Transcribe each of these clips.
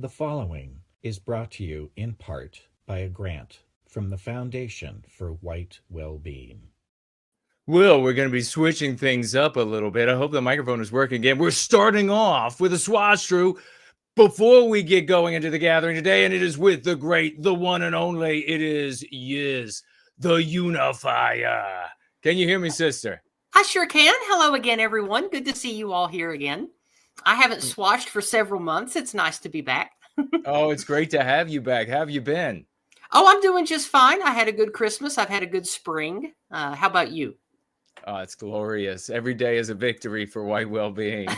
The following is brought to you in part by a grant from the Foundation for White Well-Being. Will, we're going to be switching things up a little bit. I hope the microphone is working again. We're starting off with a Swashing through before we get going into the gathering today, and it is with the great, the one and only, it is Yizz, the Unifier. Can you hear me, sister? I sure can. Hello again, everyone. Good to see you all here again. I haven't swashed for several months. It's nice to be back. Oh, it's great to have you back. How have you been? Oh, I'm doing just fine. I had a good Christmas. I've had a good spring. How about you? Oh, it's glorious. Every day is a victory for white well-being.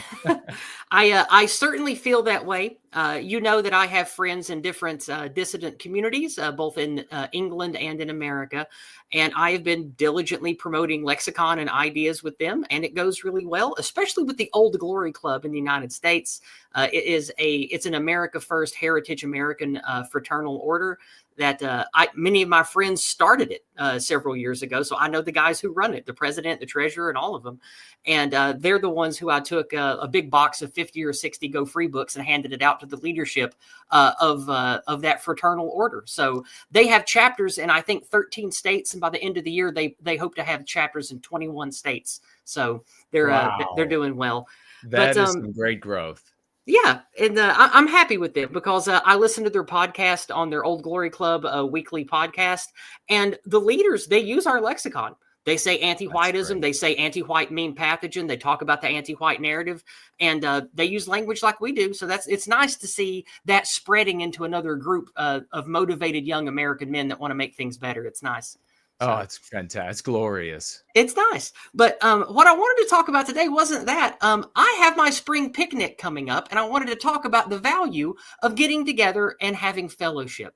I certainly feel that way. You know that I have friends in different dissident communities, both in England and in America. And I have been diligently promoting lexicon and ideas with them. And it goes really well, especially with the Old Glory Club in the United States. It's an America First Heritage American fraternal order that many of my friends started it several years ago. So I know the guys who run it, the president, the treasurer, and all of them. And they're the ones who I took a big box of 50 or 60 Go Free books and handed it out to the leadership of that fraternal order. So they have chapters in, I think, 13 states. And by the end of the year, they hope to have chapters in 21 states. So they're doing well. That is some great growth. Yeah, and I'm happy with them because I listen to their podcast on their Old Glory Club weekly podcast, and the leaders, they use our lexicon. They say anti-whiteism, they say anti-white mean pathogen, they talk about the anti-white narrative, and they use language like we do. So it's nice to see that spreading into another group of motivated young American men that want to make things better. It's nice. Oh, it's fantastic. It's glorious. It's nice. But what I wanted to talk about today wasn't that. I have my spring picnic coming up, and I wanted to talk about the value of getting together and having fellowship.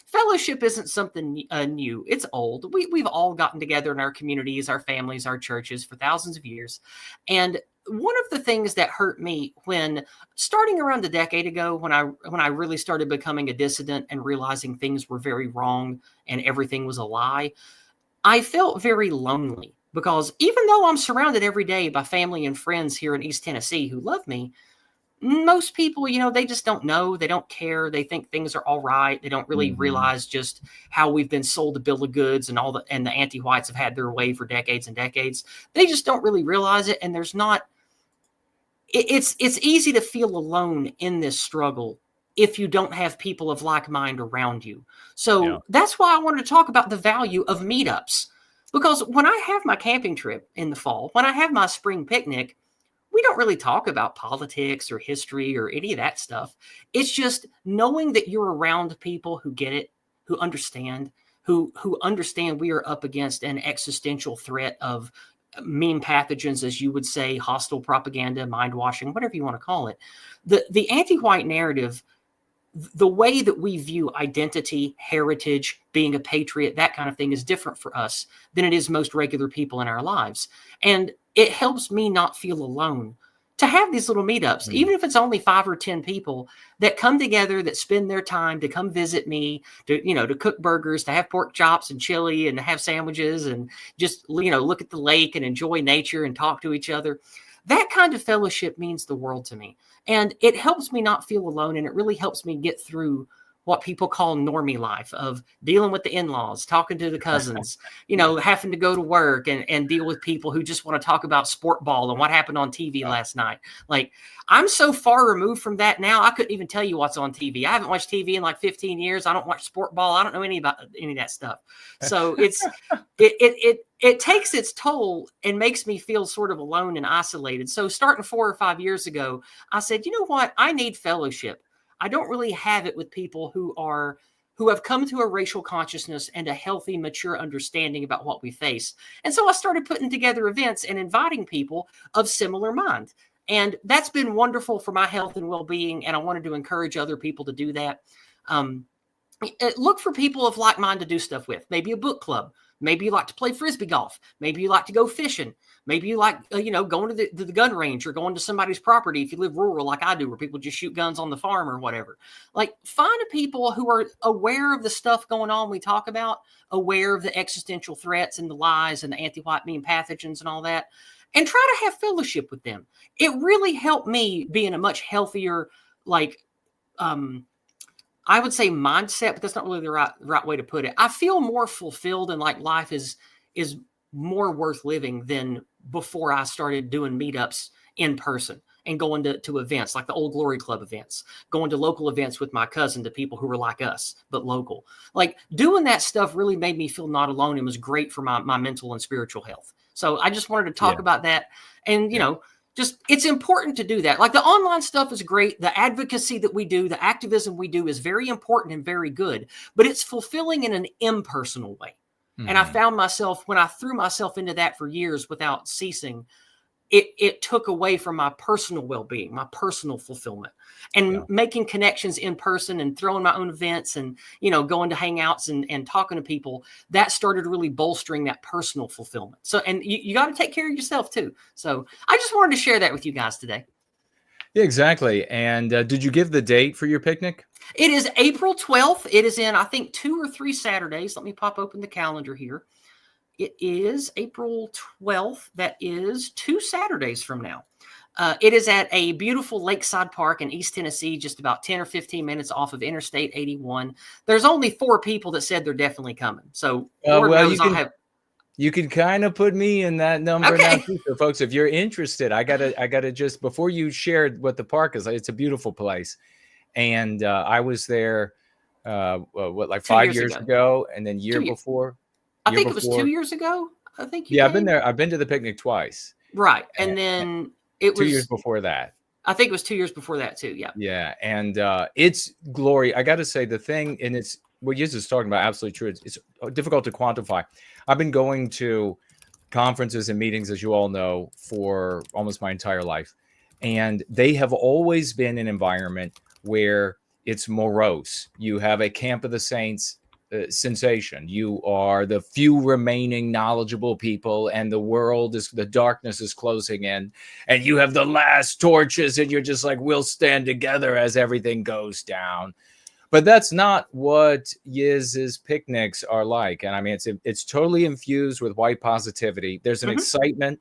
Fellowship isn't something new. It's old. We've all gotten together in our communities, our families, our churches for thousands of years. And one of the things that hurt me when starting around a decade ago, when I really started becoming a dissident and realizing things were very wrong and everything was a lie, I felt very lonely because even though I'm surrounded every day by family and friends here in East Tennessee who love me, most people, they just don't know. They don't care. They think things are all right. They don't really realize just how we've been sold a bill of goods and and the anti-whites have had their way for decades and decades. They just don't really realize it. And it's easy to feel alone in this struggle if you don't have people of like mind around you. So That's why I wanted to talk about the value of meetups. Because when I have my camping trip in the fall, when I have my spring picnic, we don't really talk about politics or history or any of that stuff. It's just knowing that you're around people who get it, who understand we are up against an existential threat of mean pathogens, as you would say, hostile propaganda, mind washing, whatever you want to call it. The anti-white narrative, the way that we view identity, heritage, being a patriot, that kind of thing is different for us than it is most regular people in our lives. And it helps me not feel alone to have these little meetups, even if it's only 5 or 10 people that come together, that spend their time to come visit me, to cook burgers, to have pork chops and chili and to have sandwiches and just, look at the lake and enjoy nature and talk to each other. That kind of fellowship means the world to me. And it helps me not feel alone. And it really helps me get through what people call normie life of dealing with the in-laws, talking to the cousins, having to go to work and deal with people who just want to talk about sport ball and what happened on TV last night. Like, I'm so far removed from that now, I couldn't even tell you what's on TV. I haven't watched TV in like 15 years. I don't watch sport ball. I don't know any of that stuff. So it takes its toll and makes me feel sort of alone and isolated. So starting 4 or 5 years ago, I said, you know what? I need fellowship. I don't really have it with people who have come to a racial consciousness and a healthy, mature understanding about what we face. And so I started putting together events and inviting people of similar mind. And that's been wonderful for my health and well-being. And I wanted to encourage other people to do that. Look for people of like mind to do stuff with, maybe a book club. Maybe you like to play Frisbee golf. Maybe you like to go fishing. Maybe you like, going to the gun range or going to somebody's property if you live rural like I do, where people just shoot guns on the farm or whatever. Like, find people who are aware of the stuff going on we talk about, aware of the existential threats and the lies and the anti-white mean pathogens and all that, and try to have fellowship with them. It really helped me be in a much healthier, I would say mindset, but that's not really the right way to put it. I feel more fulfilled and like life is more worth living than before I started doing meetups in person and going to events like the Old Glory Club events, going to local events with my cousin, to people who were like us, but local. Like doing that stuff really made me feel not alone and was great for my mental and spiritual health. So I just wanted to talk about that. And, you know, just it's important to do that. Like the online stuff is great. The advocacy that we do, the activism we do is very important and very good, but it's fulfilling in an impersonal way. And I found myself, when I threw myself into that for years without ceasing, it took away from my personal well-being, my personal fulfillment, and making connections in person and throwing my own events and, you know, going to hangouts and talking to people. That started really bolstering that personal fulfillment. So, and you got to take care of yourself too. So I just wanted to share that with you guys today. Yeah, exactly. And did you give the date for your picnic? It is April 12th. It is in, I think, 2 or 3 Saturdays. Let me pop open the calendar here. It is April 12th. That is 2 Saturdays from now. It is at a beautiful lakeside park in East Tennessee, just about 10 or 15 minutes off of Interstate 81. There's only 4 people that said they're definitely coming. So Lord knows you can kind of put me in that number now too. So folks, if you're interested, I gotta just, before you shared what the park is, it's a beautiful place. And I was there, like 5 years ago, and then year before. I think it was 2 years ago. I think. I've been there. I've been to the picnic twice. Right, and then it was 2 years before that. I think it was 2 years before that too. Yeah. Yeah, and it's glory. I got to say the thing, and it's what Yizz is talking about. Absolutely true. It's difficult to quantify. I've been going to conferences and meetings, as you all know, for almost my entire life, and they have always been an environment where it's morose. You have a Camp of the Saints sensation. You are the few remaining knowledgeable people, and the darkness is closing in, and you have the last torches, and you're just like, we'll stand together as everything goes down. But that's not what Yizz's picnics are like. And I mean, it's totally infused with white positivity. There's an excitement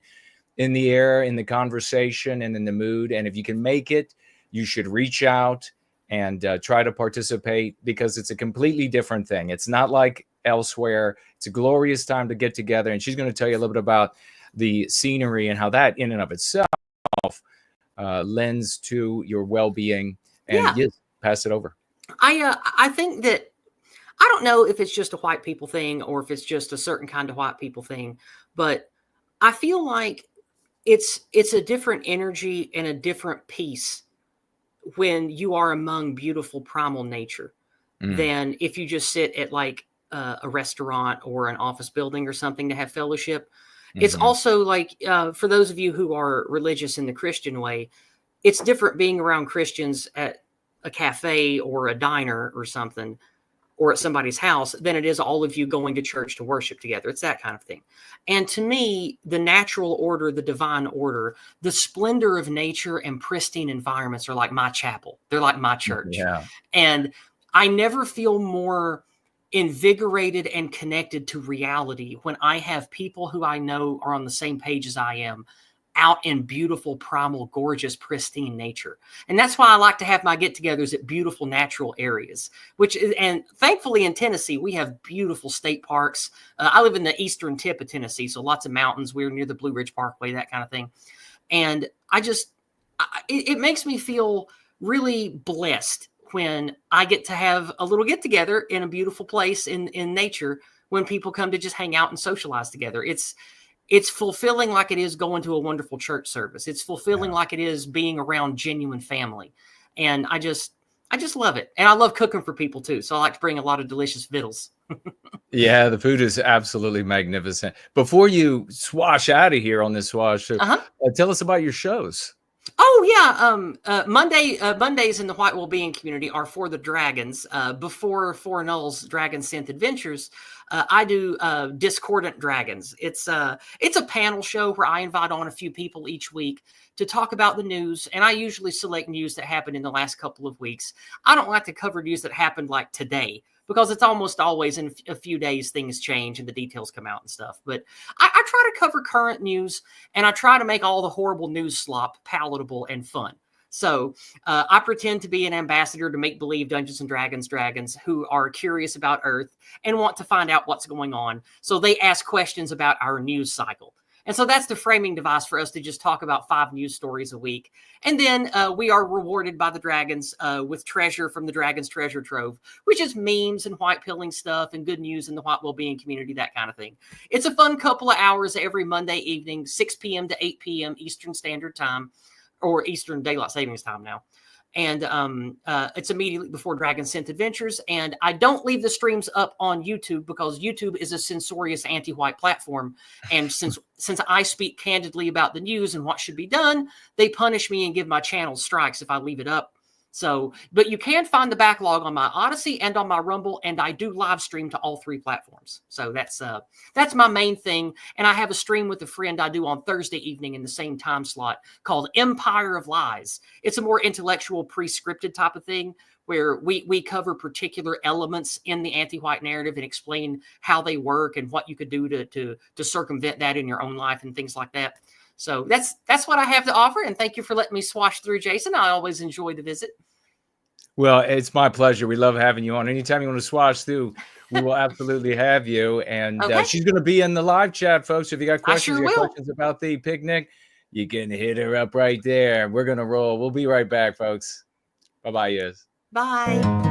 in the air, in the conversation, and in the mood. And if you can make it, you should reach out and try to participate, because it's a completely different thing. It's not like elsewhere. It's a glorious time to get together. And she's going to tell you a little bit about the scenery and how that in and of itself lends to your well-being. And Yizz, pass it over. I think that, I don't know if it's just a white people thing or if it's just a certain kind of white people thing, but I feel like it's a different energy and a different peace when you are among beautiful primal nature than if you just sit at like a restaurant or an office building or something to have fellowship. It's also like, for those of you who are religious in the Christian way, it's different being around Christians at a cafe or a diner or something, or at somebody's house, than it is all of you going to church to worship together. It's that kind of thing. And to me, the natural order, the divine order, the splendor of nature and pristine environments are like my chapel. They're like my church. Yeah. And I never feel more invigorated and connected to reality when I have people who I know are on the same page as I am, out in beautiful, primal, gorgeous, pristine nature. And that's why I like to have my get-togethers at beautiful natural areas, and thankfully in Tennessee, we have beautiful state parks. I live in the eastern tip of Tennessee, so lots of mountains. We're near the Blue Ridge Parkway, that kind of thing. And it makes me feel really blessed when I get to have a little get-together in a beautiful place in nature, when people come to just hang out and socialize together. It's fulfilling like it is going to a wonderful church service. It's fulfilling like it is being around genuine family. And I just love it. And I love cooking for people too. So I like to bring a lot of delicious victuals. Yeah, the food is absolutely magnificent. Before you swash out of here on this swash, tell us about your shows. Oh yeah, Mondays in the White Well-Being community are for the dragons. Before Four Null's Dragon Synth Adventures, I do Discordant Dragons. It's a panel show where I invite on a few people each week to talk about the news, and I usually select news that happened in the last couple of weeks. I don't like to cover news that happened like today, because it's almost always in a few days things change and the details come out and stuff. But I try to cover current news, and I try to make all the horrible news slop palatable and fun. So I pretend to be an ambassador to make-believe Dungeons and dragons who are curious about Earth and want to find out what's going on. So they ask questions about our news cycle. And so that's the framing device for us to just talk about 5 news stories a week. And then we are rewarded by the dragons with treasure from the Dragon's Treasure Trove, which is memes and white pilling stuff and good news in the white well-being community, that kind of thing. It's a fun couple of hours every Monday evening, 6 p.m. to 8 p.m. Eastern Standard Time, or Eastern Daylight Savings Time now. And it's immediately before Dragon Scent Adventures. And I don't leave the streams up on YouTube because YouTube is a censorious anti-white platform. And since I speak candidly about the news and what should be done, they punish me and give my channel strikes if I leave it up. So, but you can find the backlog on my Odyssey and on my Rumble, and I do live stream to all 3 platforms. So that's my main thing. And I have a stream with a friend I do on Thursday evening in the same time slot called Empire of Lies. It's a more intellectual, pre-scripted type of thing where we cover particular elements in the anti-white narrative and explain how they work and what you could do to circumvent that in your own life and things like that. So that's what I have to offer. And thank you for letting me swash through, Jason. I always enjoy the visit. Well, it's my pleasure. We love having you on. Anytime you want to swash through, we will absolutely have you. And Okay. She's going to be in the live chat, folks. If you got I questions, sure you got will. questions about the picnic, you can hit her up right there. We're going to roll. We'll be right back, folks. Bye-bye, Yizz. Bye.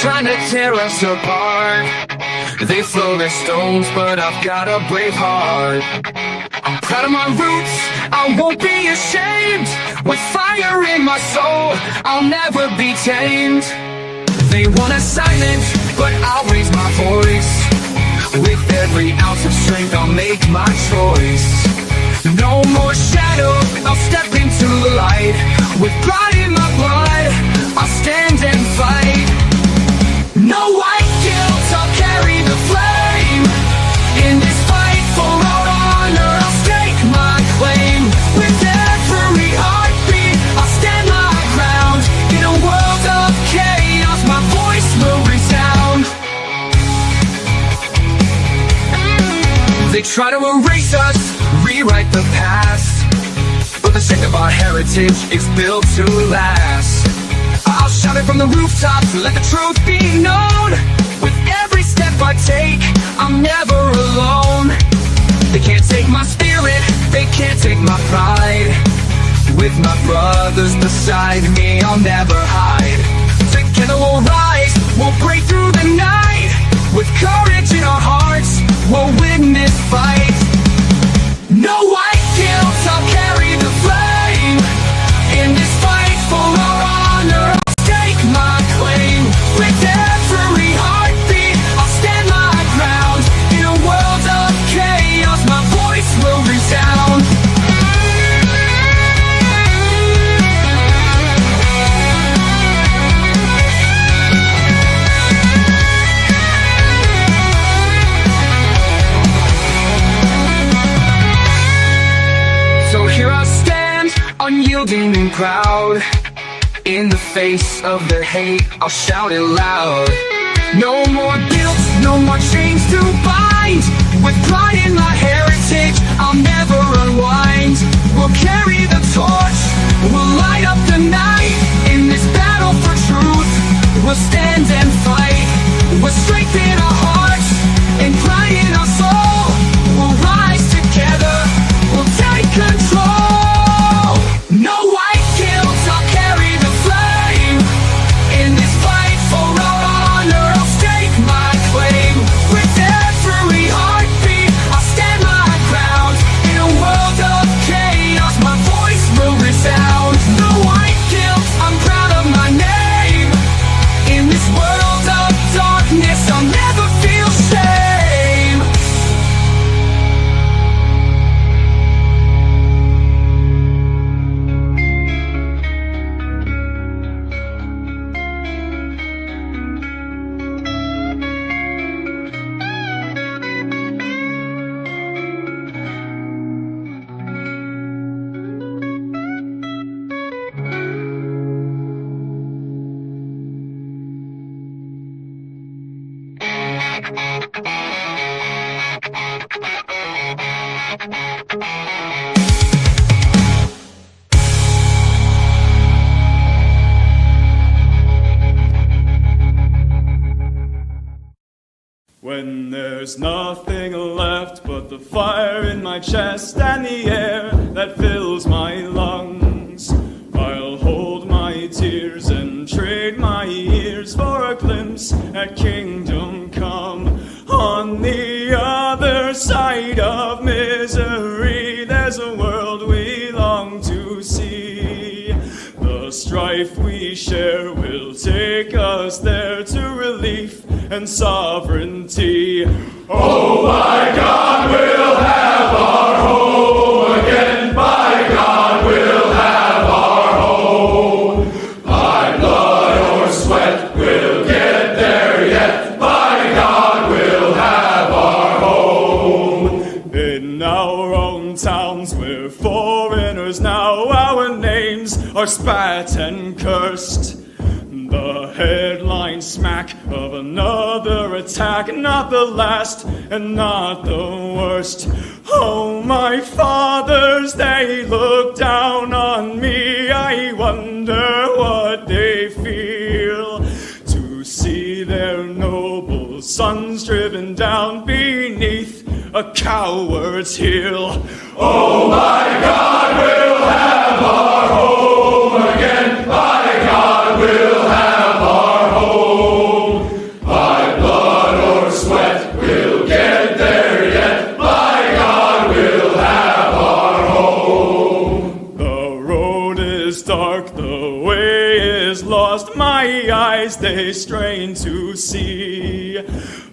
trying to tear us apart. They throw their stones, but I've got a brave heart. I'm proud of my roots, I won't be ashamed. With fire in my soul, I'll never be tamed. They want us silent, but I'll raise my voice. With every ounce of strength, I'll make my choice. No more shadow, I'll step into the light. With pride in my blood, I'll stand and fight. No white guilt, I'll carry the flame. In this fight for our honor, I'll stake my claim. With every heartbeat, I'll stand try to erase us, rewrite the past, but the strength of our heritage is built to last. I'll shout it from the rooftops, let the truth be known. With every step I take, I'm never alone. They can't take my spirit, they can't take my pride. With my brothers beside me, I'll never hide. Together we'll rise, we'll break through the night. With courage in our hearts, we'll win this fight. No white guilt, I'll carry the flame. In this fight for our honor, I'll stake my claim. With every heartbeat, I'll stand my ground. In a world of chaos, my voice will resound. So here I stand, unyielding and proud. In the face of their hate, I'll shout it loud. No more guilt, no more chains to bind. With pride in my heritage, I'll never unwind. We'll carry the torch, we'll light up the night. In this battle for truth, we'll stand and fight. With strength in our hearts, and pride in our soul, we'll rise together, we'll take control. No white guilt, I'll carry the flame. In this fight for our honor, I'll stake my claim. With every heartbeat, I'll stand my ground. In a world of chaos, my voice will resound. No white guilt, I'm proud of my name. In this world of darkness, I'll never feel shame. When there's nothing left but the fire in my chest and the air that fills my lungs, I'll hold my tears and trade my ears for a glimpse at kingdom come. On the other side of misery, there's a world we long to see. The strife we share will take us there to relief and sovereignty. Oh, by God, we'll have our home again. By God, we'll have our home. By blood or sweat, we'll get there yet. By God, we'll have our home. In our own towns, we're foreigners now. Our names are spat and cursed. The headline smack of another attack, not the last and not the worst. Oh, my fathers, they look down on me. I wonder what they feel to see their noble sons driven down beneath a coward's heel. Oh, my God, we'll have our home again. By God, we'll have our home. By blood or sweat, we'll get there yet. By God, we'll have our home. The road is dark, the way is lost. My eyes, they strain to see.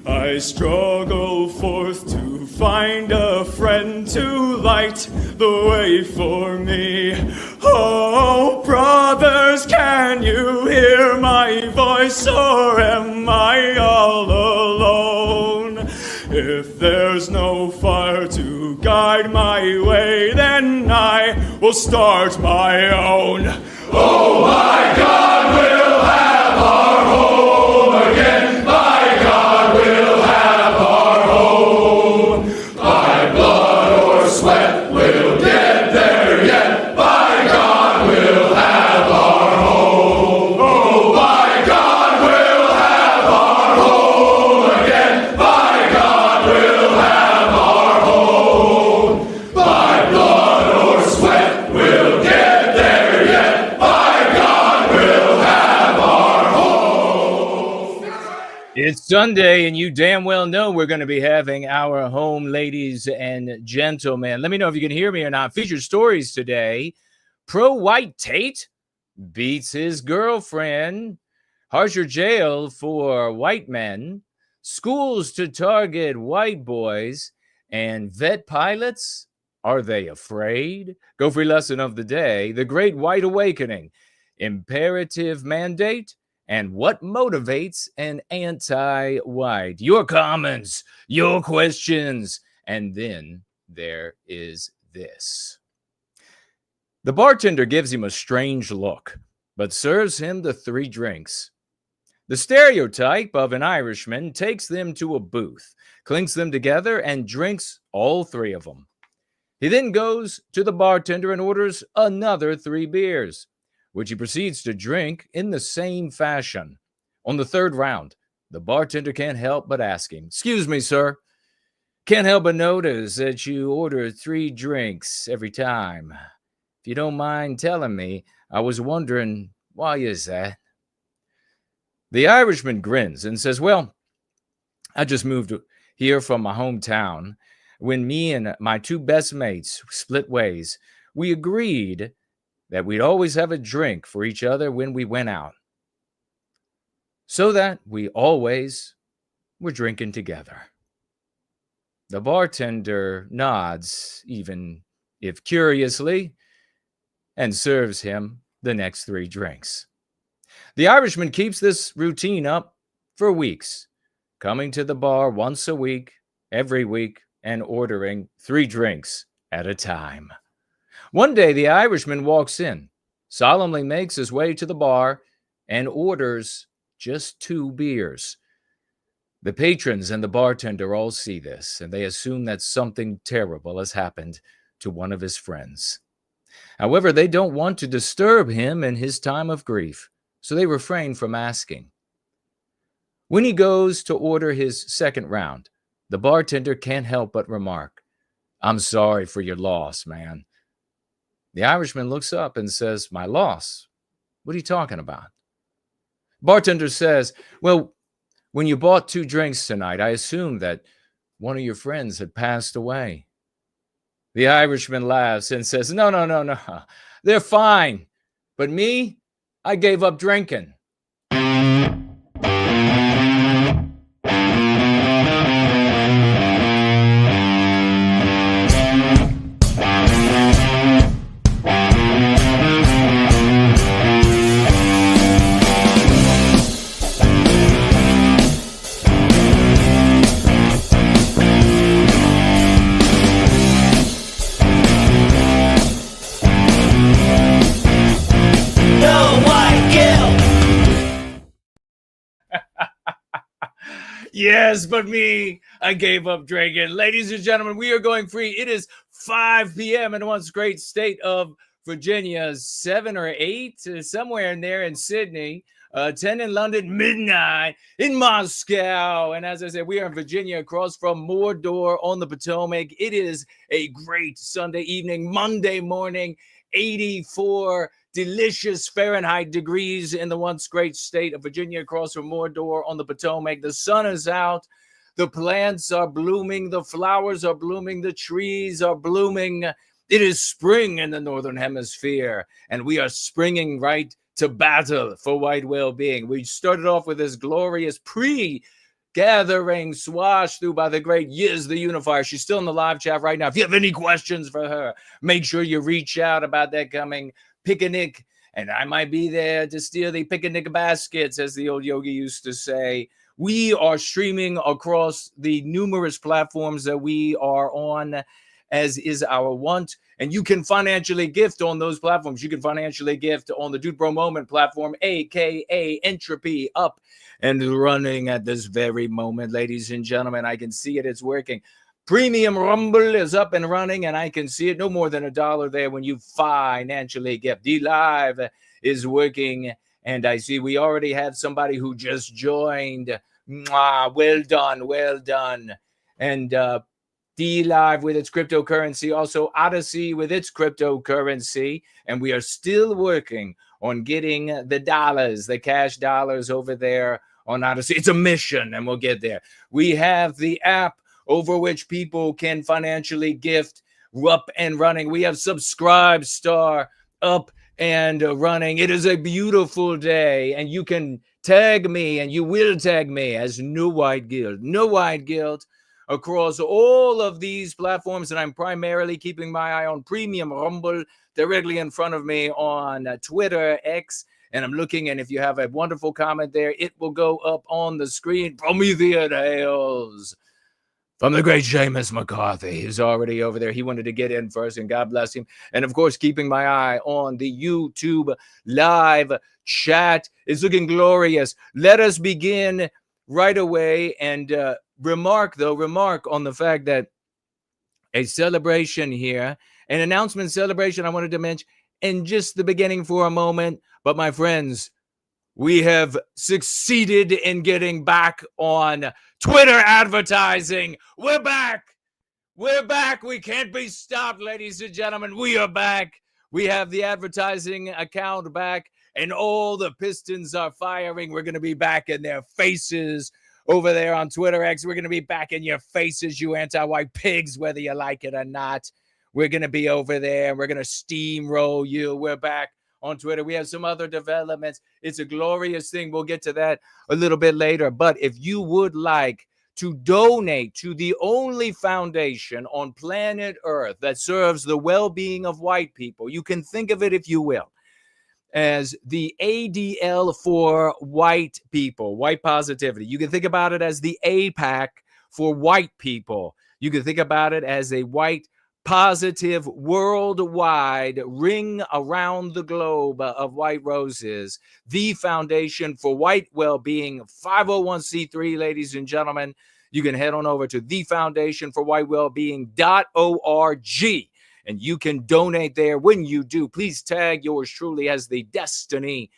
I struggle forth to find a friend to light the way for me. Oh, brothers, can you hear my voice, or am I all alone? If there's no fire to guide my way, then I will start my own. Oh, my God, we'll have our home again. By God, we'll have our home. By It's Sunday, and you damn well know we're going to be having our home, ladies and gentlemen. Let me know if you can hear me or not. Featured stories today. Pro-white Tate beats his girlfriend. Harsher jail for white men. Schools to target white boys. And vet pilots, are they afraid? Go free lesson of the day. The Great White Awakening. Imperative mandate. And what motivates an anti-white? Your comments, your questions. And then there is this. The bartender gives him a strange look, but serves him the 3 drinks. The stereotype of an Irishman takes them to a booth, clinks them together, and drinks all 3 of them. He then goes to the bartender and orders another 3 beers, which he proceeds to drink in the same fashion. On the 3rd round, the bartender can't help but ask him, "Excuse me, sir. Can't help but notice that you order 3 drinks every time. If you don't mind telling me, I was wondering, why is that?" The Irishman grins and says, "Well, I just moved here from my hometown. When me and my 2 best mates split ways, we agreed that we'd always have a drink for each other when we went out, so that we always were drinking together." The bartender nods, even if curiously, and serves him the next 3 drinks. The Irishman keeps this routine up for weeks, coming to the bar once a week, every week, and ordering 3 drinks at a time. One day, the Irishman walks in, solemnly makes his way to the bar, and orders just 2 beers. The patrons and the bartender all see this, and they assume that something terrible has happened to one of his friends. However, they don't want to disturb him in his time of grief, so they refrain from asking. When he goes to order his 2nd round, the bartender can't help but remark, "I'm sorry for your loss, man." The Irishman looks up and says, "My loss? What are you talking about?" Bartender says, "Well, when you bought 2 drinks tonight, I assumed that one of your friends had passed away." The Irishman laughs and says, No. They're fine. But me, I gave up drinking." Yes, but me, I gave up drinking. Ladies and gentlemen, we are going free. It is 5 p.m. in once great state of Virginia, 7 or 8, somewhere in there in Sydney, 10 in London, midnight in Moscow. And as I said, we are in Virginia across from Mordor on the Potomac. It is a great Sunday evening, Monday morning, 84 delicious Fahrenheit degrees in the once great state of Virginia across from Mordor on the Potomac. The sun is out. The plants are blooming. The flowers are blooming. The trees are blooming. It is spring in the Northern Hemisphere, and we are springing right to battle for white well-being. We started off with this glorious pre-gathering swash through by the great Yizz, the Unifier. She's still in the live chat right now. If you have any questions for her, make sure you reach out about that coming picnic, and I might be there to steal the picnic baskets, as the old yogi used to say. We are streaming across the numerous platforms that we are on, as is our want, and you can financially gift on those platforms. You can financially gift on the Dude Bro Moment platform, aka Entropy, up and running at this very moment. Ladies and gentlemen, I can see it. It's working. Premium Rumble is up and running, and I can see it. No more than $1 there when you financially gift. D-Live is working, and I see we already have somebody who just joined. Mwah, well done, well done. And D-Live with its cryptocurrency, also Odyssey with its cryptocurrency, and we are still working on getting the dollars, the cash dollars over there on Odyssey. It's a mission, and we'll get there. We have the app over which people can financially gift, up and running. We have Subscribestar up and running. It is a beautiful day, and you can tag me, and you will tag me as No White Guild. No White Guild across all of these platforms, and I'm primarily keeping my eye on Premium Rumble directly in front of me on Twitter, X, and I'm looking, and if you have a wonderful comment there, it will go up on the screen. Promethean Hails from the great Seamus McCarthy, who's already over there. He wanted to get in first, and God bless him. And, of course, keeping my eye on the YouTube live chat. It's looking glorious. Let us begin right away and remark on the fact that a celebration here, an announcement celebration I wanted to mention in just the beginning for a moment. But, my friends, we have succeeded in getting back on Twitter advertising. We're back. We're back. We can't be stopped, ladies and gentlemen. We are back. We have the advertising account back, and all the pistons are firing. We're going to be back in their faces over there on Twitter X. We're going to be back in your faces, you anti-white pigs, whether you like it or not. We're going to be over there, and we're going to steamroll you. We're back on Twitter. We have some other developments. It's a glorious thing. We'll get to that a little bit later. But if you would like to donate to the only foundation on planet Earth that serves the well-being of white people, you can think of it, if you will, as the ADL for white people, white positivity. You can think about it as the APAC for white people. You can think about it as a white positive worldwide ring around the globe of white roses, the Foundation for White Wellbeing, 501c3, ladies and gentlemen. You can head on over to thefoundationforwhitewellbeing.org, and you can donate there. When you do, please tag yours truly as the destiny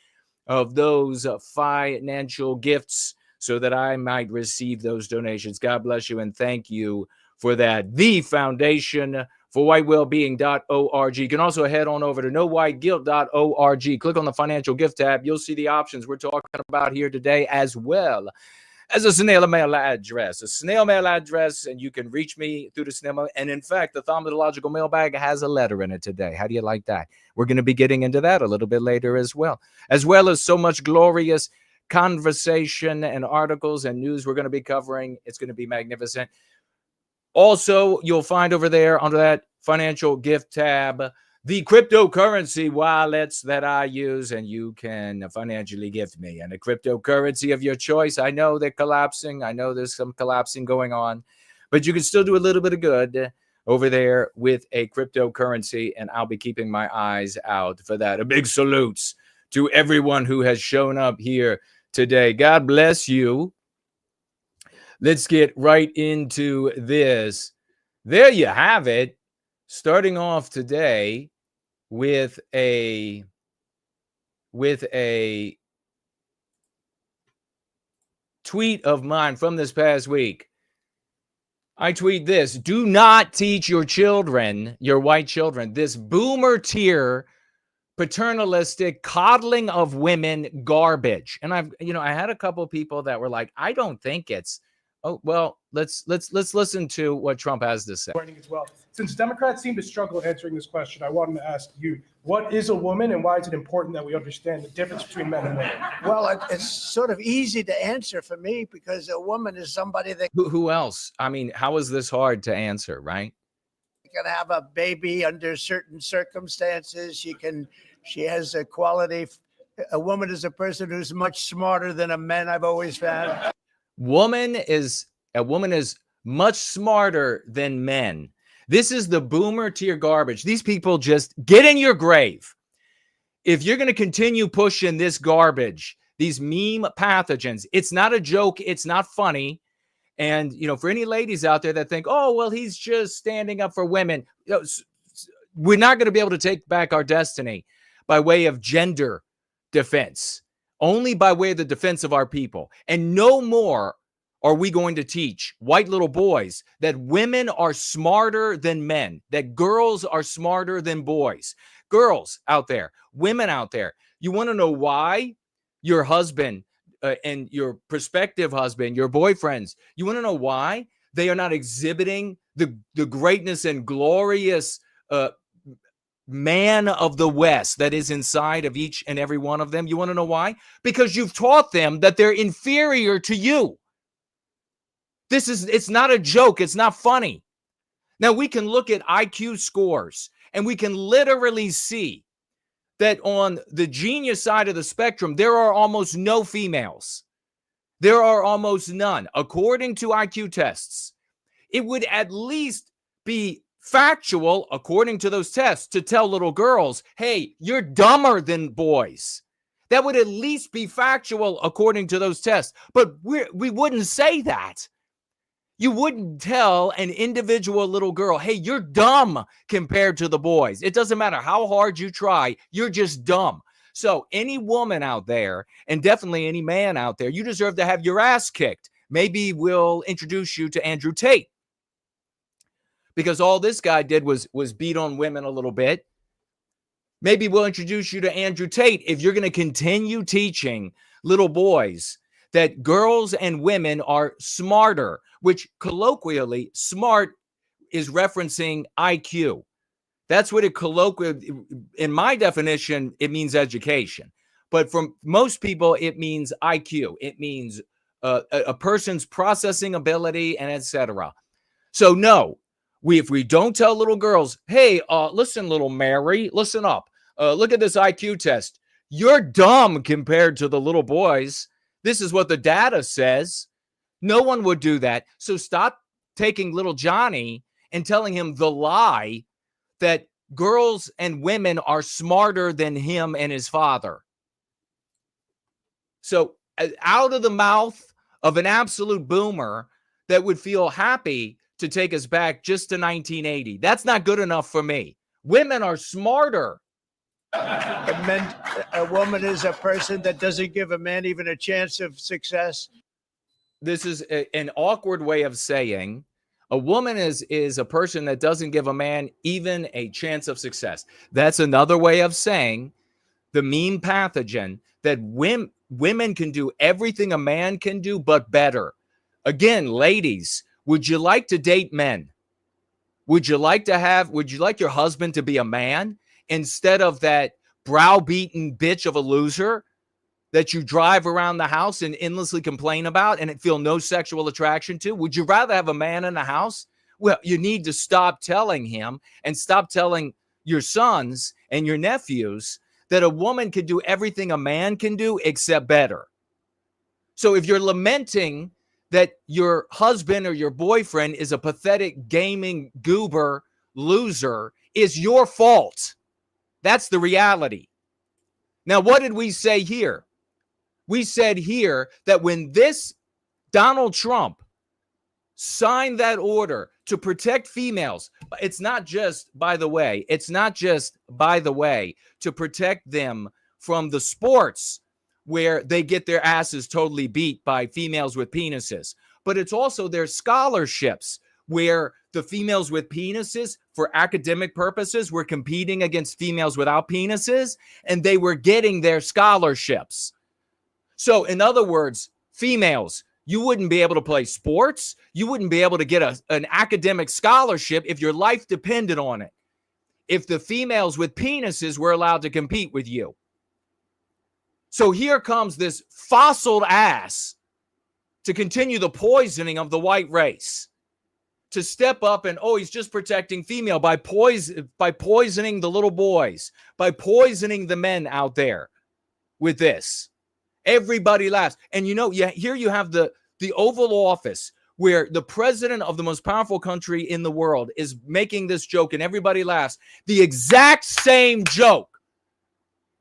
of those financial gifts so that I might receive those donations. God bless you, and thank you for that. The Foundation for whitewellbeing.org. You can also head on over to nowhiteguilt.org. Click on the financial gift tab. You'll see the options we're talking about here today, as well as a snail mail address. A snail mail address, and you can reach me through the snail mail. And in fact, the Thaumatological Mailbag has a letter in it today. How do you like that? We're going to be getting into that a little bit later as well as so much glorious conversation and articles and news we're going to be covering. It's going to be magnificent. Also, you'll find over there under that financial gift tab the cryptocurrency wallets that I use, and you can financially gift me. And a cryptocurrency of your choice. I know they're collapsing. I know there's some collapsing going on, but you can still do a little bit of good over there with a cryptocurrency, and I'll be keeping my eyes out for that. A big salutes to everyone who has shown up here today. God bless you. Let's get right into this. There you have it. Starting off today with a tweet of mine from this past week. I tweet this: do not teach your children, your white children, this boomer tier paternalistic coddling of women garbage. And I had a couple of people that were like, I don't think it's. Oh, well, let's listen to what Trump has to say. As well. Since Democrats seem to struggle answering this question, I wanted to ask you, what is a woman, and why is it important that we understand the difference between men and women? Well, it's sort of easy to answer for me, because a woman is somebody that Who else? I mean, how is this hard to answer, right? can have a baby under certain circumstances. She has a quality. A woman is a person who's much smarter than a man, I've always found. A woman is much smarter than men. This is the boomer tier garbage. These people just get in your grave. If you're going to continue pushing this garbage, these meme pathogens, it's not a joke. It's not funny. And, for any ladies out there that think, oh, well, he's just standing up for women. We're not going to be able to take back our destiny by way of gender defense. Only by way of the defense of our people. And no more are we going to teach white little boys that women are smarter than men, that girls are smarter than boys. Girls out there, women out there, You want to know why your husband and your prospective husband, your boyfriends, you want to know why they are not exhibiting the greatness and glorious man of the West that is inside of each and every one of them? You want to know why? Because you've taught them that they're inferior to you. It's not a joke. It's not funny. Now, we can look at IQ scores and we can literally see that on the genius side of the spectrum, there are almost no females. There are almost none. According to IQ tests, it would at least be factual, according to those tests, to tell little girls, hey, you're dumber than boys. That would at least be factual according to those tests. But we wouldn't say that. You wouldn't tell an individual little girl, hey, you're dumb compared to the boys. It doesn't matter how hard you try, you're just dumb. So any woman out there, and definitely any man out there, you deserve to have your ass kicked. Maybe we'll introduce you to Andrew Tate, because all this guy did was beat on women a little bit. Maybe we'll introduce you to Andrew Tate if you're going to continue teaching little boys that girls and women are smarter, which colloquially, smart is referencing IQ. That's what it colloquially, in my definition, it means education. But from most people, it means IQ. It means a person's processing ability and etc. So no, if we don't tell little girls, hey, listen, little Mary, listen up. Look at this IQ test. You're dumb compared to the little boys. This is what the data says. No one would do that. So stop taking little Johnny and telling him the lie that girls and women are smarter than him and his father. So out of the mouth of an absolute boomer that would feel happy to take us back just to 1980. That's not good enough for me. Women are smarter. A woman is a person that doesn't give a man even a chance of success. This is an awkward way of saying a woman is a person that doesn't give a man even a chance of success. That's another way of saying the meme pathogen that women can do everything a man can do, but better. Again, ladies, would you like to date men? Would you like your husband to be a man instead of that browbeaten bitch of a loser that you drive around the house and endlessly complain about and feel no sexual attraction to? Would you rather have a man in the house? Well, you need to stop telling him and stop telling your sons and your nephews that a woman can do everything a man can do except better. So if you're lamenting that your husband or your boyfriend is a pathetic gaming goober loser, is your fault. That's the reality. Now, what did we say here? We said here that when this Donald Trump signed that order to protect females, it's not just, by the way, to protect them from the sports where they get their asses totally beat by females with penises, but it's also their scholarships where the females with penises, for academic purposes, were competing against females without penises, and they were getting their scholarships. So, in other words, females, you wouldn't be able to play sports. You wouldn't be able to get an academic scholarship if your life depended on it, if the females with penises were allowed to compete with you. So here comes this fossiled ass to continue the poisoning of the white race, to step up and, he's just protecting female by poisoning the little boys, by poisoning the men out there with this. Everybody laughs. And here you have the Oval Office where the president of the most powerful country in the world is making this joke and everybody laughs. The exact same joke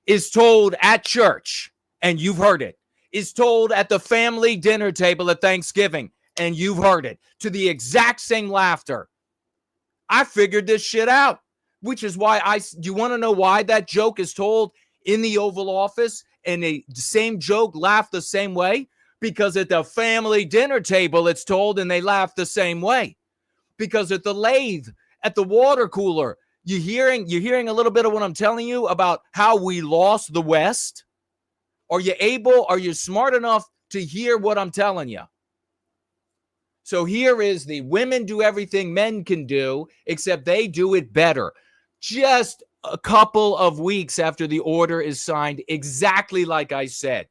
is told at church, and you've heard it, is told at the family dinner table at Thanksgiving, and you've heard it, to the exact same laughter. I figured this shit out, which is why you want to know why that joke is told in the Oval Office and the same joke laughed the same way? Because at the family dinner table it's told and they laugh the same way. Because at the lathe, at the water cooler, You're hearing a little bit of what I'm telling you about how we lost the West? Are you smart enough to hear what I'm telling you? So here is the women do everything men can do, except they do it better. Just a couple of weeks after the order is signed, exactly like I said,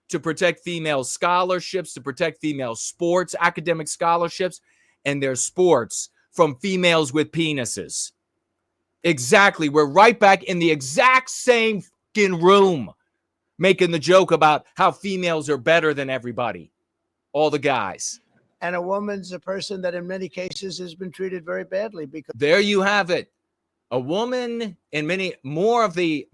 to protect female scholarships, to protect female sports, academic scholarships, and their sports from females with penises. Exactly. We're right back in the exact same fucking room, making the joke about how females are better than everybody, all the guys. And a woman's a person that in many cases has been treated very badly because there you have it. A woman in many more of the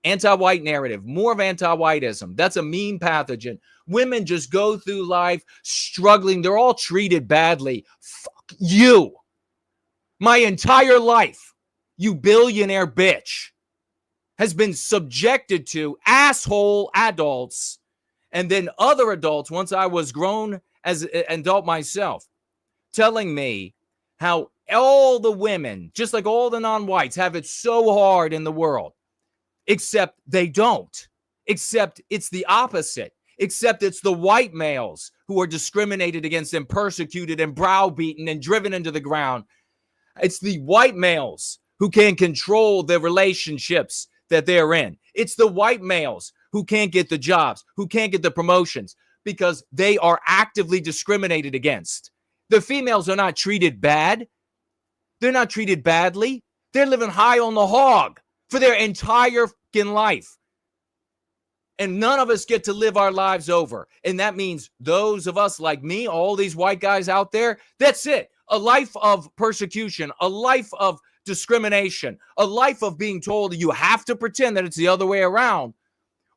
anti-white narrative, more of anti-whiteism. That's a mean pathogen. Women just go through life struggling. They're all treated badly. Fuck you. My entire life, you billionaire bitch, has been subjected to asshole adults and then other adults once I was grown as an adult myself, telling me how all the women, just like all the non-whites, have it so hard in the world, except they don't, except it's the opposite, except it's the white males who are discriminated against and persecuted and browbeaten and driven into the ground. It's the white males who can't control the relationships that they're in. It's the white males who can't get the jobs, who can't get the promotions, because they are actively discriminated against. The females are not treated bad. They're not treated badly. They're living high on the hog for their entire fucking life. And none of us get to live our lives over. And that means those of us like me, all these white guys out there, that's it. A life of persecution, a life of discrimination, a life of being told that you have to pretend that it's the other way around,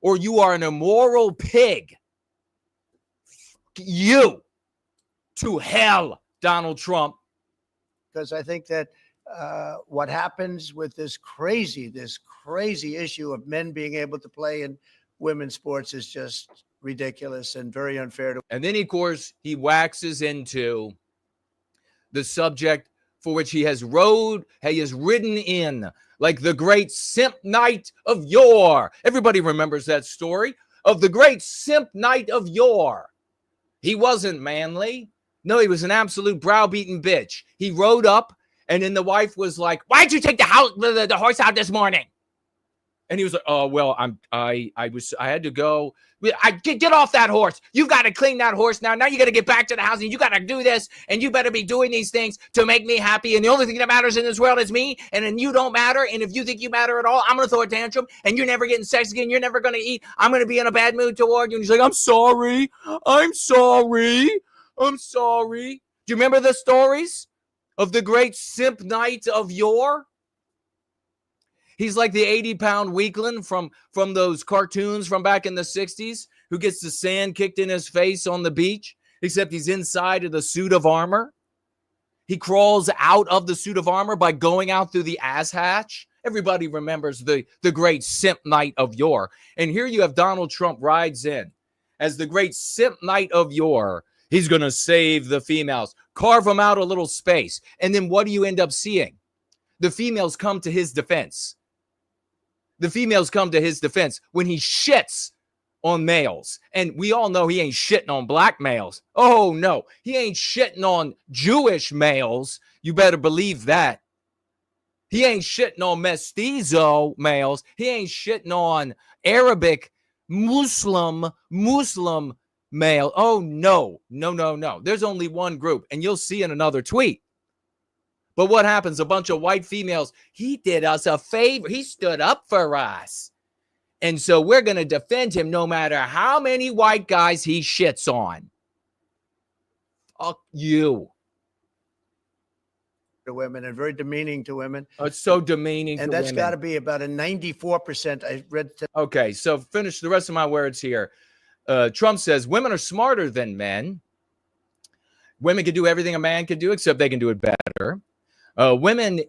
or you are an immoral pig. You to hell, Donald Trump. Because I think that what happens with this crazy issue of men being able to play in women's sports is just ridiculous and very unfair. And then, of course, he waxes into the subject for which he has ridden in like the great simp knight of yore. Everybody remembers that story of the great simp knight of yore. He wasn't manly. No, he was an absolute browbeaten bitch. He rode up, and then the wife was like, "Why'd you take the horse out this morning?" And he was like, "Oh well, I had to go. Get off that horse. You've got to clean that horse now. Now you got to get back to the house, and you got to do this, and you better be doing these things to make me happy. And the only thing that matters in this world is me. And then you don't matter. And if you think you matter at all, I'm gonna throw a tantrum, and you're never getting sex again. You're never gonna eat. I'm gonna be in a bad mood toward you." And he's like, "I'm sorry. I'm sorry. I'm sorry." Do you remember the stories of the great simp knight of yore? He's like the 80-pound weakling from those cartoons from back in the 60s who gets the sand kicked in his face on the beach, except he's inside of the suit of armor. He crawls out of the suit of armor by going out through the ass hatch. Everybody remembers the great simp knight of yore. And here you have Donald Trump rides in as the great simp knight of yore. He's going to save the females, carve them out a little space. And then what do you end up seeing? The females come to his defense. The females come to his defense when he shits on males. And we all know he ain't shitting on black males. Oh, no. He ain't shitting on Jewish males. You better believe that. He ain't shitting on mestizo males. He ain't shitting on Arabic, Muslim male. Oh, no. No. There's only one group. And you'll see in another tweet. But what happens? A bunch of white females, he did us a favor. He stood up for us. And so we're going to defend him no matter how many white guys he shits on. Fuck you. To women and very demeaning to women. Oh, it's so demeaning to women. And that's got to be about a 94%. I read. Okay, so finish the rest of my words here. Trump says women are smarter than men. Women can do everything a man can do, except they can do it better. Women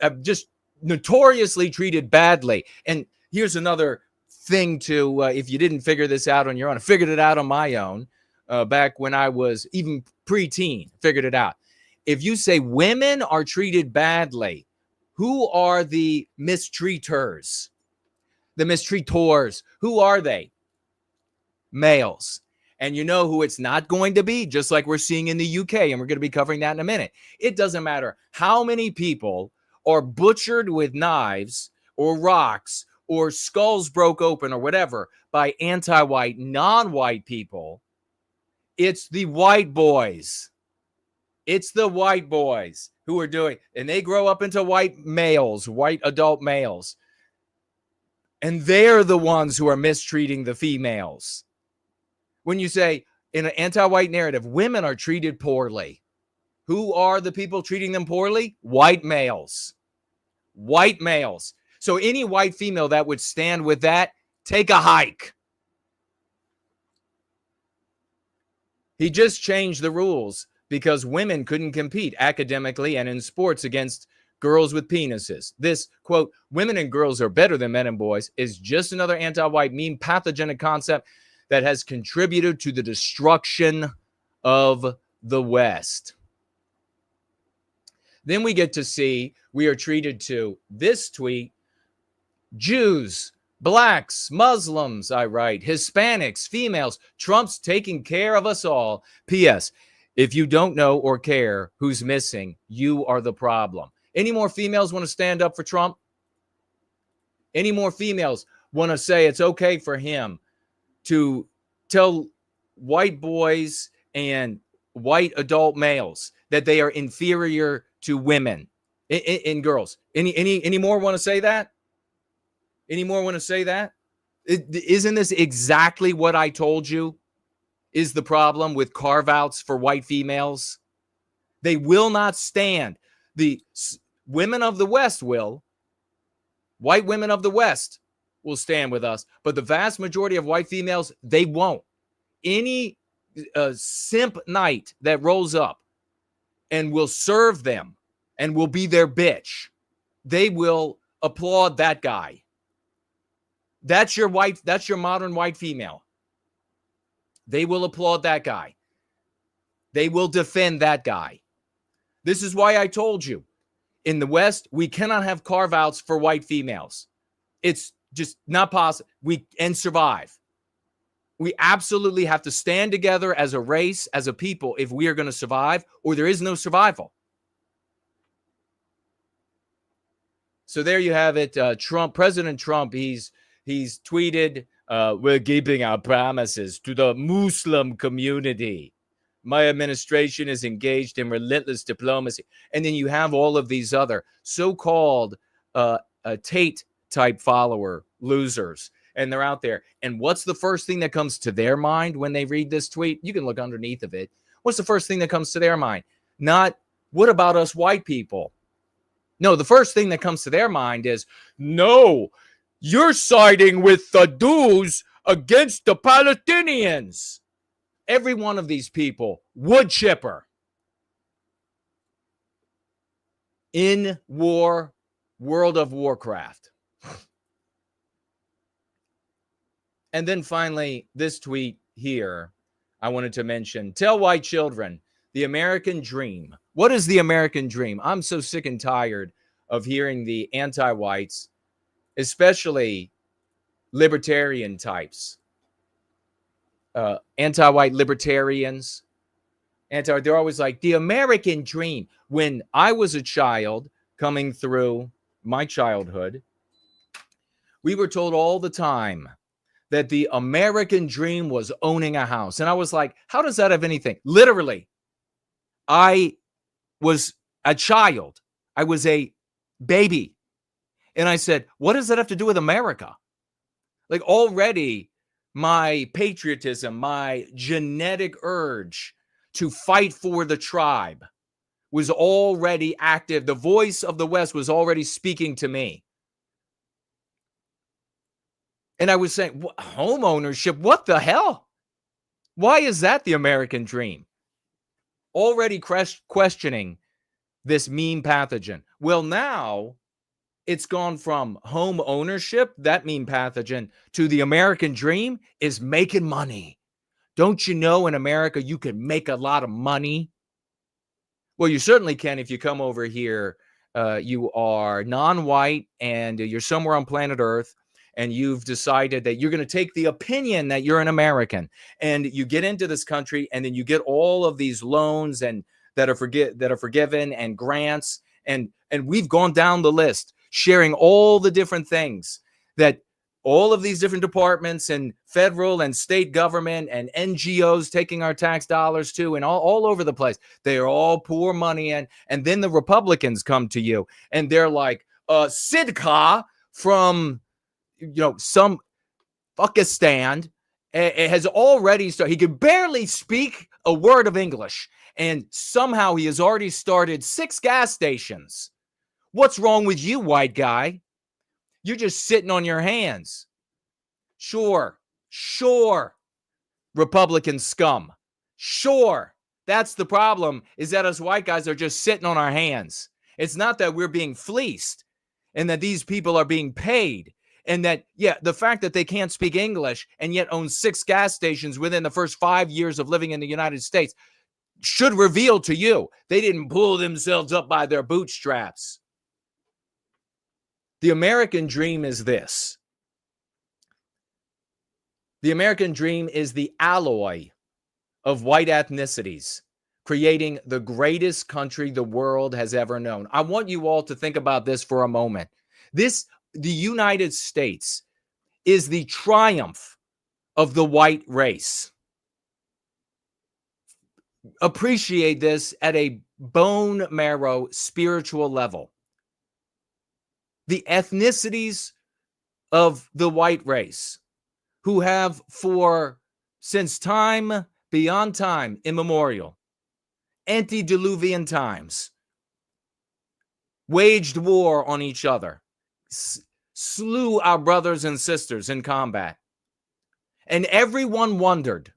have just notoriously treated badly. And here's another thing to, if you didn't figure this out on your own, I figured it out on my own back when I was even preteen, figured it out. If you say women are treated badly, Who are the mistreaters? The mistreators. Who are they? Males. And you know who it's not going to be, just like we're seeing in the UK, and we're going to be covering that in a minute. It doesn't matter how many people are butchered with knives or rocks or skulls broke open or whatever by anti-white, non-white people. It's the white boys. It's the white boys who are doing, and they grow up into white males, white adult males. And they're the ones who are mistreating the females. When you say in an anti-white narrative, women are treated poorly. Who are the people treating them poorly? White males. White males. So any white female that would stand with that, take a hike. He just changed the rules because women couldn't compete academically and in sports against girls with penises. This, quote, women and girls are better than men and boys, is just another anti-white meme pathogenic concept that has contributed to the destruction of the West. Then we get to see, we are treated to this tweet, Jews, blacks, Muslims, I write, Hispanics, females, Trump's taking care of us all. P.S. If you don't know or care who's missing, you are the problem. Any more females want to stand up for Trump? Any more females want to say it's okay for him to tell white boys and white adult males that they are inferior to women and girls? Any more want to say that? Any more want to say that? Isn't this exactly what I told you is the problem with carve-outs for white females? They will not stand. The women of the West will. White women of the West will stand with us, but the vast majority of white females, they won't. Any simp knight that rolls up and will serve them and will be their bitch, they will applaud that guy. That's your modern white female. They will applaud that guy. They will defend that guy. This is why I told you, in the West, we cannot have carve-outs for white females. It's just not possible. And survive. We absolutely have to stand together as a race, as a people, if we are going to survive, or there is no survival. So there you have it. President Trump, he's tweeted, we're keeping our promises to the Muslim community. My administration is engaged in relentless diplomacy. And then you have all of these other so-called Tate type follower losers. And they're out there. And what's the first thing that comes to their mind when they read this tweet? You can look underneath of it. What's the first thing that comes to their mind? Not, what about us white people? No, the first thing that comes to their mind is, no, you're siding with the Jews against the Palestinians. Every one of these people, wood chipper. In war, World of Warcraft. And then finally, this tweet here, I wanted to mention, tell white children, the American dream. What is the American dream? I'm so sick and tired of hearing the anti-whites, especially libertarian types, anti-white libertarians. They're always like, the American dream. When I was a child coming through my childhood, we were told all the time that the American dream was owning a house. And I was like, how does that have anything? Literally, I was a child. I was a baby. And I said, what does that have to do with America? Like, already my patriotism, my genetic urge to fight for the tribe was already active. The voice of the West was already speaking to me. And I was saying, home ownership, what the hell? Why is that the American dream? Already questioning this meme pathogen. Well, now it's gone from home ownership, that meme pathogen, to the American dream is making money. Don't you know in America you can make a lot of money? Well, you certainly can if you come over here you are non-white and you're somewhere on planet Earth, and you've decided that you're going to take the opinion that you're an American, and you get into this country, and then you get all of these loans and that are forgiven and grants, and we've gone down the list, sharing all the different things that all of these different departments and federal and state government and NGOs taking our tax dollars to, and all over the place. They are all pour money in. And then the Republicans come to you and they're like, Sidka from, some Pakistan has already started. He could barely speak a word of English. And somehow he has already started 6 gas stations. What's wrong with you, white guy? You're just sitting on your hands. Sure. Republican scum. Sure. That's the problem, is that us white guys are just sitting on our hands. It's not that we're being fleeced and that these people are being paid. And that, the fact that they can't speak English and yet own 6 gas stations within the first 5 years of living in the United States should reveal to you they didn't pull themselves up by their bootstraps. The American dream is this. The American dream is the alloy of white ethnicities, creating the greatest country the world has ever known. I want you all to think about this for a moment. The United States is the triumph of the white race. Appreciate this at a bone marrow spiritual level. The ethnicities of the white race, who have since time beyond time immemorial, antediluvian times, waged war on each other, slew our brothers and sisters in combat. And everyone wondered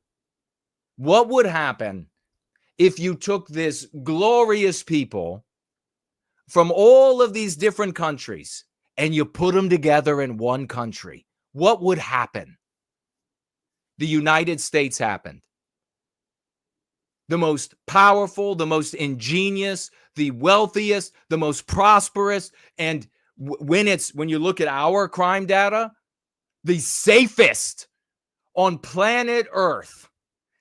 what would happen if you took this glorious people from all of these different countries and you put them together in one country. What would happen? The United States happened. The most powerful, the most ingenious, the wealthiest, the most prosperous, and when you look at our crime data, the safest on planet Earth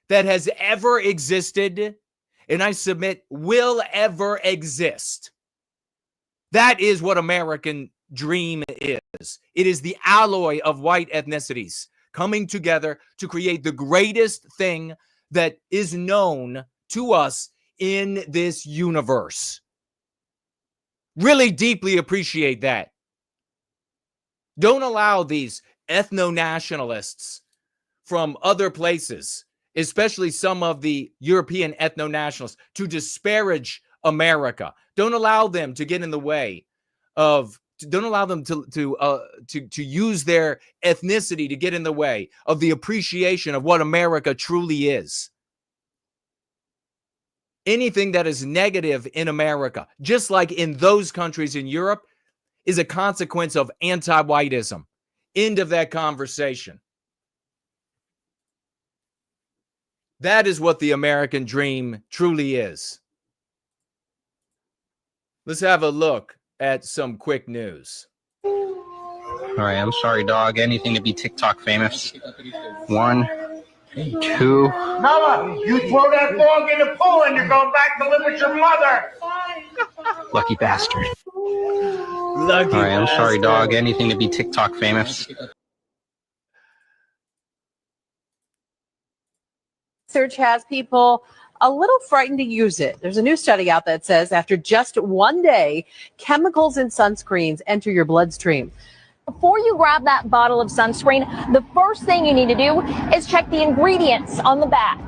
that has ever existed, and I submit will ever exist. That is what American dream is. It is the alloy of white ethnicities coming together to create the greatest thing that is known to us in this universe. Really deeply appreciate that. Don't allow these ethno-nationalists from other places, especially some of the European ethno-nationalists, to disparage America. Don't allow them to get in the way of, don't allow them to use their ethnicity to get in the way of the appreciation of what America truly is. Anything that is negative in America, just like in those countries in Europe, is a consequence of anti-whiteism. End of that conversation. That is what the American dream truly is. Let's have a look at some quick news. All right, I'm sorry, dog. Anything to be TikTok famous. 1, 2. Mama, you throw that dog in the pool and you're going back to live with your mother. Lucky bastard. Lucky All right, I'm bastard. sorry, dog. Anything to be TikTok famous. Research has people a little frightened to use it. There's a new study out that says after just one day, chemicals in sunscreens enter your bloodstream. Before you grab that bottle of sunscreen, the first thing you need to do is check the ingredients on the back.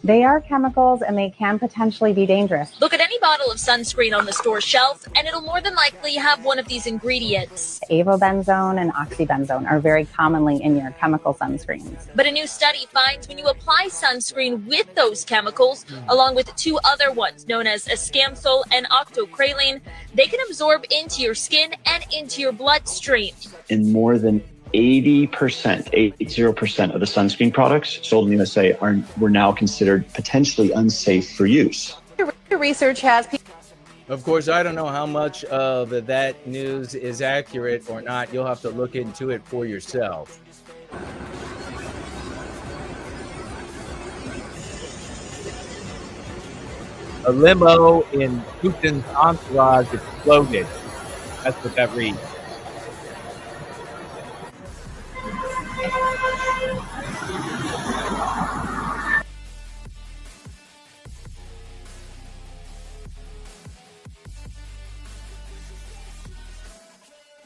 They are chemicals and they can potentially be dangerous. Look at any bottle of sunscreen on the store shelf and it'll more than likely have one of these ingredients. Avobenzone and oxybenzone are very commonly in your chemical sunscreens. But a new study finds when you apply sunscreen with those chemicals, along with 2 other ones known as escamthol and octocrylene, they can absorb into your skin and into your bloodstream. In more than 80% of the sunscreen products sold in the USA were now considered potentially unsafe for use. The research has Of course, I don't know how much of that news is accurate or not. You'll have to look into it for yourself. A limo in Putin's entourage exploded. That's what that reads.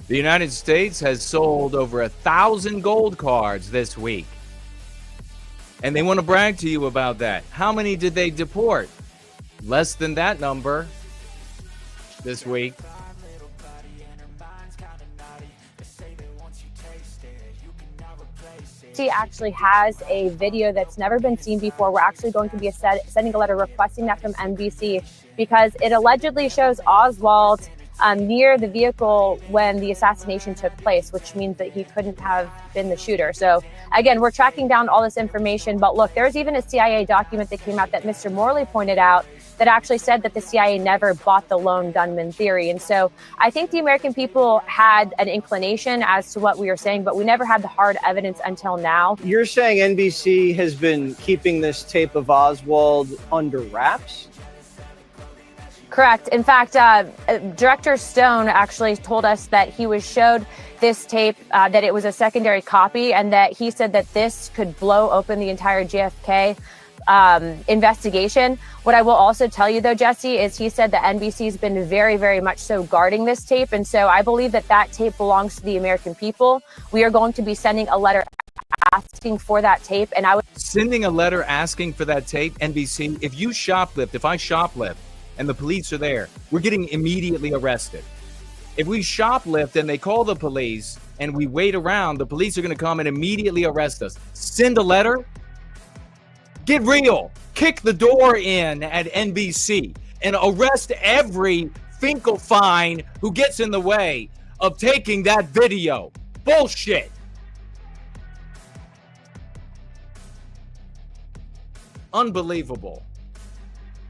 The United States has sold over 1,000 gold cards this week. And they want to brag to you about that. How many did they deport? Less than that number this week. She actually has a video that's never been seen before. We're actually going to be sending a letter requesting that from NBC because it allegedly shows Oswald near the vehicle when the assassination took place, which means that he couldn't have been the shooter. So again, we're tracking down all this information. But look, there's even a CIA document that came out that Mr. Morley pointed out that actually said that the CIA never bought the lone gunman theory. And so I think the American people had an inclination as to what we were saying, but we never had the hard evidence until now. You're saying NBC has been keeping this tape of Oswald under wraps? Correct. In fact, Director Stone actually told us that he was showed this tape, that it was a secondary copy, and that he said that this could blow open the entire JFK investigation. What I will also tell you, though, Jesse, is he said that NBC's been very, very much so guarding this tape. And so I believe that that tape belongs to the American people. We are going to be sending a letter asking for that tape. And I would sending a letter asking for that tape, NBC, if you shoplift, if I shoplift, and the police are there, we're getting immediately arrested. If we shoplift and they call the police and we wait around, the police are going to come and immediately arrest us. Send a letter. Get real. Kick the door in at NBC and arrest every Finkelfine who gets in the way of taking that video. Bullshit. Unbelievable.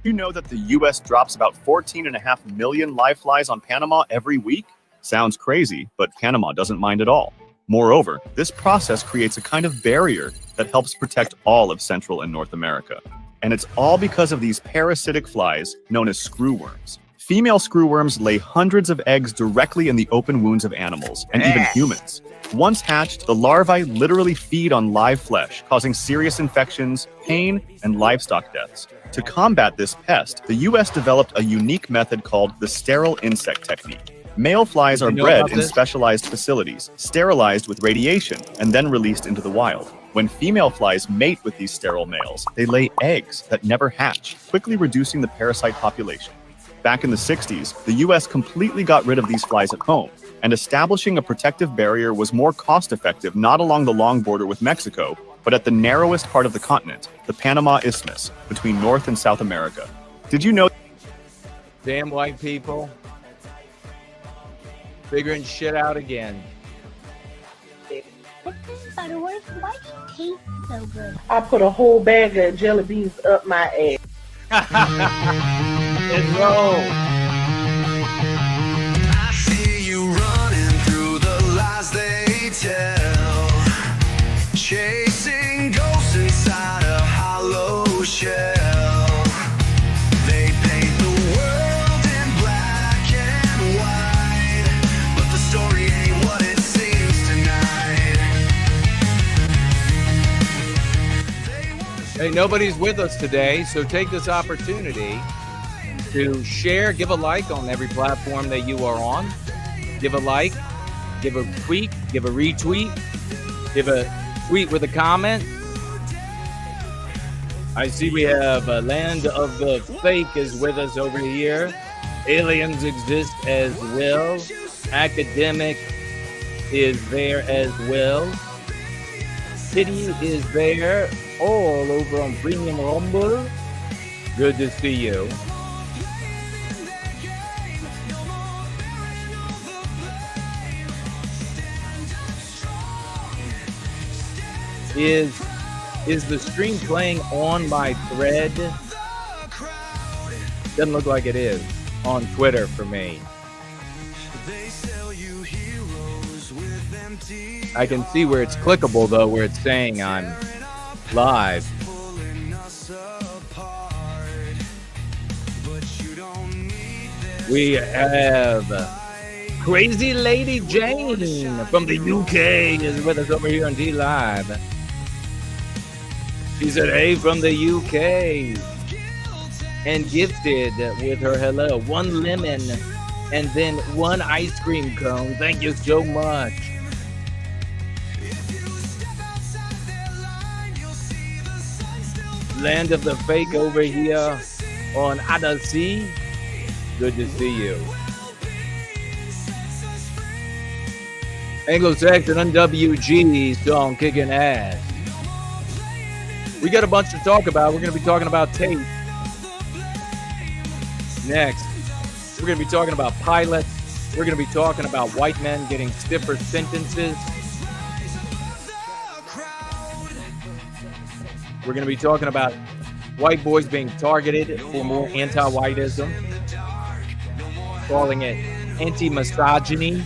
You know that the U.S. drops about 14.5 million live flies on Panama every week? Sounds crazy, but Panama doesn't mind at all. Moreover, this process creates a kind of barrier that helps protect all of Central and North America. And it's all because of these parasitic flies known as screwworms. Female screwworms lay hundreds of eggs directly in the open wounds of animals, and even humans. Once hatched, the larvae literally feed on live flesh, causing serious infections, pain, and livestock deaths. To combat this pest, the U.S. developed a unique method called the sterile insect technique. Male flies are bred in specialized facilities, sterilized with radiation, and then released into the wild. When female flies mate with these sterile males, they lay eggs that never hatch, quickly reducing the parasite population. Back in the 60s, the U.S. completely got rid of these flies at home, and establishing a protective barrier was more cost-effective not along the long border with Mexico, but at the narrowest part of the continent, the Panama Isthmus, between North and South America. Did you know? Damn white people. Figuring shit out again. Butterworth, why do you taste so good? I put a whole bag of jelly beans up my ass. Let's roll. I see you running through the lies they tell, chasing ghosts inside a hollow shell. They paint the world in black and white, but the story ain't what it seems tonight. Hey, nobody's with us today, so take this opportunity to share, give a like on every platform that you are on. Give a like, give a tweet, give a retweet, give a tweet with a comment. I see we have Land of the Fake is with us over here. Aliens exist as well. Academic is there as well. Kitty is there all over on Premium Rumble. Good to see you. Is the stream playing on my thread? Doesn't look like it is. on Twitter for me. I can see where it's clickable, though, where it's saying I'm live. We have Crazy Lady Jane from the UK is with us over here on D Live. She said, hey, from the UK. And gifted with her hello, 1 lemon and then 1 ice cream cone. Thank you so much. Land of the Fake over here on Odyssey. Good to see you. Anglo-Saxon UWG song kicking ass. We got a bunch to talk about. We're going to be talking about Tate. Next, we're going to be talking about pilots. We're going to be talking about white men getting stiffer sentences. We're going to be talking about white boys being targeted for more anti-whiteism, calling it anti-misogyny.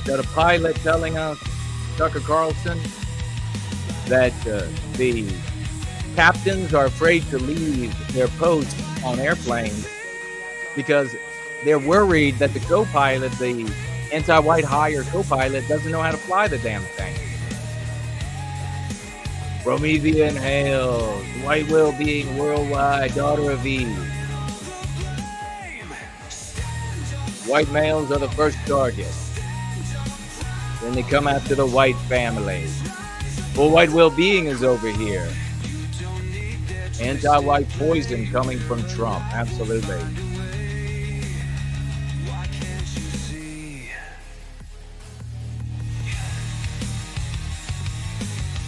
Got a pilot telling us, Tucker Carlson, that the captains are afraid to leave their posts on airplanes because they're worried that the co-pilot, the anti-white hire co-pilot, doesn't know how to fly the damn thing. Promethean hails, white well-being worldwide, daughter of Eve. White males are the first target. Then they come after the white family. Well, white well-being is over here. Anti-white poison coming from Trump. Absolutely.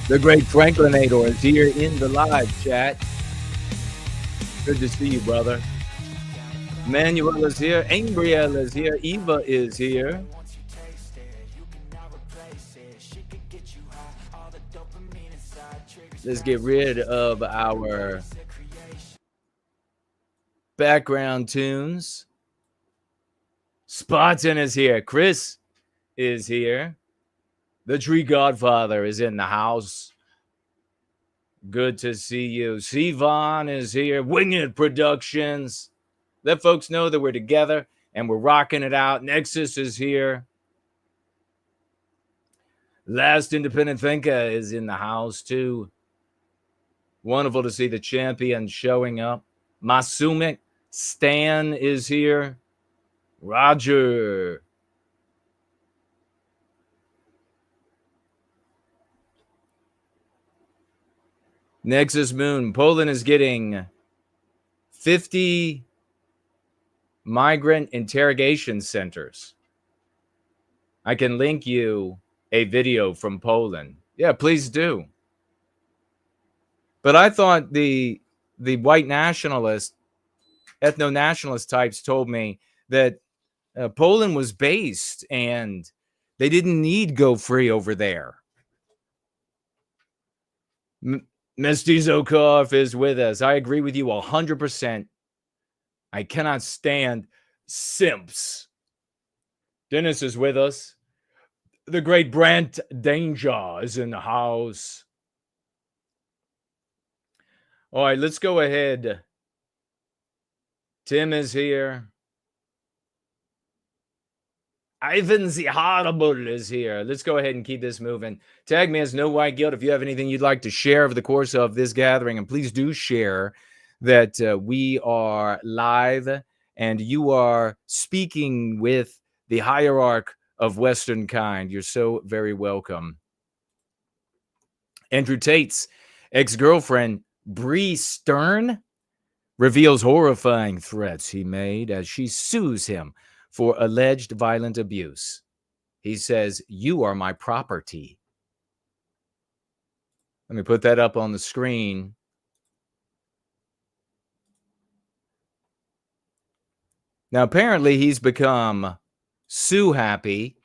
The great Franklinator is here in the live chat. Good to see you, brother. Manuel is here. Angriel is here. Eva is here. Let's get rid of our background tunes. Spotton is here. Chris is here. The Tree Godfather is in the house. Good to see you. Sivan is here. Winged Productions. Let folks know that we're together and we're rocking it out. Nexus is here. Last Independent Thinker is in the house too. Wonderful to see the champion showing up. Masumik Stan is here. Roger. Nexus Moon. Poland is getting 50 migrant interrogation centers. I can link you a video from Poland. Yeah, please do. But I thought the white nationalist, ethno-nationalist types told me that Poland was based and they didn't need Go Free over there. Mestizokov is with us. I agree with you 100%. I cannot stand simps. Dennis is with us. The great Brant Danger is in the house. All right, let's go ahead. Tim is here. Ivan the Horrible is here. Let's go ahead and keep this moving. Tag me as No White Guilt if you have anything you'd like to share over the course of this gathering. And please do share that we are live and you are speaking with the hierarch of Western kind. You're so very welcome. Andrew Tate's ex-girlfriend, Bree Stern, reveals horrifying threats he made as she sues him for alleged violent abuse. He says, "You are my property." Let me put that up on the screen. Now, apparently, he's become sue happy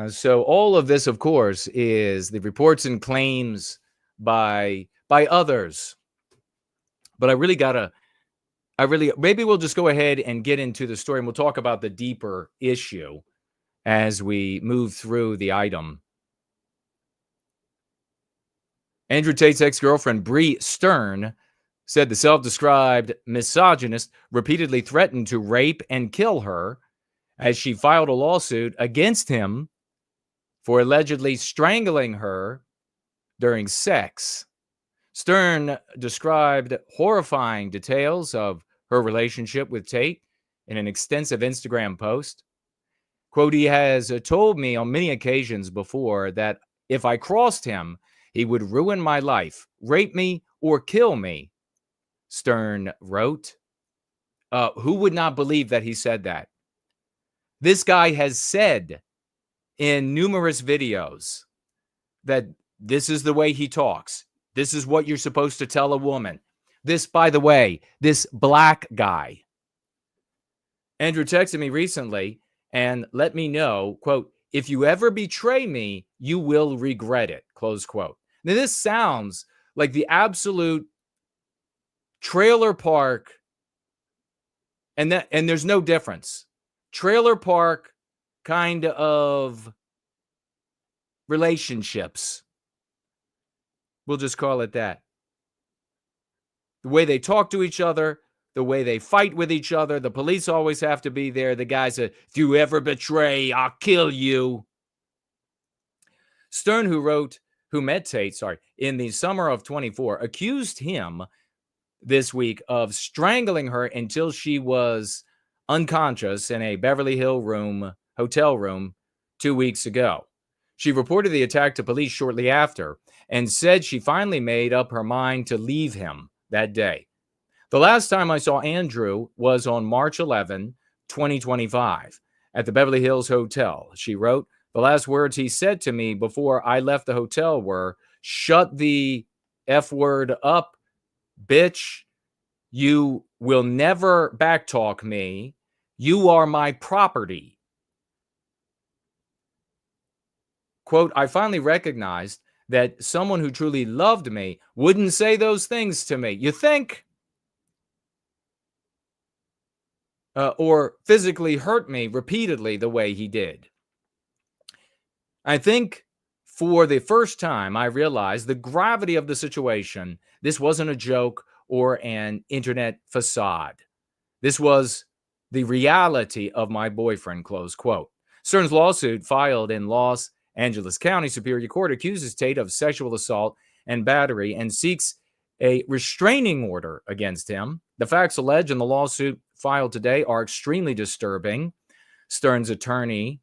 So all of this, of course, is the reports and claims by others. But maybe we'll just go ahead and get into the story, and we'll talk about the deeper issue as we move through the item. Andrew Tate's ex-girlfriend, Bree Stern, said the self-described misogynist repeatedly threatened to rape and kill her as she filed a lawsuit against him for allegedly strangling her during sex. Stern described horrifying details of her relationship with Tate in an extensive Instagram post. Quote, he has told me on many occasions before that if I crossed him, he would ruin my life, rape me, or kill me, Stern wrote. Who would not believe that he said that? This guy has said in numerous videos that this is the way he talks. This is what you're supposed to tell a woman. This, by the way, this black guy. Andrew texted me recently and let me know, quote, if you ever betray me, you will regret it, close quote. Now, this sounds like the absolute trailer park, and there's no difference. Trailer park kind of relationships. We'll just call it that. The way they talk to each other, the way they fight with each other, the police always have to be there. The guy said, if you ever betray, I'll kill you. Stern, who met Tate, in the summer of 24, accused him this week of strangling her until she was unconscious in a Beverly Hills hotel room 2 weeks ago. She reported the attack to police shortly after and said she finally made up her mind to leave him that day. The last time I saw Andrew was on March 11, 2025, at the Beverly Hills Hotel. She wrote, the last words he said to me before I left the hotel were, shut the F word up, bitch. You will never backtalk me. You are my property. Quote, I finally recognized that someone who truly loved me wouldn't say those things to me. You think? Or physically hurt me repeatedly the way he did. I think for the first time I realized the gravity of the situation. This wasn't a joke or an internet facade. This was the reality of my boyfriend, close quote. Stern's lawsuit filed in Los Angeles County Superior Court accuses Tate of sexual assault and battery and seeks a restraining order against him. The facts alleged in the lawsuit filed today are extremely disturbing. Stern's attorney,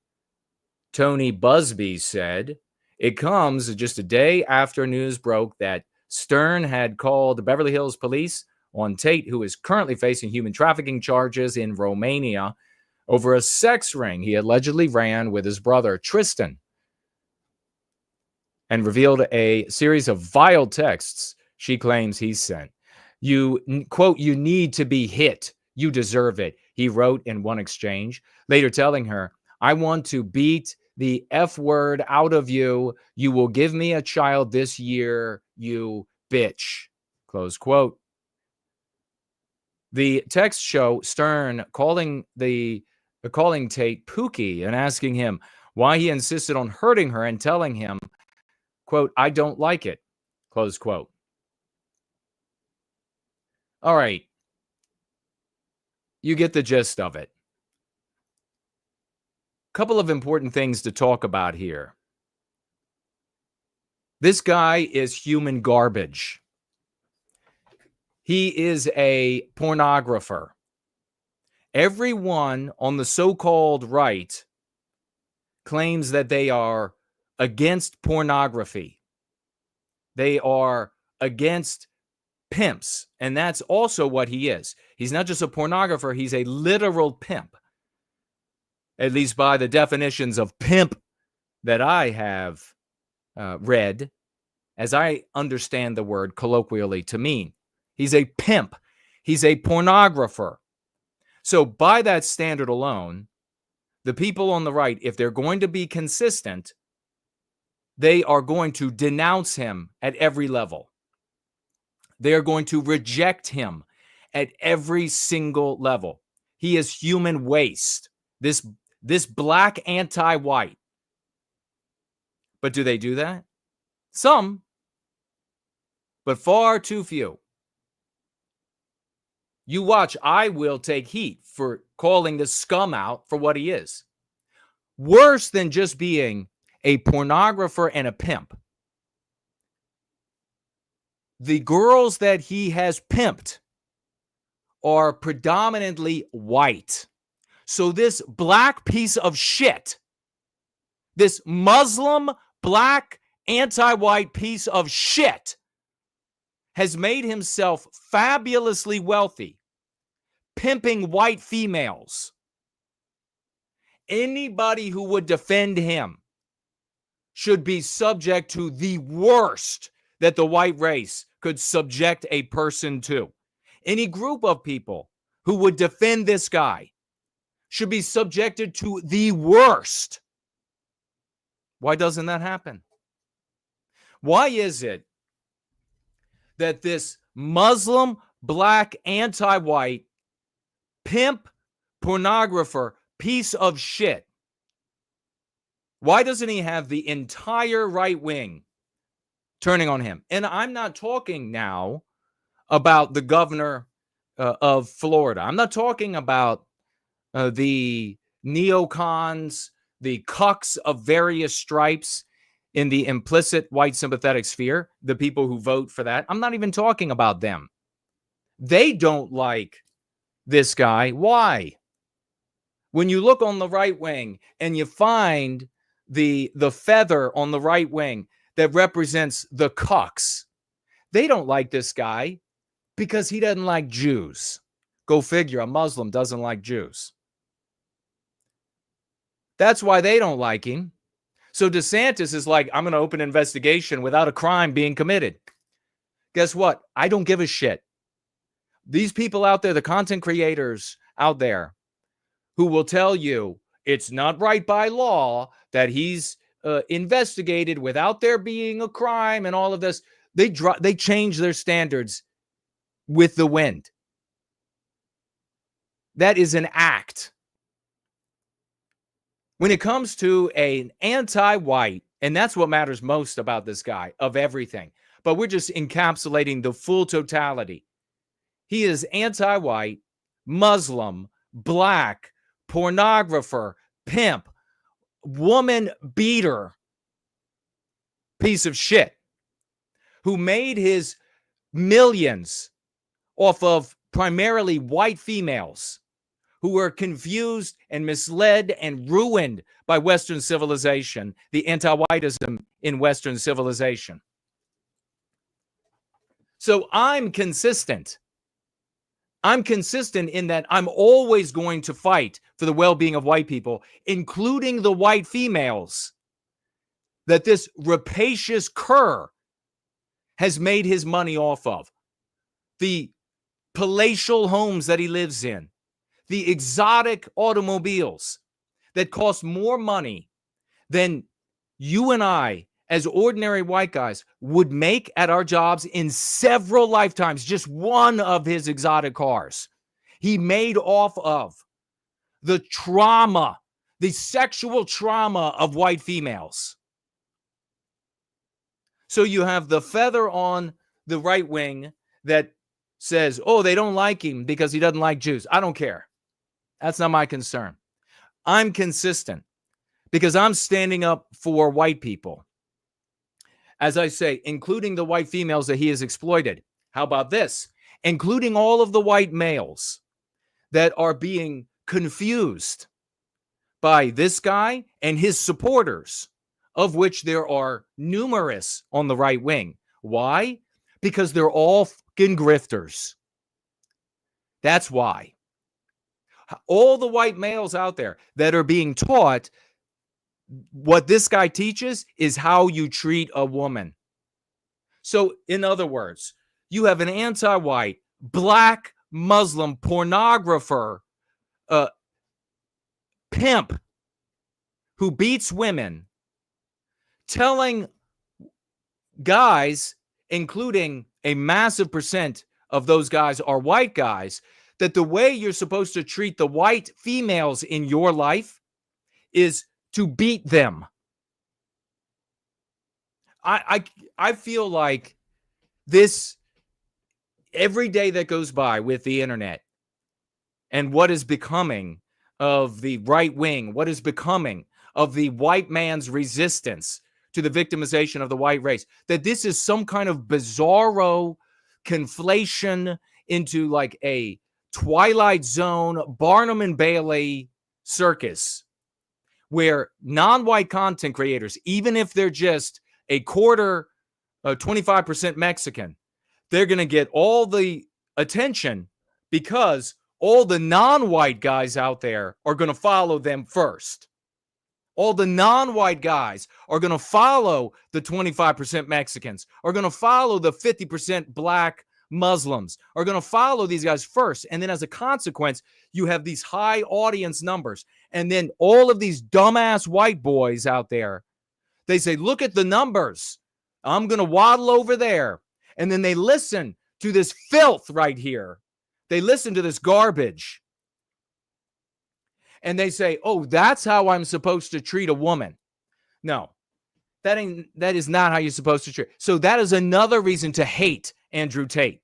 Tony Busby, said it comes just a day after news broke that Stern had called the Beverly Hills police on Tate, who is currently facing human trafficking charges in Romania over a sex ring he allegedly ran with his brother, Tristan, and revealed a series of vile texts she claims he sent. You, quote, you need to be hit. You deserve it, he wrote in one exchange, later telling her, I want to beat the F word out of you. You will give me a child this year, you bitch, close quote. The texts show Stern calling Tate Pookie and asking him why he insisted on hurting her and telling him, quote, I don't like it, close quote. All right. You get the gist of it. Couple of important things to talk about here. This guy is human garbage. He is a pornographer. Everyone on the so-called right claims that they are against pornography. They are against pimps, and that's also what he is. He's not just a pornographer, he's a literal pimp. At least by the definitions of pimp that I have read, as I understand the word colloquially to mean. He's a pimp. He's a pornographer. So by that standard alone, the people on the right, if they're going to be consistent, they are going to denounce him at every level. They are going to reject him at every single level. He is human waste. This black anti-white. But do they do that? Some, but far too few. You watch, I will take heat for calling this scum out for what he is. Worse than just being a pornographer and a pimp. The girls that he has pimped are predominantly white. So this black piece of shit, this Muslim black anti-white piece of shit, has made himself fabulously wealthy, pimping white females. Anybody who would defend him should be subject to the worst that the white race could subject a person to. Any group of people who would defend this guy should be subjected to the worst. Why doesn't that happen? Why is it that this Muslim black anti-white pimp pornographer piece of shit, why doesn't he have the entire right wing turning on him? And I'm not talking now about the governor of Florida. I'm not talking about the neocons, the cucks of various stripes in the implicit white sympathetic sphere, the people who vote for that. I'm not even talking about them. They don't like this guy. Why? When you look on the right wing and you find the feather on the right wing that represents the cucks, they don't like this guy because he doesn't like Jews. Go figure, a Muslim doesn't like Jews. That's why they don't like him. So DeSantis is like, I'm going to open an investigation without a crime being committed. Guess what? I don't give a shit. These people out there, the content creators out there who will tell you it's not right by law that he's investigated without there being a crime and all of this, they change their standards with the wind. That is an act. When it comes to an anti-white, and that's what matters most about this guy, of everything, but we're just encapsulating the full totality. He is anti-white, Muslim, black, pornographer, pimp, woman beater, piece of shit, who made his millions off of primarily white females who were confused and misled and ruined by Western civilization, the anti-whiteism in Western civilization. So I'm consistent. I'm consistent in that I'm always going to fight for the well-being of white people, including the white females that this rapacious cur has made his money off of. The palatial homes that he lives in, the exotic automobiles that cost more money than you and I, as ordinary white guys, would make at our jobs in several lifetimes, just one of his exotic cars. He made off of the trauma, the sexual trauma of white females. So you have the feather on the right wing that says, oh, they don't like him because he doesn't like Jews. I don't care. That's not my concern. I'm consistent because I'm standing up for white people. As I say, including the white females that he has exploited. How about this? Including all of the white males that are being confused by this guy and his supporters, of which there are numerous on the right wing. Why? Because they're all fucking grifters. That's why. All the white males out there that are being taught what this guy teaches is how you treat a woman. So, in other words, you have an anti-white, black, Muslim pornographer, pimp who beats women telling guys, including a massive percent of those guys are white guys, that the way you're supposed to treat the white females in your life is to beat them. I feel like this, every day that goes by with the internet and what is becoming of the right wing, what is becoming of the white man's resistance to the victimization of the white race, that this is some kind of bizarro conflation into like a Twilight Zone, Barnum and Bailey circus, where non-white content creators, even if they're just a quarter, 25% Mexican, they're going to get all the attention because all the non-white guys out there are going to follow them first. All the non-white guys are going to follow the 25% Mexicans, are going to follow the 50% black Muslims, are going to follow these guys first. And then as a consequence, you have these high audience numbers. And then all of these dumbass white boys out there, they say, look at the numbers. I'm going to waddle over there. And then they listen to this filth right here. They listen to this garbage. And they say, oh, that's how I'm supposed to treat a woman. No, that is not how you're supposed to treat. So that is another reason to hate Andrew Tate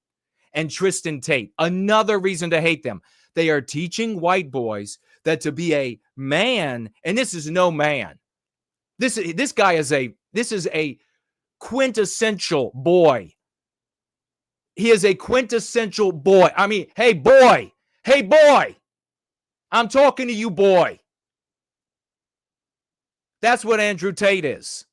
and Tristan Tate. Another reason to hate them. They are teaching white boys that to be a man, and this is no man. This guy is a quintessential boy. He is a quintessential boy. I mean, hey boy, I'm talking to you, boy. That's what Andrew Tate is.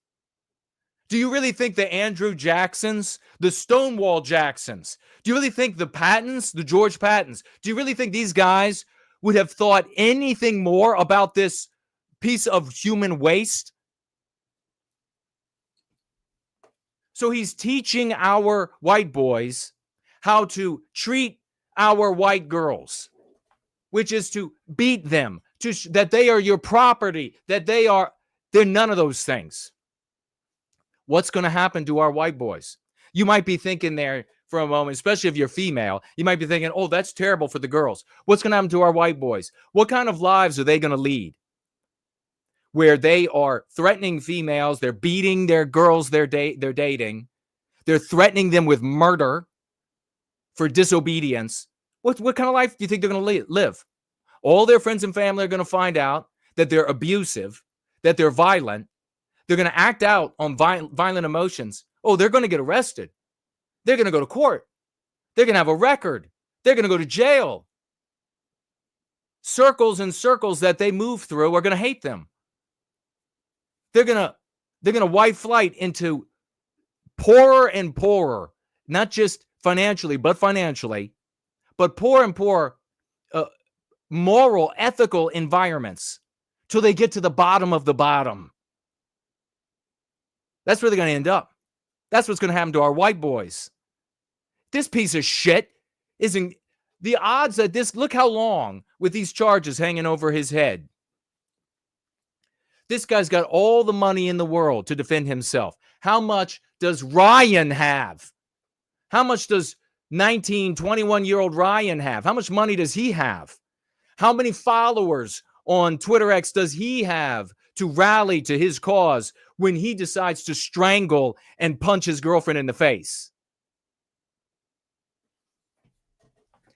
Do you really think the Andrew Jacksons, the Stonewall Jacksons, do you really think the Pattons, the George Pattons, do you really think these guys would have thought anything more about this piece of human waste? So he's teaching our white boys how to treat our white girls, which is to beat them, that they are your property, that they're none of those things. What's going to happen to our white boys? You might be thinking there for a moment, especially if you're female, you might be thinking, oh, that's terrible for the girls. What's going to happen to our white boys? What kind of lives are they going to lead? Where they are threatening females, they're beating their girls they're dating, they're threatening them with murder for disobedience. What kind of life do you think they're going to live? All their friends and family are going to find out that they're abusive, that they're violent. They're going to act out on violent emotions. Oh, they're going to get arrested. They're going to go to court. They're going to have a record. They're going to go to jail. Circles and circles that they move through are going to hate them. They're going to white flight into poorer and poorer, not just financially, but poor and poor moral, ethical environments till they get to the bottom of the bottom. That's where they're going to end up. That's what's going to happen to our white boys. This piece of shit isn't the odds that this, look how long with these charges hanging over his head. This guy's got all the money in the world to defend himself. How much does Ryan have? How much does 19, 21-year-old Ryan have? How much money does he have? How many followers on Twitter X does he have to rally to his cause when he decides to strangle and punch his girlfriend in the face?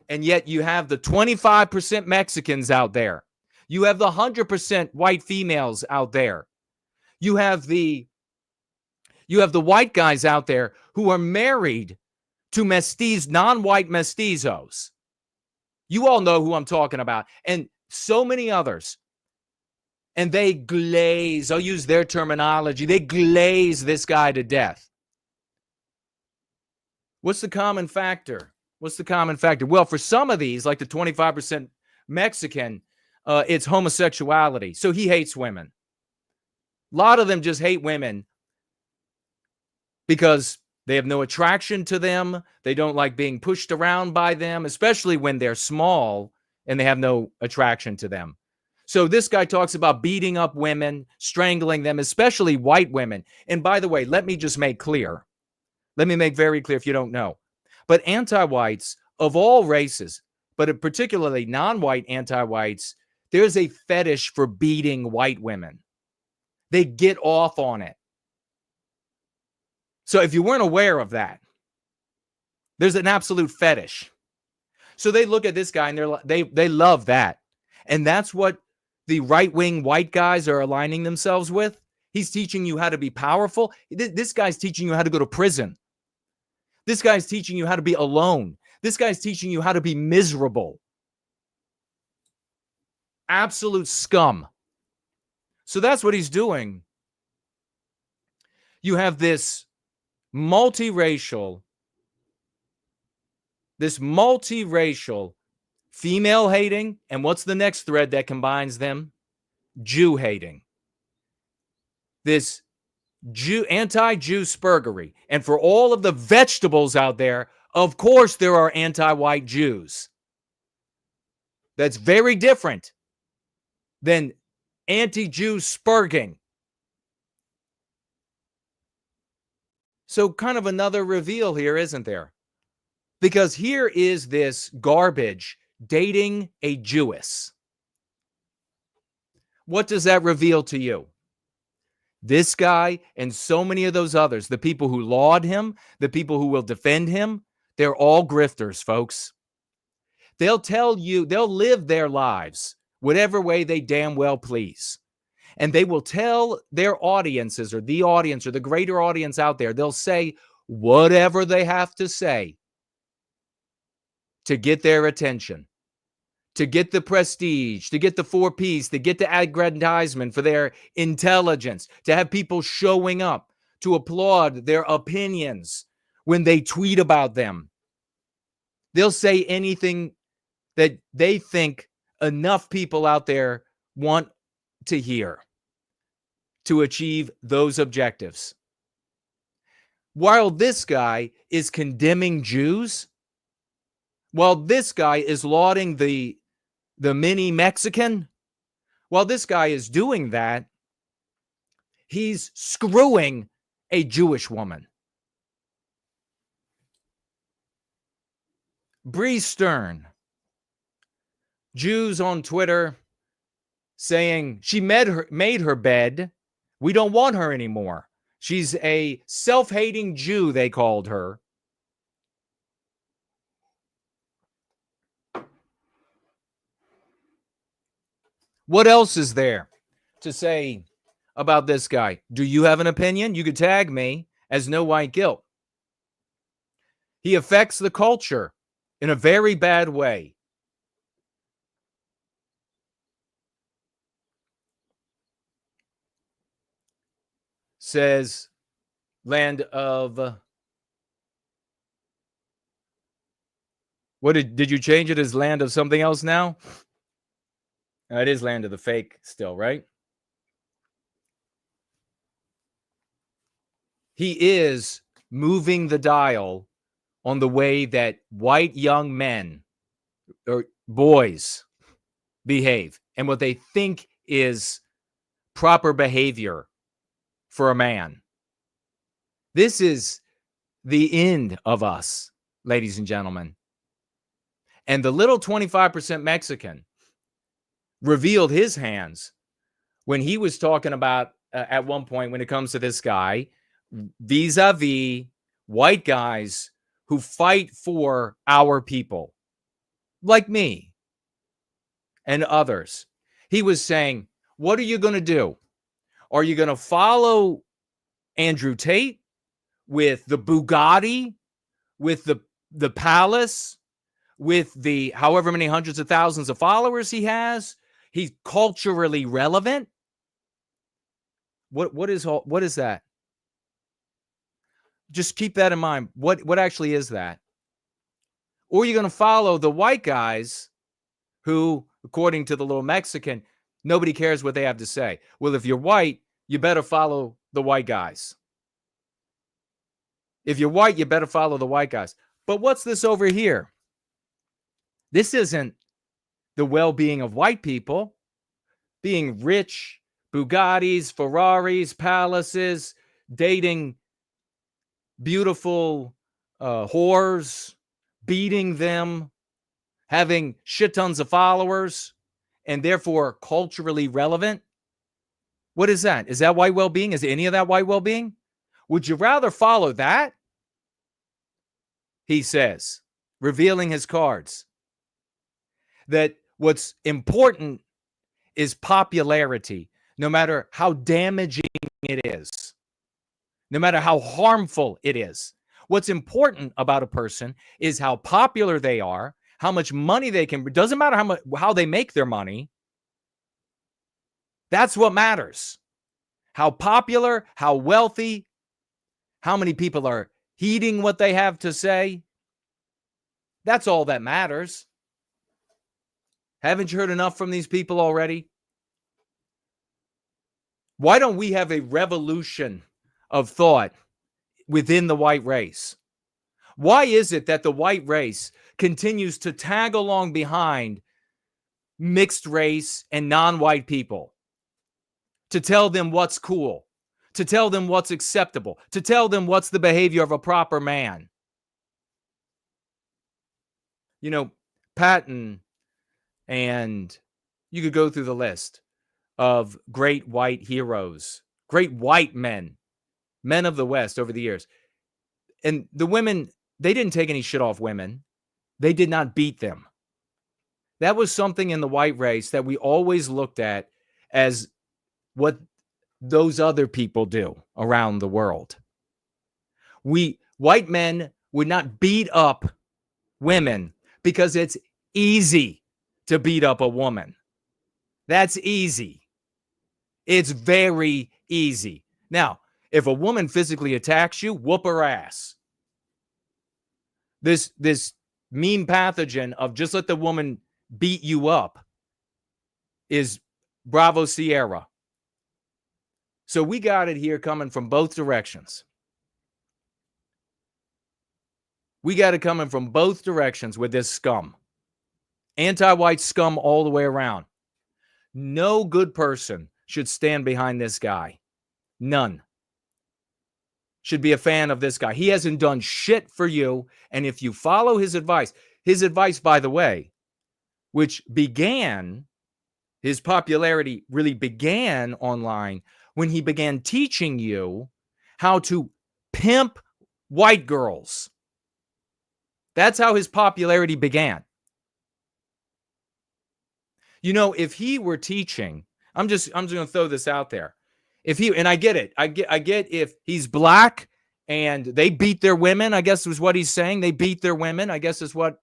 And yet you have the 25% Mexicans out there. You have the 100% white females out there. You have the white guys out there who are married to non-white mestizos. You all know who I'm talking about. And so many others. And they glaze, I'll use their terminology, they glaze this guy to death. What's the common factor? Well, for some of these, like the 25% Mexican, it's homosexuality. So he hates women. A lot of them just hate women because they have no attraction to them. They don't like being pushed around by them, especially when they're small and they have no attraction to them. So this guy talks about beating up women, strangling them, especially white women. And by the way, let me just make clear. Let me make very clear if you don't know. But anti-whites of all races, but particularly non-white anti-whites, there's a fetish for beating white women. They get off on it. So if you weren't aware of that, there's an absolute fetish. So they look at this guy and they love that. And that's what the right-wing white guys are aligning themselves with. He's teaching you how to be powerful. This guy's teaching you how to go to prison. This guy's teaching you how to be alone. This guy's teaching you how to be miserable. Absolute scum. So that's what he's doing. You have this multiracial female hating, and what's the next thread that combines them? Jew hating. This anti-Jew spurgery. And for all of the vegetables out there, of course there are anti-white Jews. That's very different than anti-Jew spurging. So kind of another reveal here, isn't there? Because here is this garbage dating a Jewess. What does that reveal to you? This guy and so many of those others, the people who laud him, the people who will defend him, they're all grifters, folks. They'll tell you, they'll live their lives whatever way they damn well please. And they will tell their audiences or the audience or the greater audience out there, they'll say whatever they have to say to get their attention, to get the prestige, to get the 4 Ps, to get the aggrandizement for their intelligence, to have people showing up to applaud their opinions when they tweet about them. They'll say anything that they think enough people out there want to hear to achieve those objectives. While this guy is condemning Jews, while this guy is lauding the mini Mexican, while this guy is doing that, he's screwing a Jewish woman. Bree Stern, Jews on Twitter saying she made her bed. We don't want her anymore. She's a self-hating Jew, they called her. What else is there to say about this guy? Do you have an opinion? You could tag me as No White Guilt. He affects the culture in a very bad way. Says land of what did you change it as land of something else now? It is land of the fake still, right? He is moving the dial on the way that white young men or boys behave and what they think is proper behavior for a man. This is the end of us, ladies and gentlemen. And the little 25% Mexican revealed his hands when he was talking about at one point when it comes to this guy vis-a-vis white guys who fight for our people like me and others. He was saying, what are you going to do? Are you going to follow Andrew Tate with the Bugatti, with the palace, with the however many hundreds of thousands of followers he has? He's culturally relevant. What is that? Just keep that in mind. What actually is that? Or you're going to follow the white guys who, according to the little Mexican, nobody cares what they have to say. Well, if you're white, you better follow the white guys. If you're white, you better follow the white guys. But what's this over here? This isn't the well-being of white people. being rich, Bugattis, Ferraris, palaces, dating beautiful whores, beating them, having shit tons of followers, and therefore culturally relevant. What is that? Is that white well-being? Is any of that white well-being? Would you rather follow that? He says, revealing his cards, that what's important is popularity, no matter how damaging it is, no matter how harmful it is. What's important about a person is how popular they are, how much money they can. It doesn't matter how they make their money. That's what matters. How popular, how wealthy, how many people are heeding what they have to say. That's all that matters. Haven't you heard enough from these people already? Why don't we have a revolution of thought within the white race? Why is it that the white race continues to tag along behind mixed race and non-white people to tell them what's cool, to tell them what's acceptable, to tell them what's the behavior of a proper man? You know, Patton, and you could go through the list of great white heroes, great white men of the West over the years. And the women, they didn't take any shit off women. They did not beat them. That was something in the white race that we always looked at as what those other people do around the world. White men would not beat up women because it's easy to beat up a woman. That's easy. It's very easy. Now, if a woman physically attacks you, whoop her ass. This mean pathogen of just let the woman beat you up is Bravo Sierra. So we got it here coming from both directions. We got it coming from both directions with this scum. Anti-white scum all the way around. No good person should stand behind this guy. None should be a fan of this guy. He hasn't done shit for you. And if you follow his advice, by the way, which began, his popularity really began online when he began teaching you how to pimp white girls. That's how his popularity began. You know, if he were teaching, I'm just going to throw this out there. And I get it. I get if he's black and they beat their women, I guess is what he's saying. They beat their women. I guess is what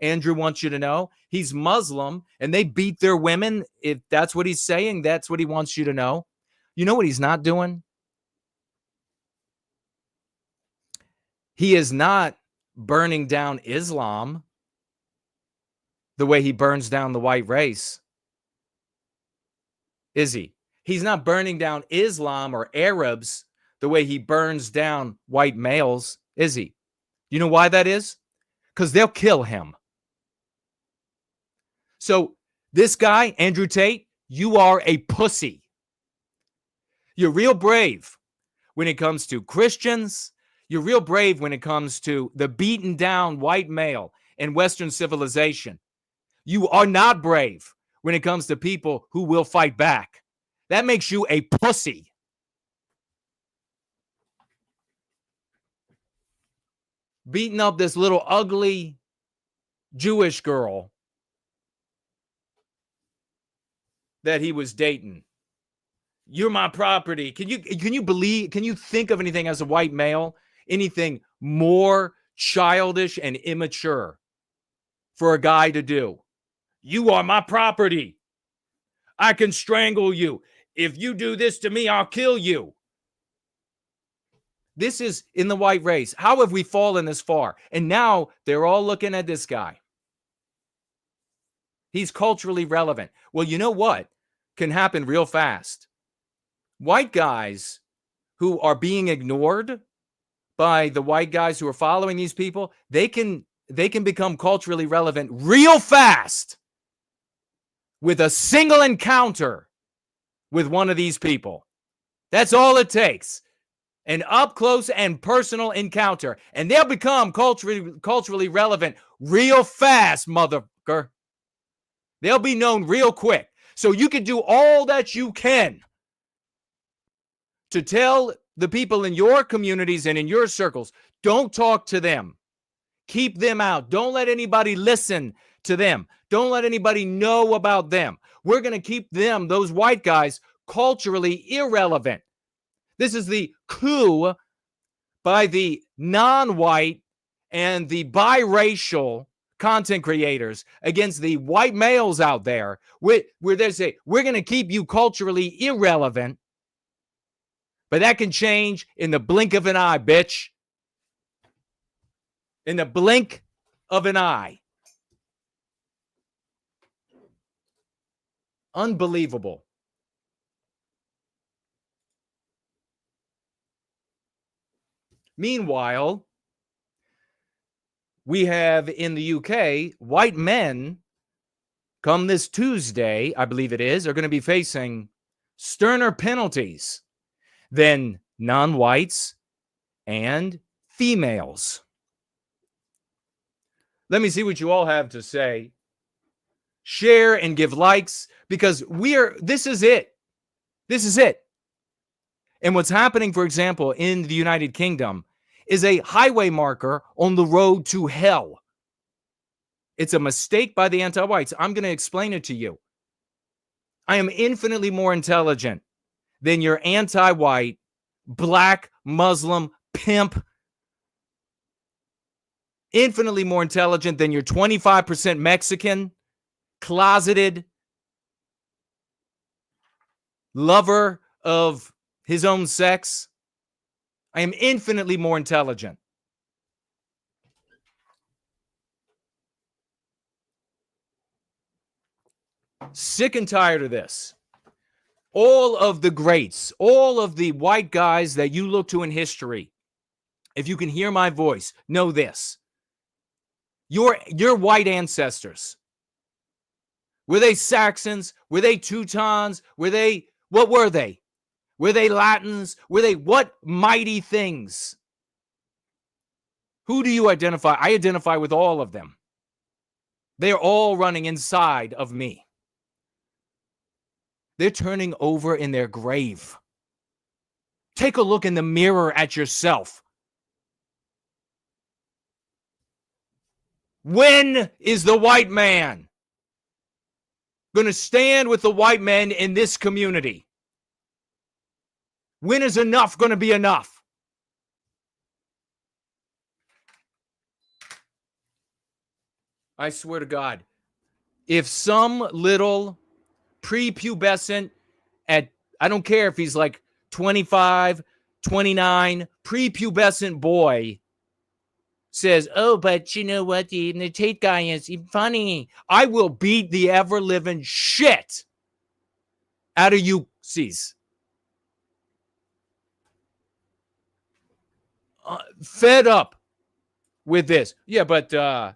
Andrew wants you to know. He's Muslim and they beat their women. If that's what he's saying, that's what he wants you to know. You know what he's not doing? He is not burning down Islam the way he burns down the white race. Is he? He's not burning down Islam or Arabs the way he burns down white males, is he? You know why that is? Because they'll kill him. So this guy, Andrew Tate, you are a pussy. You're real brave when it comes to Christians. You're real brave when it comes to the beaten down white male in Western civilization. You are not brave when it comes to people who will fight back. That makes you a pussy. Beating up this little ugly Jewish girl that he was dating. You're my property. Can you think of anything as a white male, anything more childish and immature for a guy to do? You are my property. I can strangle you. If you do this to me, I'll kill you. This is in the white race. How have we fallen this far? And now they're all looking at this guy. He's culturally relevant. Well, you know what can happen real fast? White guys who are being ignored by the white guys who are following these people, they can become culturally relevant real fast with a single encounter with one of these people. That's all it takes. An up-close and personal encounter. And they'll become culturally relevant real fast, motherfucker. They'll be known real quick. So you can do all that you can to tell the people in your communities and in your circles, don't talk to them. Keep them out. Don't let anybody listen to them. Don't let anybody know about them. We're going to keep them, those white guys, culturally irrelevant. This is the coup by the non-white and the biracial content creators against the white males out there, where they say, we're going to keep you culturally irrelevant, but that can change in the blink of an eye, bitch. In the blink of an eye. Unbelievable. Meanwhile, we have in the UK, white men, come this Tuesday, I believe it is, are going to be facing sterner penalties than non-whites and females. Let me see what you all have to say. Share and give likes, because this is it. This is it. And what's happening, for example, in the United Kingdom is a highway marker on the road to hell. It's a mistake by the anti-whites. I'm going to explain it to you. I am infinitely more intelligent than your anti-white, black, Muslim, pimp. Infinitely more intelligent than your 25% Mexican, closeted, lover of his own sex. I am infinitely more intelligent. Sick and tired of this. All of the greats, all of the white guys that you look to in history, if you can hear my voice, know this. Your white ancestors, were they Saxons? Were they Teutons? What were they? Were they Latins? Were they what mighty things? Who do you identify? I identify with all of them. They are all running inside of me. They're turning over in their grave. Take a look in the mirror at yourself. When is the white man going to stand with the white men in this community? When is enough going to be enough? I swear to God, if some little prepubescent I don't care if he's like 25, 29, prepubescent boy says, oh, but you know what, the Tate guy is funny, I will beat the ever-living shit out of you, C's. Fed up with this. Yeah, but they're,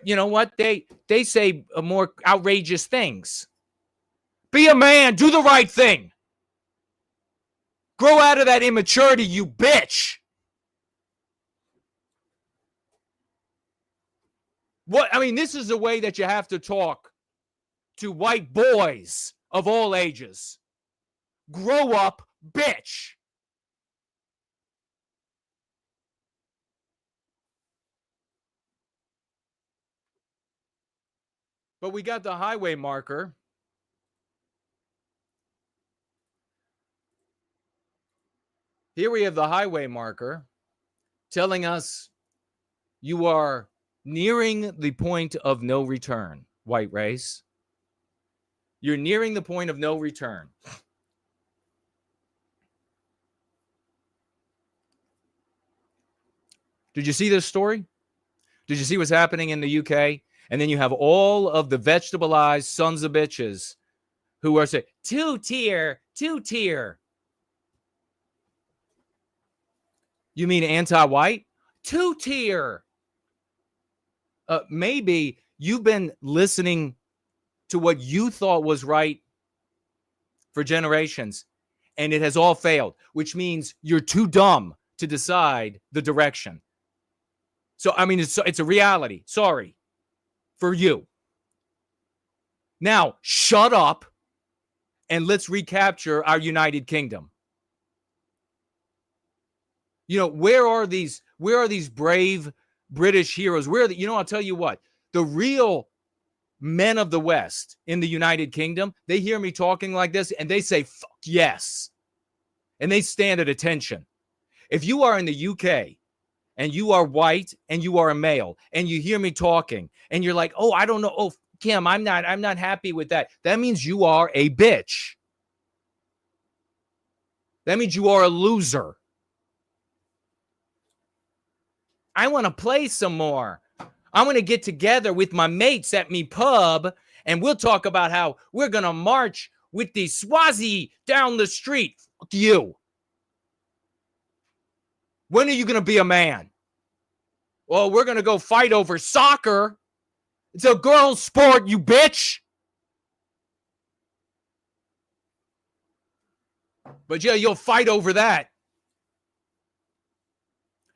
you know what, they say more outrageous things. Be a man, do the right thing. Grow out of that immaturity, you bitch. This is the way that you have to talk to white boys of all ages. Grow up, bitch. But we got the highway marker. Here we have the highway marker telling us you are nearing the point of no return, white race. You're nearing the point of no return. Did you see this story? Did you see what's happening in the UK? And then you have all of the vegetabilized sons of bitches who are saying, two-tier. You mean anti-white? Two-tier. Maybe you've been listening to what you thought was right for generations, and it has all failed, which means you're too dumb to decide the direction. So, I mean, it's a reality. Sorry for you. Now, shut up and let's recapture our United Kingdom. You know, where are these brave British heroes? I'll tell you what, the real men of the West in the United Kingdom, they hear me talking like this and they say, fuck yes. And they stand at attention. If you are in the UK and you are white and you are a male and you hear me talking and you're like, oh, I don't know. Oh, Kim, I'm not happy with that. That means you are a bitch. That means you are a loser. I want to play some more. I want to get together with my mates at me pub and we'll talk about how we're going to march with the Swazi down the street. Fuck you. When are you going to be a man? Well, we're going to go fight over soccer. It's a girl's sport, you bitch. But yeah, you'll fight over that.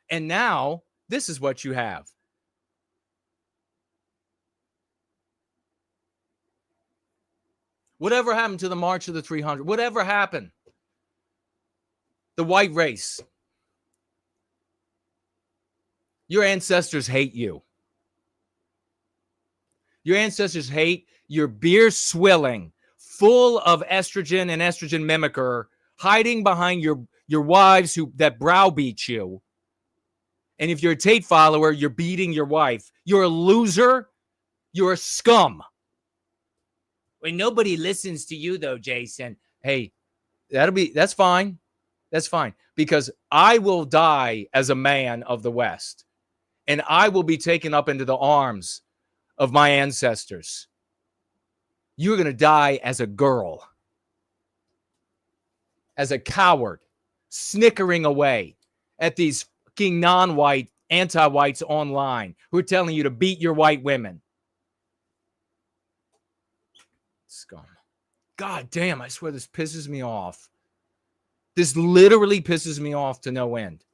And now, this is what you have. Whatever happened to the March of the 300? Whatever happened? The white race. Your ancestors hate you. Your ancestors hate your beer swilling, full of estrogen and estrogen mimicker, hiding behind your wives that browbeat you. And if you're a Tate follower, you're beating your wife. You're a loser. You're a scum. When nobody listens to you, though, Jason. Hey, that's fine. That's fine. Because I will die as a man of the West. And I will be taken up into the arms of my ancestors. You're going to die as a girl. As a coward. Snickering away at these fucking non-white, anti-whites online who are telling you to beat your white women. Scum. God damn, I swear this pisses me off. This literally pisses me off to no end.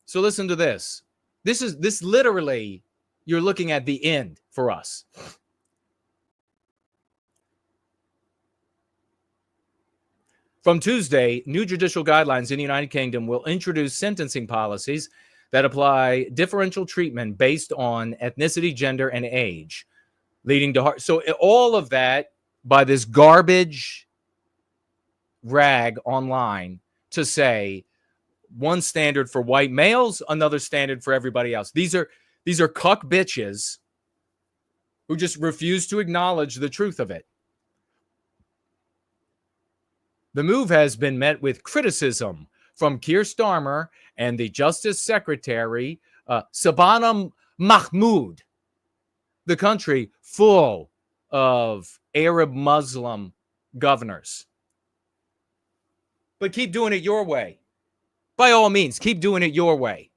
So listen to this. This literally, you're looking at the end for us. From Tuesday, new judicial guidelines in the United Kingdom will introduce sentencing policies that apply differential treatment based on ethnicity, gender, and age, leading to so all of that by this garbage rag online to say one standard for white males, another standard for everybody else. These are cuck bitches who just refuse to acknowledge the truth of it. The move has been met with criticism from Keir Starmer and the Justice Secretary, Sabana Mahmood. The country full of Arab Muslim governors. But keep doing it your way. By all means, keep doing it your way.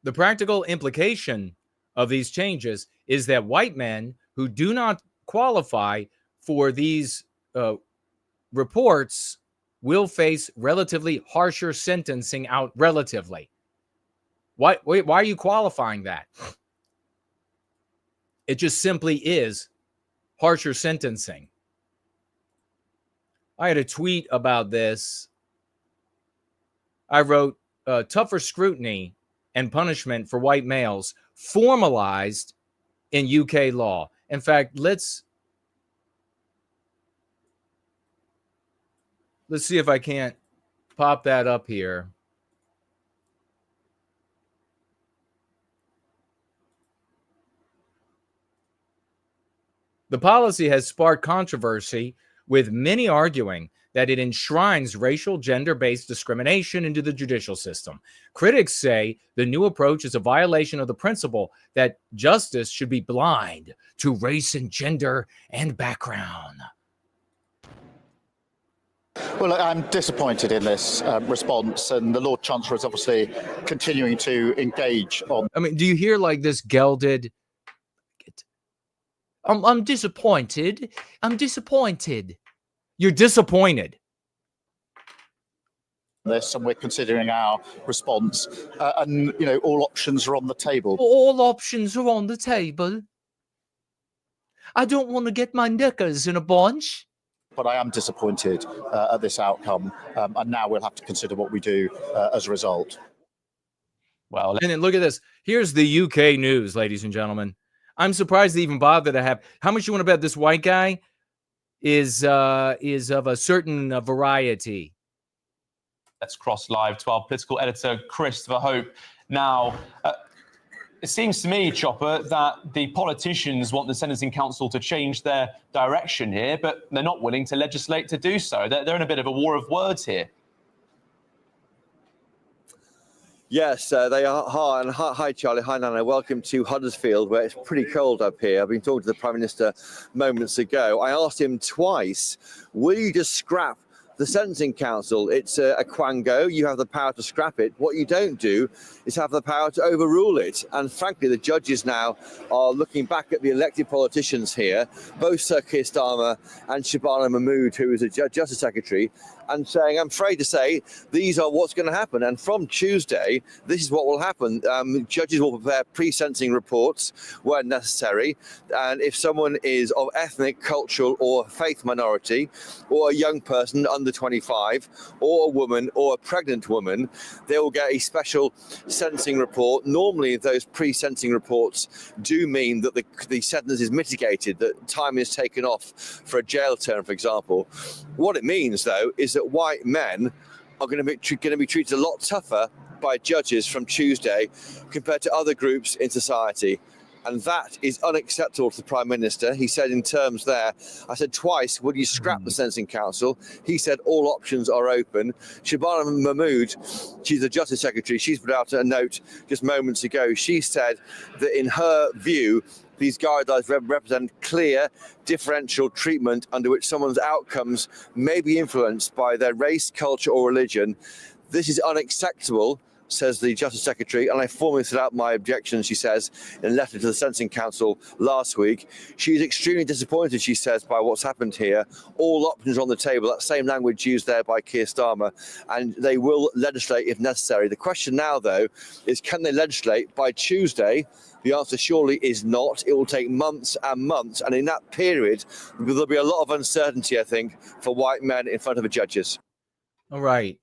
The practical implication of these changes is that white men who do not qualify for these reports will face relatively harsher sentencing out relatively. Why are you qualifying that? It just simply is harsher sentencing. I had a tweet about this. I wrote, tougher scrutiny and punishment for white males formalized in UK law. In fact, let's see if I can't pop that up here. The policy has sparked controversy, with many arguing that it enshrines racial, gender-based discrimination into the judicial system. Critics say the new approach is a violation of the principle that justice should be blind to race and gender and background. Well, I'm disappointed in this response, and the Lord Chancellor is obviously continuing to engage on. I mean, do you hear like this gelded? I'm disappointed. I'm disappointed. You're disappointed. This, and we're considering our response, and you know, all options are on the table. All options are on the table. I don't want to get my knickers in a bunch. But I am disappointed at this outcome, and now we'll have to consider what we do as a result. Well, and then look at this. Here's the UK news, ladies and gentlemen. I'm surprised they even bother to have. How much you want to bet this white guy is of a certain variety? Let's cross live to our political editor, Christopher Hope. Now, it seems to me, Chopper, that the politicians want the Sentencing Council to change their direction here, but they're not willing to legislate to do so. They're in a bit of a war of words here. Yes, they are. Hi, Charlie. Hi, Nana. Welcome to Huddersfield, where it's pretty cold up here. I've been talking to the Prime Minister moments ago. I asked him twice, will you just scrap the Sentencing Council? It's a quango. You have the power to scrap it. What you don't do is have the power to overrule it. And frankly, the judges now are looking back at the elected politicians here, both Sir Keir Starmer and Shabana Mahmood, who is a Justice Secretary, and saying, I'm afraid to say, these are what's going to happen. And from Tuesday, this is what will happen. Judges will prepare pre-sentencing reports where necessary. And if someone is of ethnic, cultural, or faith minority, or a young person under 25, or a woman, or a pregnant woman, they will get a special sentencing report. Normally, those pre-sentencing reports do mean that the sentence is mitigated, that time is taken off for a jail term, for example. What it means, though, is that white men are going to be treated a lot tougher by judges from Tuesday compared to other groups in society. And that is unacceptable to the Prime Minister. He said in terms there, I said twice, would you scrap the Sentencing Council? He said all options are open. Shabana Mahmood, she's the Justice Secretary, she's put out a note just moments ago. She said that in her view, these guidelines represent clear differential treatment under which someone's outcomes may be influenced by their race, culture, or religion. This is unacceptable, says the Justice Secretary, and I formally set out my objections, she says, in a letter to the Sentencing Council last week. She's extremely disappointed, she says, by what's happened here. All options on the table, that same language used there by Keir Starmer, and they will legislate if necessary. The question now, though, is can they legislate by Tuesday? The answer surely is not. It will take months and months, and in that period, there'll be a lot of uncertainty, I think, for white men in front of the judges. All right.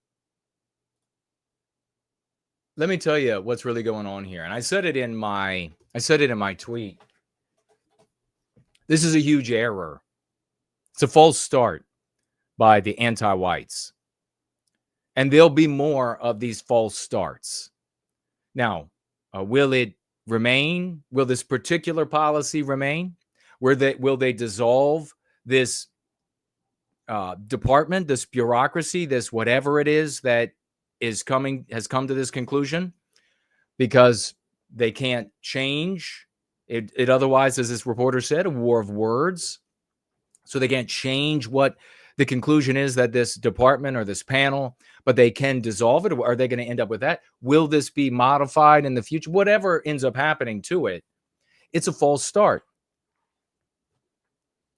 Let me tell you what's really going on here. And I said it in my tweet. This is a huge error. It's a false start by the anti-whites. And there'll be more of these false starts. Now, will it remain? Will this particular policy remain? Will they dissolve this department, this bureaucracy, this whatever it is that has come to this conclusion because they can't change it otherwise, as this reporter said, a war of words. So they can't change what the conclusion is that this department or this panel, but they can dissolve it. Are they going to end up with that? Will this be modified in the future? Whatever ends up happening to it, it's a false start.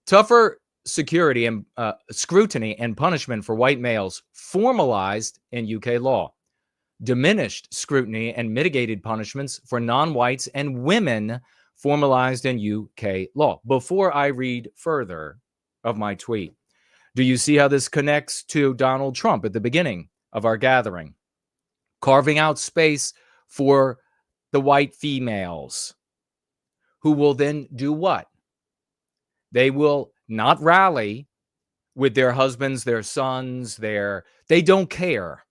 Tougher security and scrutiny and punishment for white males formalized in UK law. Diminished scrutiny and mitigated punishments for non-whites and women formalized in UK law. Before I read further of my tweet, do you see how this connects to Donald Trump at the beginning of our gathering? Carving out space for the white females who will then do what? They will not rally with their husbands, their sons, they don't care.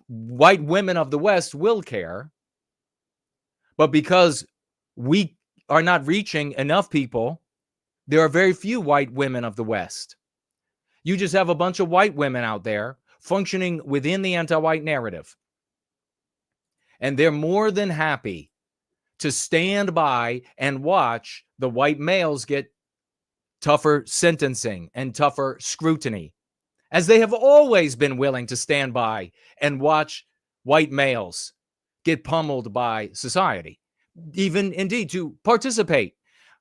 White women of the West will care. But because we are not reaching enough people, there are very few white women of the West. You just have a bunch of white women out there functioning within the anti-white narrative. And they're more than happy to stand by and watch the white males get tougher sentencing and tougher scrutiny as they have always been willing to stand by and watch white males get pummeled by society, even indeed to participate.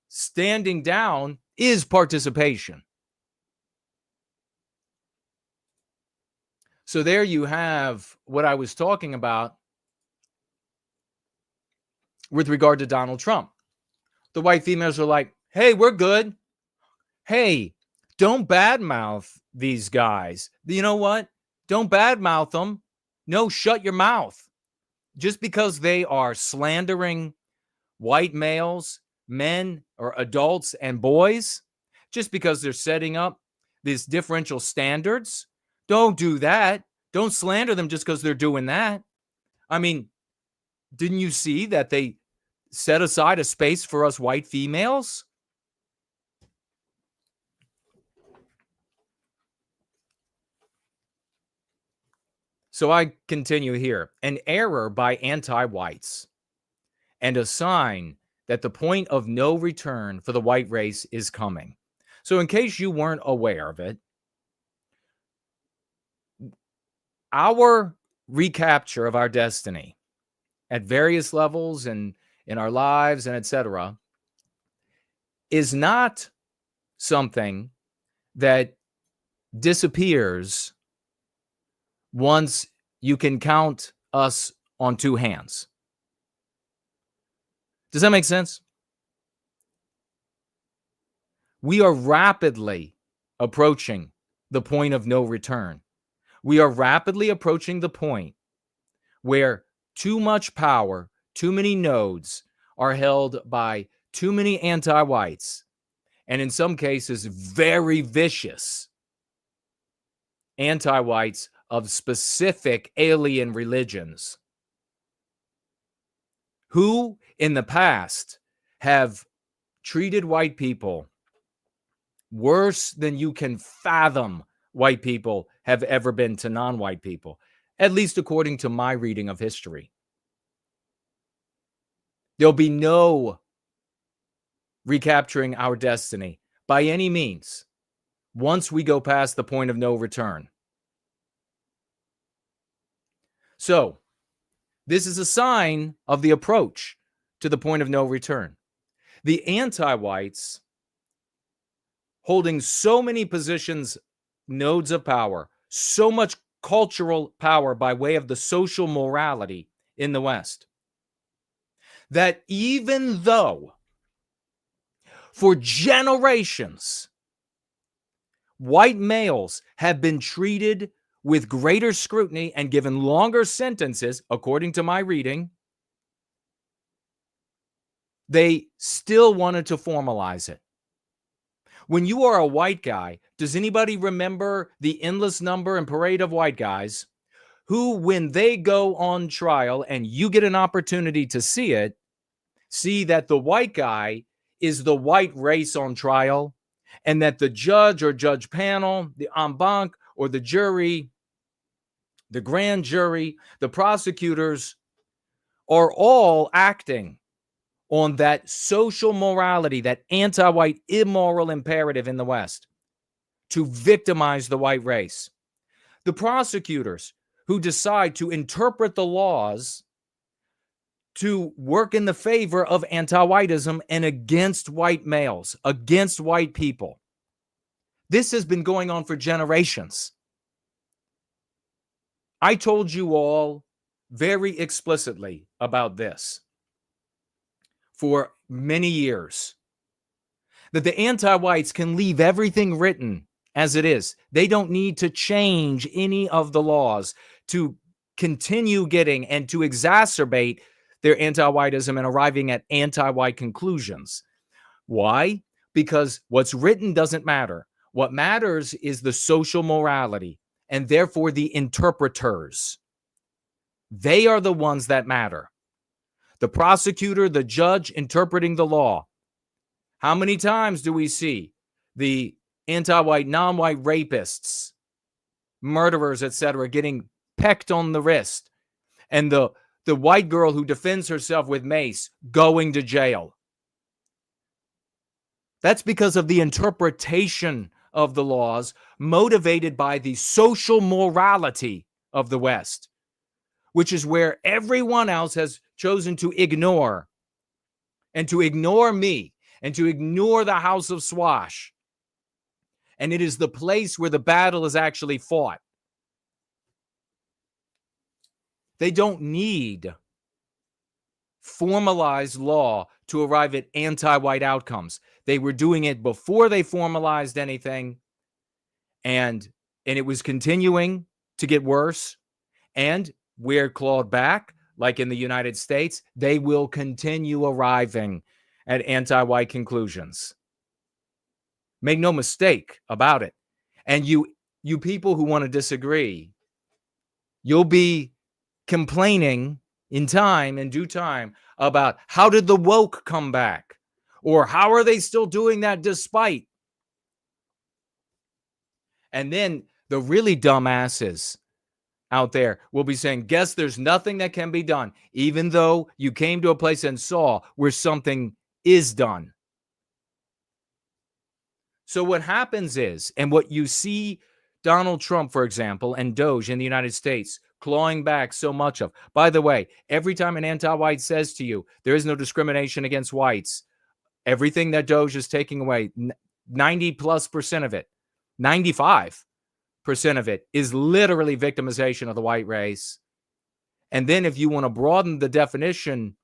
Standing down is participation. So there you have what I was talking about with regard to Donald Trump. The white females are like, hey, we're good. Hey, don't badmouth these guys. You know what? Don't badmouth them. No, shut your mouth. Just because they are slandering white males, men or adults and boys, just because they're setting up these differential standards, don't do that. Don't slander them just because they're doing that. I mean, didn't you see that they set aside a space for us white females? So I continue here. An error by anti-whites and a sign that the point of no return for the white race is coming. So in case you weren't aware of it, our recapture of our destiny at various levels and in our lives and etc. is not something that disappears once you can count us on two hands. Does that make sense? We are rapidly approaching the point of no return. We are rapidly approaching the point where too much power, too many nodes are held by too many anti-whites, and in some cases, very vicious anti-whites of specific alien religions who in the past have treated white people worse than you can fathom white people have ever been to non-white people, at least according to my reading of history. There'll be no recapturing our destiny by any means once we go past the point of no return. So, this is a sign of the approach to the point of no return. The anti-whites holding so many positions, nodes of power, so much cultural power by way of the social morality in the West, that even though for generations white males have been treated with greater scrutiny and given longer sentences, according to my reading, they still wanted to formalize it. When you are a white guy, does anybody remember the endless number and parade of white guys who, when they go on trial and you get an opportunity to see it, see that the white guy is the white race on trial, and that the judge or judge panel, the en banc or the jury, the grand jury, the prosecutors are all acting on that social morality, that anti-white immoral imperative in the West to victimize the white race. The prosecutors who decide to interpret the laws to work in the favor of anti-whiteism and against white males, against white people. This has been going on for generations. I told you all very explicitly about this for many years, that the anti-whites can leave everything written as it is. They don't need to change any of the laws to continue getting and to exacerbate their anti-whiteism and arriving at anti-white conclusions. Why? Because what's written doesn't matter. What matters is the social morality, and therefore the interpreters. They are the ones that matter. The prosecutor, the judge interpreting the law. How many times do we see the anti-white, non-white rapists, murderers, etc., getting pecked on the wrist, and the white girl who defends herself with mace going to jail? That's because of the interpretation of the laws motivated by the social morality of the West, which is where everyone else has chosen to ignore, and to ignore me, and to ignore the House of Swash. And it is the place where the battle is actually fought. They don't need formalized law to arrive at anti-white outcomes. They were doing it before they formalized anything, and it was continuing to get worse. And we're clawed back, like in the United States, they will continue arriving at anti-white conclusions. Make no mistake about it. And you people who want to disagree, you'll be complaining in due time, about how did the woke come back? Or how are they still doing that despite? And then the really dumbasses out there will be saying, guess there's nothing that can be done, even though you came to a place and saw where something is done. So what happens is, and what you see Donald Trump, for example, and Doge in the United States clawing back so much of. By the way, every time an anti-white says to you, there is no discrimination against whites, everything that Doge is taking away, 90+% of it, 95% of it is literally victimization of the white race. And then if you want to broaden the definition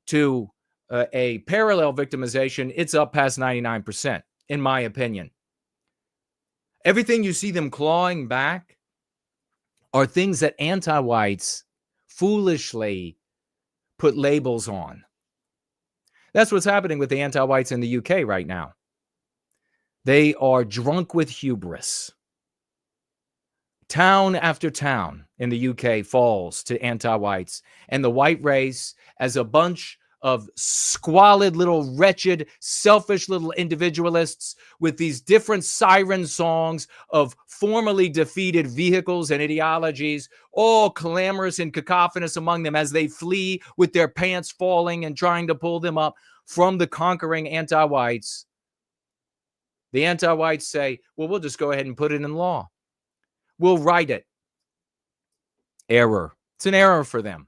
to a parallel victimization, it's up past 99%, in my opinion. Everything you see them clawing back are things that anti-whites foolishly put labels on. That's what's happening with the anti-whites in the UK right now. They are drunk with hubris. Town after town in the UK falls to anti-whites, and the white race as a bunch of squalid little wretched, selfish little individualists with these different siren songs of formerly defeated vehicles and ideologies, all clamorous and cacophonous among them as they flee with their pants falling and trying to pull them up from the conquering anti-whites. The anti-whites say, well, we'll just go ahead and put it in law. We'll write it. Error. It's an error for them.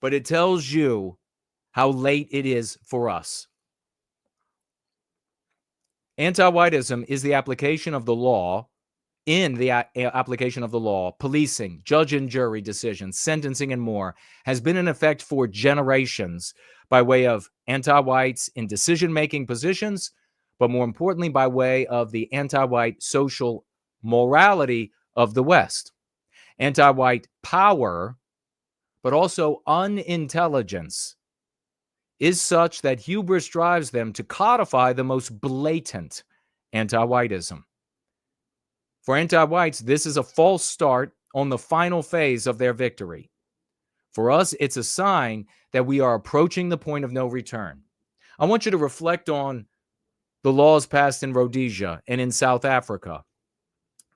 But it tells you how late it is for us. Anti-whiteism is the application of the law, policing, judge and jury decisions, sentencing, and more, has been in effect for generations by way of anti-whites in decision-making positions, but more importantly, by way of the anti-white social morality of the West. Anti-white power, but also unintelligence, is such that hubris drives them to codify the most blatant anti-whiteism. For anti-whites, this is a false start on the final phase of their victory. For us, it's a sign that we are approaching the point of no return. I want you to reflect on the laws passed in Rhodesia and in South Africa,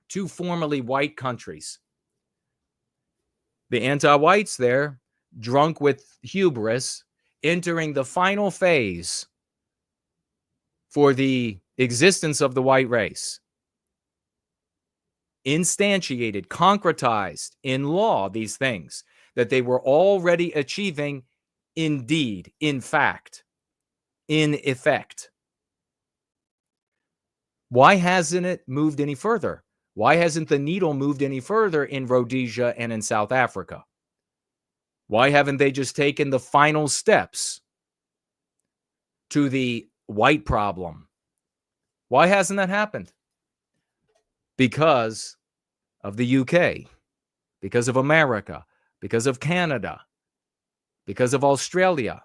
two formerly white countries. The anti-whites there, drunk with hubris, entering the final phase for the existence of the white race. Instantiated, concretized in law, these things that they were already achieving indeed, in fact, in effect. Why hasn't it moved any further? Why hasn't the needle moved any further in Rhodesia and in South Africa? Why haven't they just taken the final steps to the white problem? Why hasn't that happened? Because of the UK, because of America, because of Canada, because of Australia.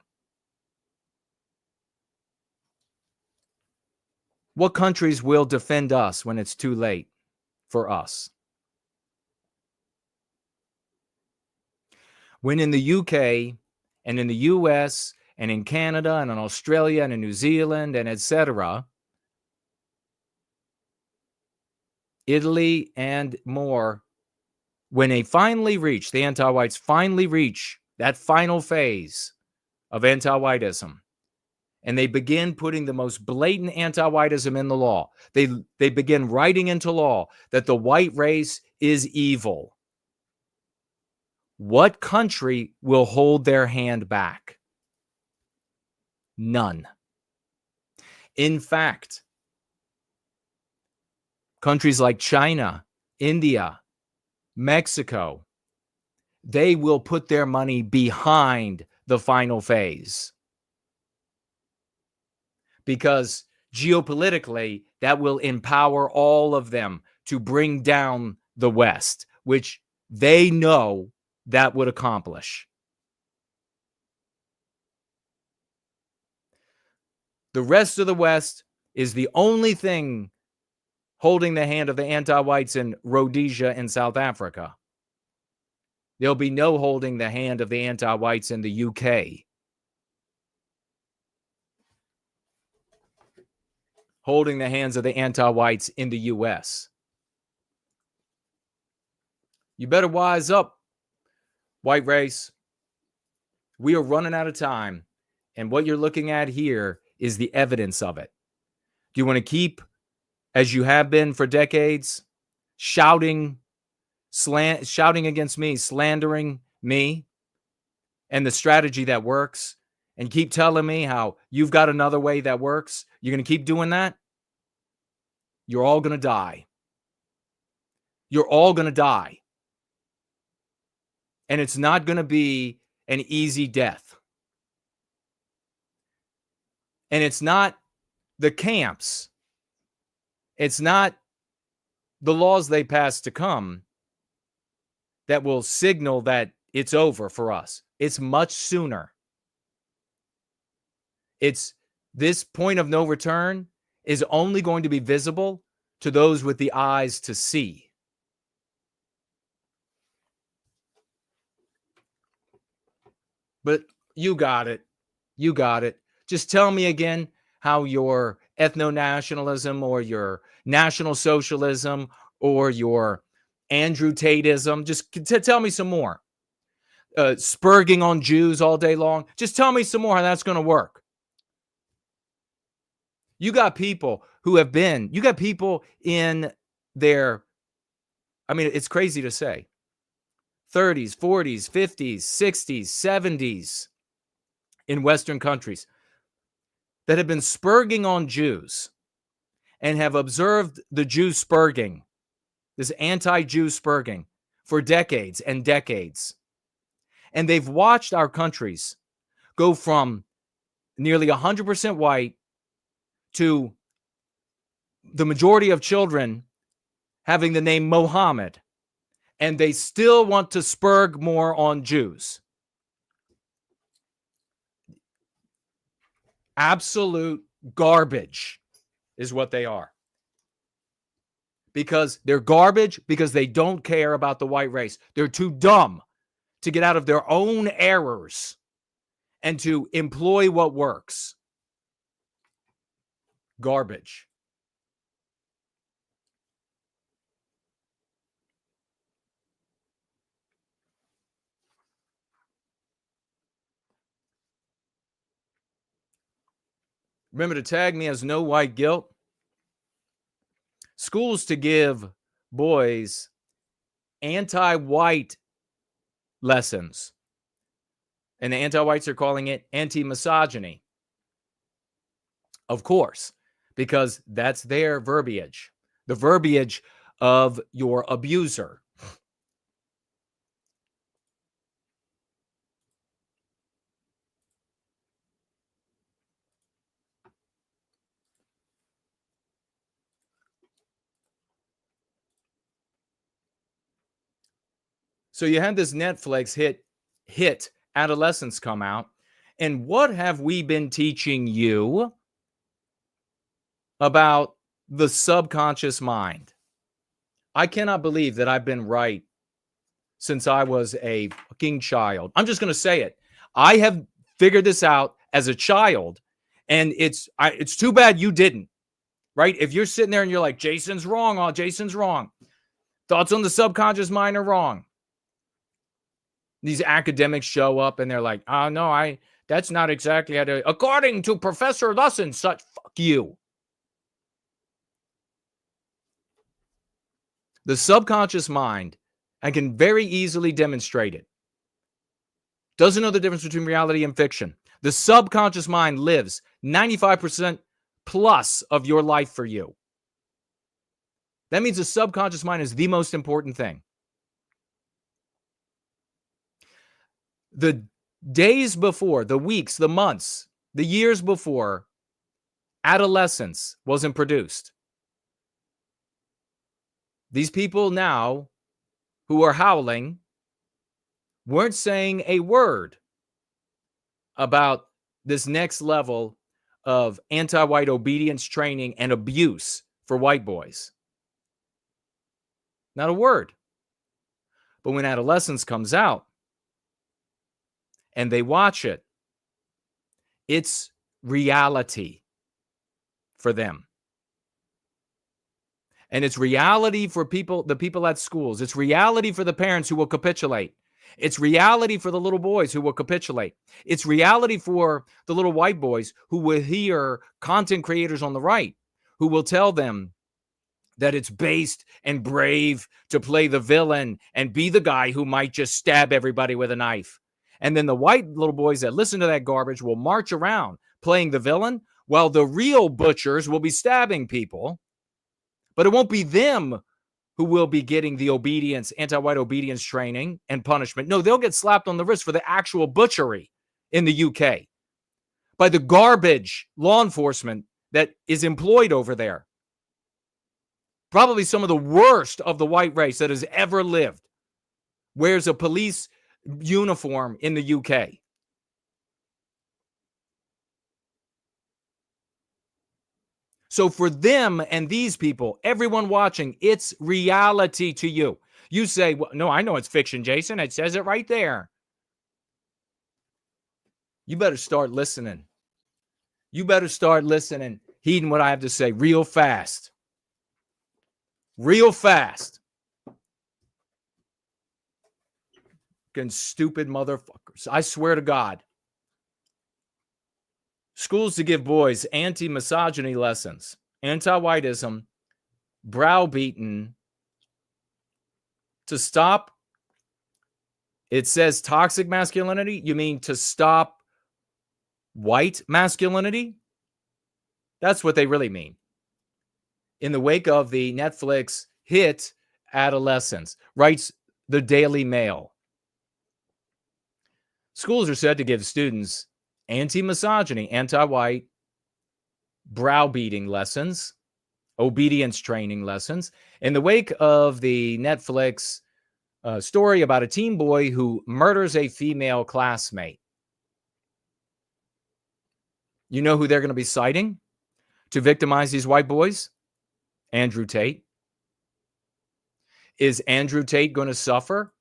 What countries will defend us when it's too late for us? When in the UK and in the US and in Canada and in Australia and in New Zealand and etc., Italy and more, when they finally reach, the anti-whites finally reach that final phase of anti-whiteism, and they begin putting the most blatant anti-whiteism in the law. They begin writing into law that the white race is evil. What country will hold their hand back? None. In fact, countries like China, India, Mexico, they will put their money behind the final phase. Because geopolitically, that will empower all of them to bring down the West, which they know that would accomplish. The rest of the West is the only thing holding the hand of the anti-whites in Rhodesia and South Africa. There'll be no holding the hand of the anti-whites in the UK. Holding the hands of the anti-whites in the US. You better wise up, white race. We are running out of time. And what you're looking at here is the evidence of it. Do you want to keep, as you have been for decades, shouting against me, slandering me, and the strategy that works, and keep telling me how you've got another way that works? You're going to keep doing that? You're all going to die. You're all going to die. And it's not going to be an easy death. And it's not the camps. It's not the laws they pass to come that will signal that it's over for us. It's much sooner. It's this point of no return is only going to be visible to those with the eyes to see. But you got it. You got it. Just tell me again how your ethno-nationalism or your national socialism or your Andrew Tateism, just tell me some more. Spurging on Jews all day long. Just tell me some more how that's going to work. You got people who have been, you got people in their, I mean, it's crazy to say, 30s, 40s, 50s, 60s, 70s in Western countries that have been spurging on Jews and have observed the Jew spurging, this anti-Jew spurging, for decades and decades. And they've watched our countries go from nearly 100% white to the majority of children having the name Mohammed, and they still want to spurg more on Jews. Absolute garbage is what they are. Because they're garbage, because they don't care about the white race. They're too dumb to get out of their own errors and to employ what works. Garbage. Remember to tag me as No White Guilt. Schools to give boys anti-white lessons. And the anti-whites are calling it anti-misogyny. Of course, because that's their verbiage. The verbiage of your abuser. So you had this Netflix hit Adolescence come out. And what have we been teaching you about the subconscious mind? I cannot believe that I've been right since I was a fucking child. I'm just going to say it. I have figured this out as a child, and it's too bad you didn't, right? If you're sitting there and you're like, Jason's wrong, oh, Jason's wrong. Thoughts on the subconscious mind are wrong. These academics show up and they're like, oh, no, That's not exactly how to, according to Professor thus and such, fuck you. The subconscious mind, I can very easily demonstrate it, doesn't know the difference between reality and fiction. The subconscious mind lives 95% plus of your life for you. That means the subconscious mind is the most important thing. The days before, the weeks, the months, the years before adolescence wasn't produced, these people now who are howling weren't saying a word about this next level of anti-white obedience training and abuse for white boys. Not a word. But when adolescence comes out and they watch it, it's reality for them. And it's reality for people, the people at schools. It's reality for the parents who will capitulate. It's reality for the little boys who will capitulate. It's reality for the little white boys who will hear content creators on the right who will tell them that it's based and brave to play the villain and be the guy who might just stab everybody with a knife. And then the white little boys that listen to that garbage will march around playing the villain while the real butchers will be stabbing people. But it won't be them who will be getting the obedience, anti-white obedience training and punishment. No, they'll get slapped on the wrist for the actual butchery in the UK by the garbage law enforcement that is employed over there. Probably some of the worst of the white race that has ever lived wears a police uniform in the UK. So for them and these people, everyone watching, it's reality to you. You say, well, no, I know it's fiction, Jason. It says it right there. You better start listening. You better start listening, heeding what I have to say real fast. Real fast. Fucking stupid motherfuckers. I swear to God. Schools to give boys anti-misogyny lessons, anti-whiteism, browbeaten, to stop, it says toxic masculinity. You mean to stop white masculinity? That's what they really mean. In the wake of the Netflix hit Adolescence, writes the Daily Mail. Schools are said to give students anti-misogyny, anti-white, browbeating lessons, obedience training lessons, in the wake of the Netflix story about a teen boy who murders a female classmate. You know who they're going to be citing to victimize these white boys? Andrew Tate. Is Andrew Tate going to suffer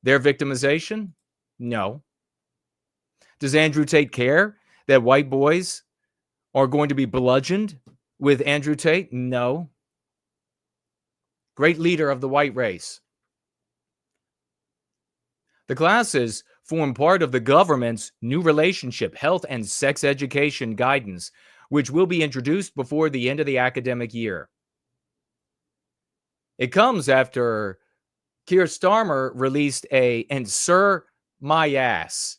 their victimization? No. Does Andrew Tate care that white boys are going to be bludgeoned with Andrew Tate? No. Great leader of the white race. The classes form part of the government's new relationship, health, and sex education guidance, which will be introduced before the end of the academic year. It comes after Keir Starmer released and sir, my ass.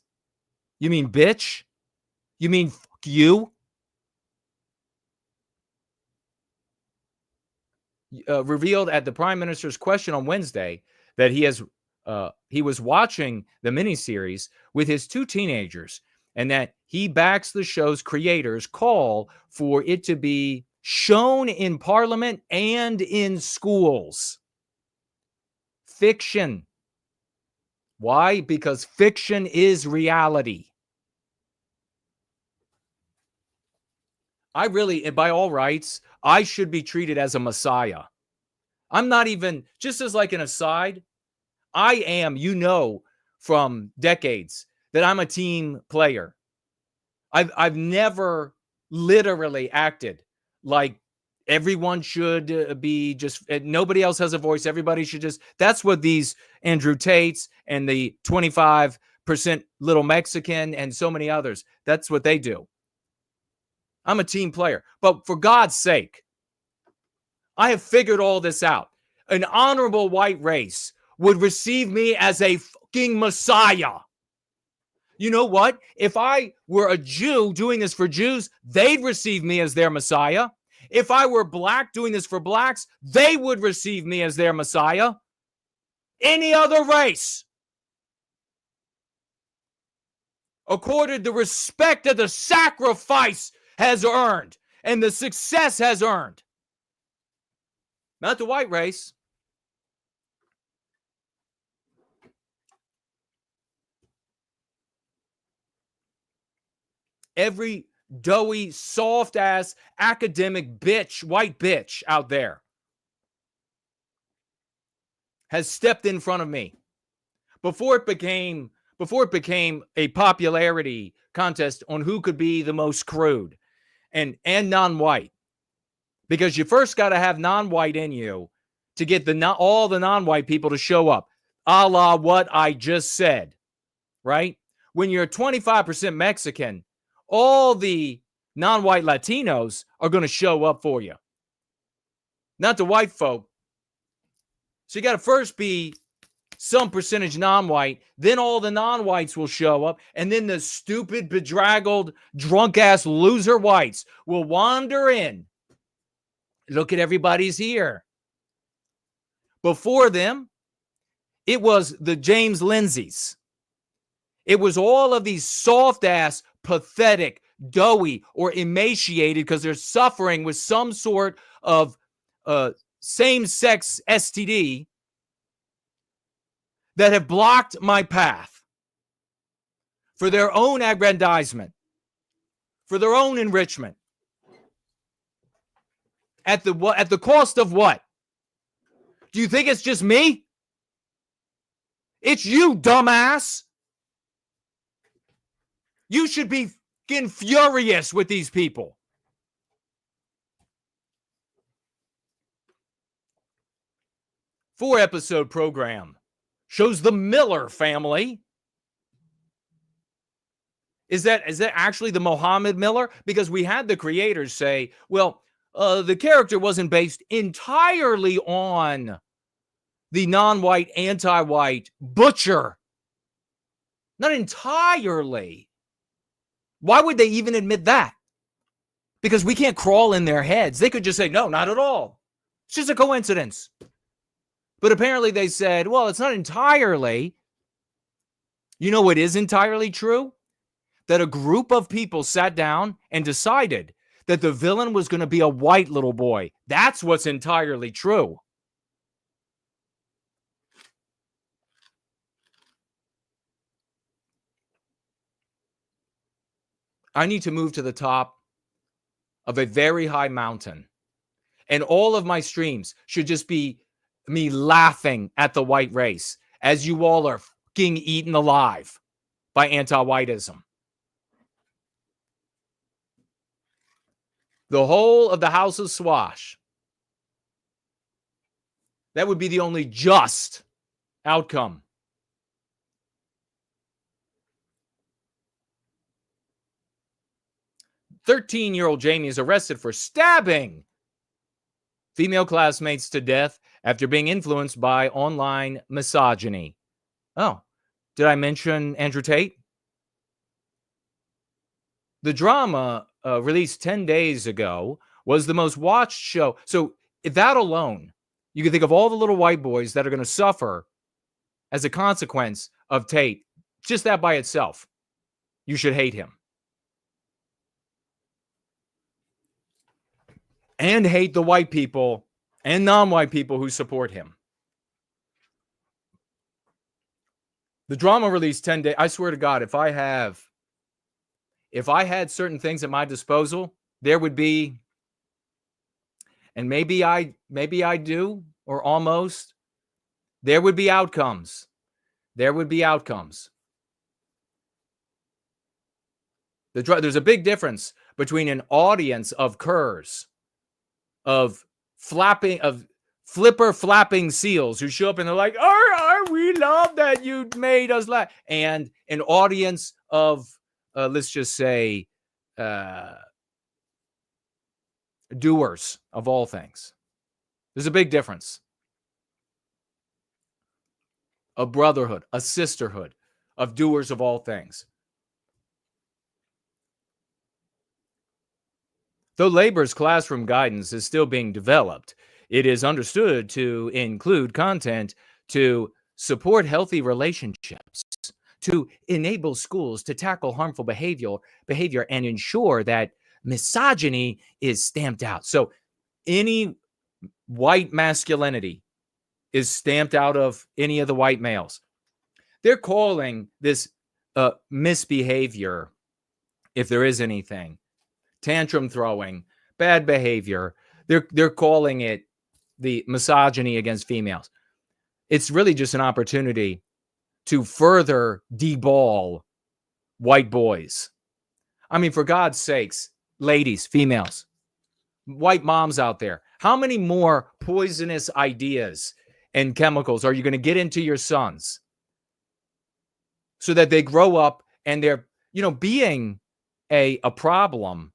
You mean bitch? You mean fuck you? Revealed at the Prime Minister's question on Wednesday that he was watching the miniseries with his two teenagers and that he backs the show's creators' call for it to be shown in Parliament and in schools. Fiction. Why? Because fiction is reality. I really, by all rights, I should be treated as a messiah. I'm not even, just as like an aside, I am, you know, from decades that I'm a team player. I've never literally acted like everyone should be just, nobody else has a voice. Everybody should just, that's what these Andrew Tates and the 25 little Mexican and so many others. That's what they do. I'm a team player. But for God's sake, I have figured all this out. An honorable white race would receive me as a fucking messiah. You know what? If I were a Jew doing this for Jews, they'd receive me as their messiah. If I were black doing this for blacks, they would receive me as their messiah. Any other race accorded the respect that the sacrifice has earned and the success has earned. Not the white race. Every doughy, soft-ass, academic bitch, white bitch out there has stepped in front of me. Before it became a popularity contest on who could be the most crude and non-white. Because you first got to have non-white in you to get all the non-white people to show up, a la what I just said, right? When you're 25% Mexican, all the non-white Latinos are going to show up for you, not the white folk. So you got to first be some percentage non-white, then all the non-whites will show up, and then the stupid, bedraggled, drunk-ass loser whites will wander in. Look at everybody's here. Before them, it was the James Lindsays. It was all of these soft-ass, pathetic, doughy, or emaciated because they're suffering with some sort of same-sex STD that have blocked my path for their own aggrandizement, for their own enrichment. At the cost of what? Do you think it's just me? It's you, dumbass. You should be fucking furious with these people. Four-episode program shows the Miller family. Is that actually the Mohammed Miller? Because we had the creators say, well, the character wasn't based entirely on the non-white, anti-white butcher. Not entirely. Why would they even admit that? Because we can't crawl in their heads. They could just say, no, not at all. It's just a coincidence. But apparently they said, well, it's not entirely. You know what is entirely true? That a group of people sat down and decided that the villain was going to be a white little boy. That's what's entirely true. I need to move to the top of a very high mountain. And all of my streams should just be me laughing at the white race as you all are fucking eaten alive by anti-whiteism. The whole of the House of Swash. That would be the only just outcome. "13-year-old Jamie is arrested for stabbing female classmates to death after being influenced by online misogyny." Oh, did I mention Andrew Tate? The drama released 10 days ago was the most watched show. So that alone, you can think of all the little white boys that are going to suffer as a consequence of Tate. Just that by itself, you should hate him. And hate the white people and non-white people who support him. The drama released 10 days. I swear to God, if I had certain things at my disposal, there would be, and maybe I do, or almost, there would be outcomes. There would be outcomes. There's a big difference between an audience of curs, of flipper flapping seals who show up and they're like, are we love that you made us laugh. And an audience of, let's just say, doers of all things. There's a big difference. A brotherhood, a sisterhood of doers of all things. Though Labor's classroom guidance is still being developed, it is understood to include content to support healthy relationships, to enable schools to tackle harmful behavior and ensure that misogyny is stamped out. So any white masculinity is stamped out of any of the white males. They're calling this misbehavior, if there is anything, tantrum throwing, bad behavior. They're calling it the misogyny against females. It's really just an opportunity to further deball white boys. I mean, for God's sakes, ladies, females, white moms out there, how many more poisonous ideas and chemicals are you going to get into your sons so that they grow up and they're, being a problem?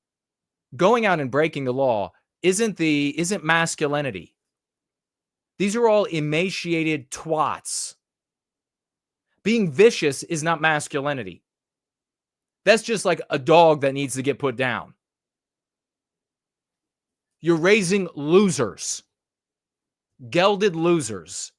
Going out and breaking the law isn't masculinity. These are all emaciated twats. Being vicious is not masculinity. That's just like a dog that needs to get put down. You're raising losers, gelded losers.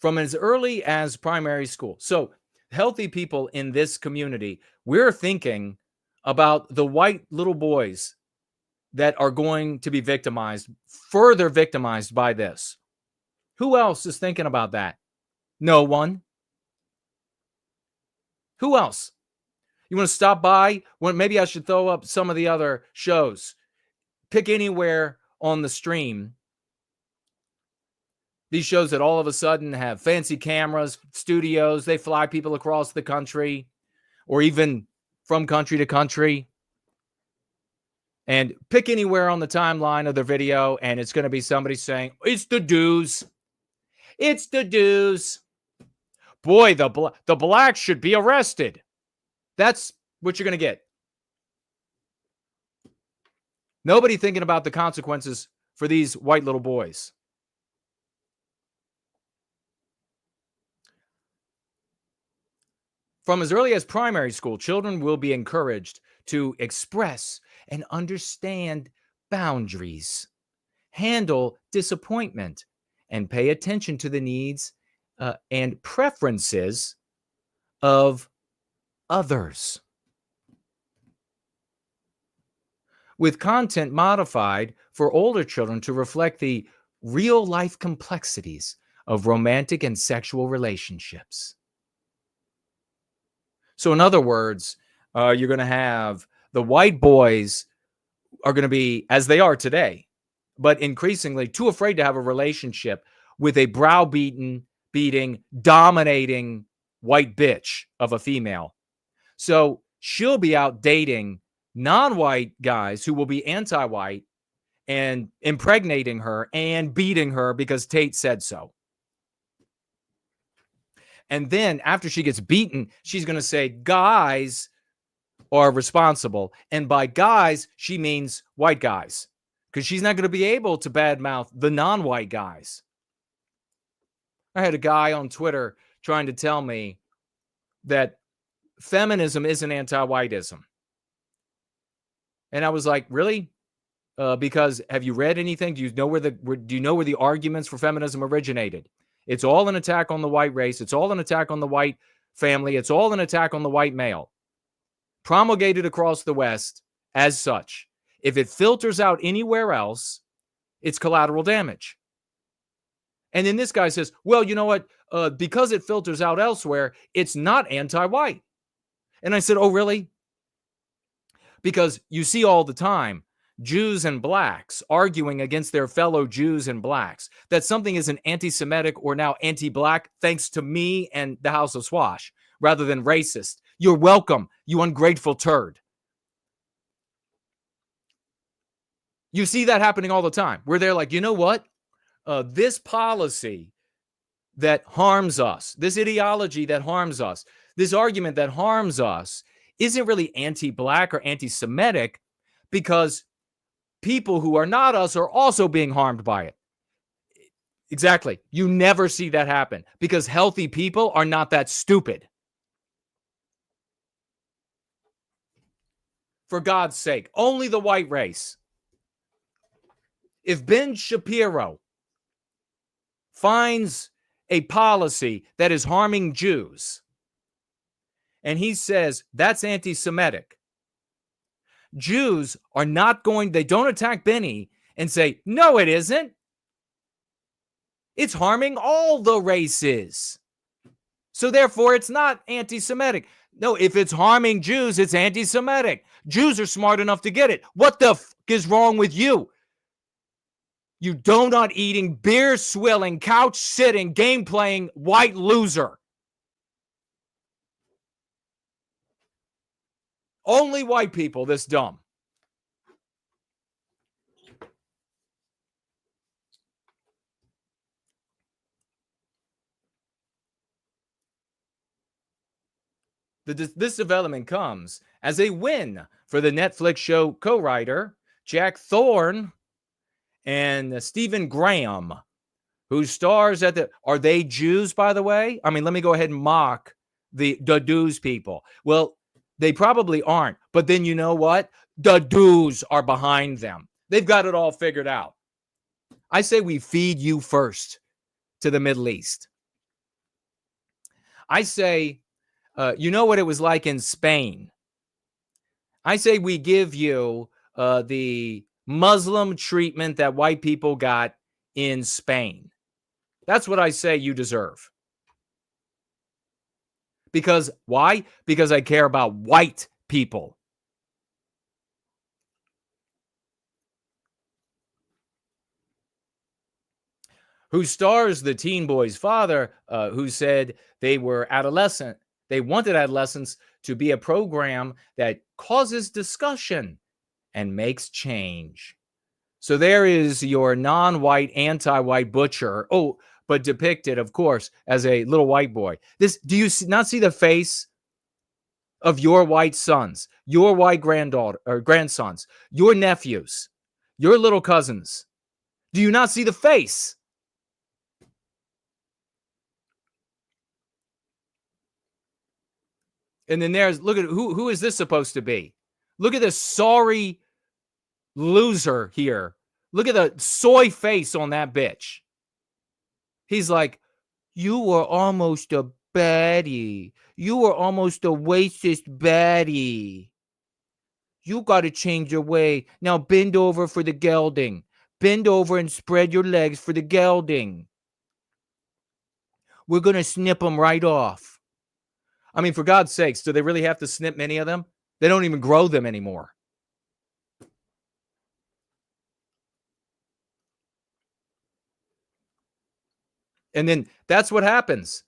From as early as primary school. So healthy people in this community, we're thinking about the white little boys that are going to be victimized, further victimized by this. Who else is thinking about that? No one. Who else? You want to stop by? Well, maybe I should throw up some of the other shows. Pick anywhere on the stream. These shows that all of a sudden have fancy cameras, studios, they fly people across the country or even from country to country. And pick anywhere on the timeline of the video, and it's going to be somebody saying, it's the dudes. It's the dudes. Boy, the blacks should be arrested. That's what you're going to get. Nobody thinking about the consequences for these white little boys. From as early as primary school, children will be encouraged to express and understand boundaries, handle disappointment, and pay attention to the needs and preferences of others. With content modified for older children to reflect the real-life complexities of romantic and sexual relationships. So in other words, you're going to have the white boys are going to be, as they are today, but increasingly too afraid to have a relationship with a browbeating, dominating white bitch of a female. So she'll be out dating non-white guys who will be anti-white and impregnating her and beating her because Tate said so. And then after she gets beaten, she's going to say guys are responsible. And by guys, she means white guys, because she's not going to be able to badmouth the non-white guys. I had a guy on Twitter trying to tell me that feminism isn't anti-whiteism. And I was like, really? Because have you read anything? Do you know where the arguments for feminism originated? It's all an attack on the white race. It's all an attack on the white family. It's all an attack on the white male. Promulgated across the West as such. If it filters out anywhere else, it's collateral damage. And then this guy says, well, you know what? Because it filters out elsewhere, it's not anti-white. And I said, oh, really? Because you see all the time Jews and blacks arguing against their fellow Jews and blacks that something is an anti-Semitic or now anti-black thanks to me and the House of Swash rather than racist. You're welcome, you ungrateful turd. You see that happening all the time, where they're like, you know what? This policy that harms us, this ideology that harms us, this argument that harms us isn't really anti-Black or anti-Semitic, because people who are not us are also being harmed by it. Exactly. You never see that happen because healthy people are not that stupid. For God's sake, only the white race. If Ben Shapiro finds a policy that is harming Jews and he says that's anti-Semitic, Jews are not going, they don't attack Benny and say, no, it isn't. It's harming all the races. So therefore, it's not anti-Semitic. No, if it's harming Jews, it's anti-Semitic. Jews are smart enough to get it. What the f is wrong with you? You donut eating, beer swilling, couch sitting, game playing white loser. Only white people this dumb. This development comes as a win for the Netflix show co-writer Jack Thorne and Stephen Graham, who stars at the... Are they Jews, by the way? I mean, let me go ahead and mock the Jews people. Well, they probably aren't. But then you know what? The Jews are behind them. They've got it all figured out. I say we feed you first to the Middle East. I say... you know what it was like in Spain. I say we give you the Muslim treatment that white people got in Spain. That's what I say you deserve. Because why? Because I care about white people. Who stars the teen boy's father, who said they were adolescent. They wanted adolescents to be a program that causes discussion and makes change. So there is your non-white, anti-white butcher. Oh, but depicted, of course, as a little white boy. Do you not see the face of your white sons, your white granddaughter or grandsons, your nephews, your little cousins? Do you not see the face? And then there's, look at who is this supposed to be? Look at this sorry loser here. Look at the soy face on that bitch. He's like, you were almost a baddie. You were almost a racist baddie. You got to change your way. Now bend over for the gelding. Bend over and spread your legs for the gelding. We're going to snip them right off. I mean, for God's sakes, do they really have to snip many of them? They don't even grow them anymore. And then that's what happens.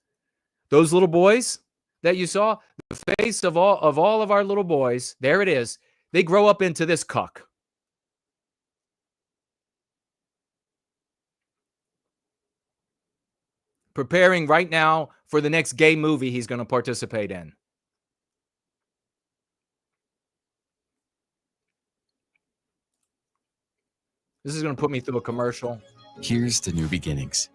Those little boys that you saw, the face of all of our little boys, there it is. They grow up into this cuck. Preparing right now for the next gay movie he's going to participate in. This is going to put me through a commercial. Here's to new beginnings.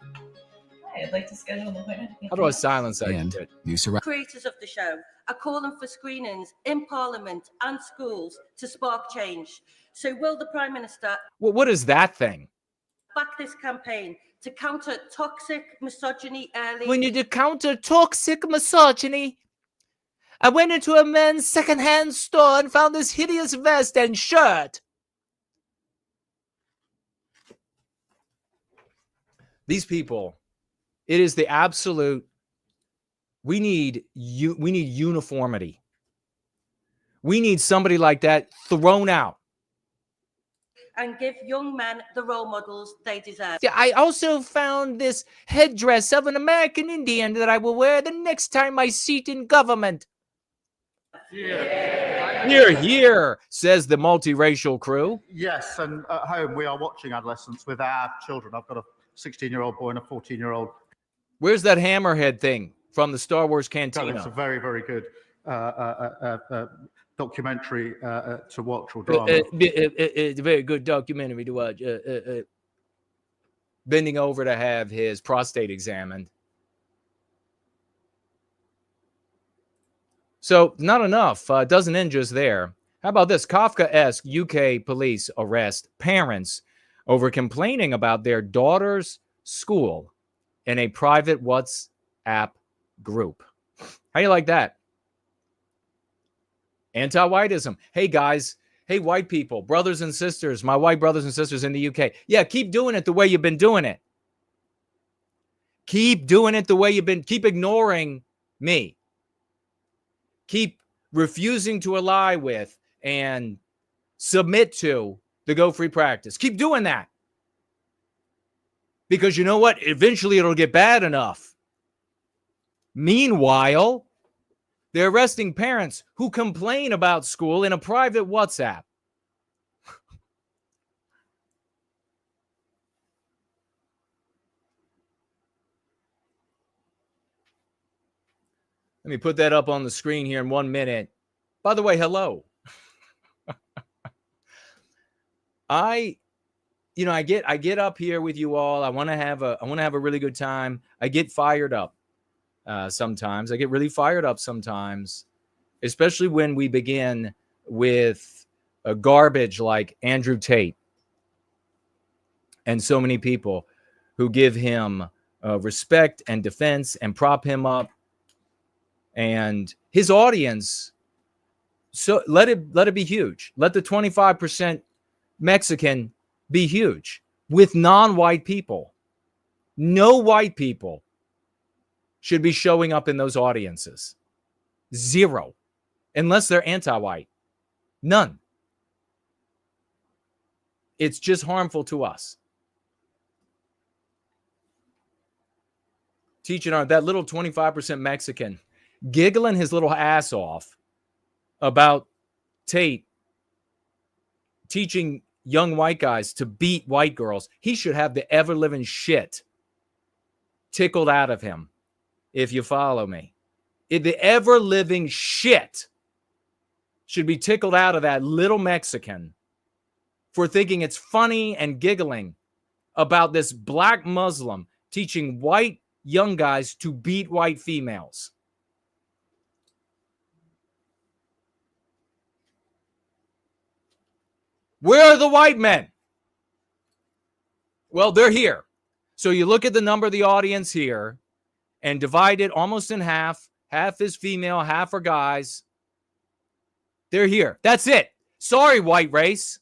Hi, I'd like to schedule an appointment. How do I silence that? And new surroundings. Creators of the show are calling for screenings in Parliament and schools to spark change. So will the Prime Minister... Well, what is that thing? ...back this campaign to counter toxic misogyny early? When you do counter toxic misogyny, I went into a men's secondhand store and found this hideous vest and shirt. These people, it is the absolute, we need uniformity. We need somebody like that thrown out. And give young men the role models they deserve. Yeah, I also found this headdress of an American Indian that I will wear the next time I sit in government. Yeah. Here, here, says the multiracial crew. Yes, and at home we are watching adolescence with our children. I've got a 16-year-old boy and a 14-year-old. Where's that hammerhead thing from the Star Wars Cantina? It's a very, very good documentary to watch or drama. It's a very good documentary to watch. Bending over to have his prostate examined. So not enough. Doesn't end just there. How about this? Kafka-esque UK police arrest parents over complaining about their daughter's school in a private WhatsApp group. How you like that? Anti-whiteism. Hey, guys. Hey, white people, brothers and sisters, my white brothers and sisters in the UK. Yeah, keep doing it the way you've been doing it. Keep doing it the way you've been. Keep ignoring me. Keep refusing to ally with and submit to the Go Free practice. Keep doing that. Because you know what? Eventually it'll get bad enough. Meanwhile, they're arresting parents who complain about school in a private WhatsApp. Let me put that up on the screen here in 1 minute. By the way, hello. I get up here with you all. I want to have a really good time. I get fired up sometimes. I get really fired up sometimes, especially when we begin with a garbage like Andrew Tate and so many people who give him respect and defense and prop him up. And his audience, so let it be huge. Let the 25% Mexican be huge with non-white people. No white people should be showing up in those audiences. Zero. Unless they're anti-white. None. It's just harmful to us. Teaching that little 25% Mexican giggling his little ass off about Tate teaching young white guys to beat white girls. He should have the ever-living shit tickled out of him, if you follow me. The ever-living shit should be tickled out of that little Mexican for thinking it's funny and giggling about this black Muslim teaching white young guys to beat white females. Where are the white men? Well, they're here. So you look at the number of the audience here and divide it almost in half. Half is female, half are guys. They're here. That's it. Sorry, white race.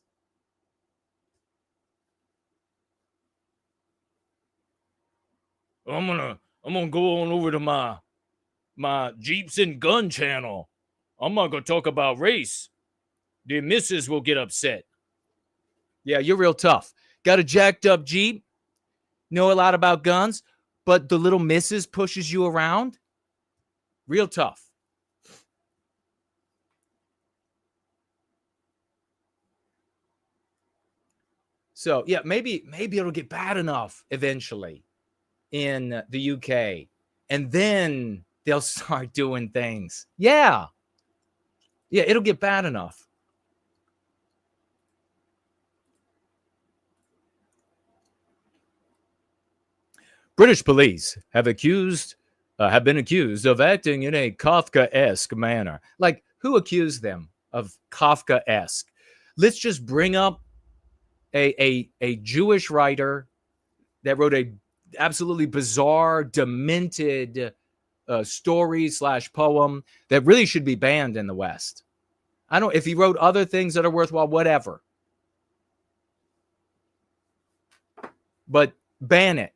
I'm gonna go on over to my Jeeps and Gun channel. I'm not gonna talk about race. The missus will get upset. Yeah, you're real tough. Got a jacked up Jeep, know a lot about guns, but the little missus pushes you around. Real tough. So, yeah, maybe it'll get bad enough eventually in the UK. And then they'll start doing things. Yeah. Yeah, it'll get bad enough. British police have been accused of acting in a Kafka-esque manner. Like, who accused them of Kafka-esque? Let's just bring up a Jewish writer that wrote a absolutely bizarre, demented story / poem that really should be banned in the West. If he wrote other things that are worthwhile, whatever. But ban it.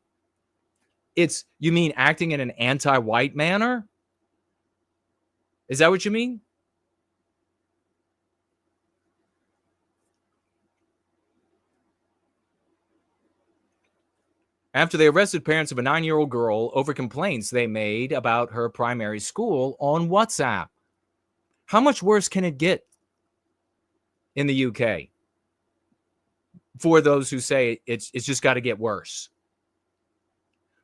You mean acting in an anti-white manner? Is that what you mean? After they arrested parents of a 9-year-old girl over complaints they made about her primary school on WhatsApp. How much worse can it get in the UK for those who say it's just got to get worse.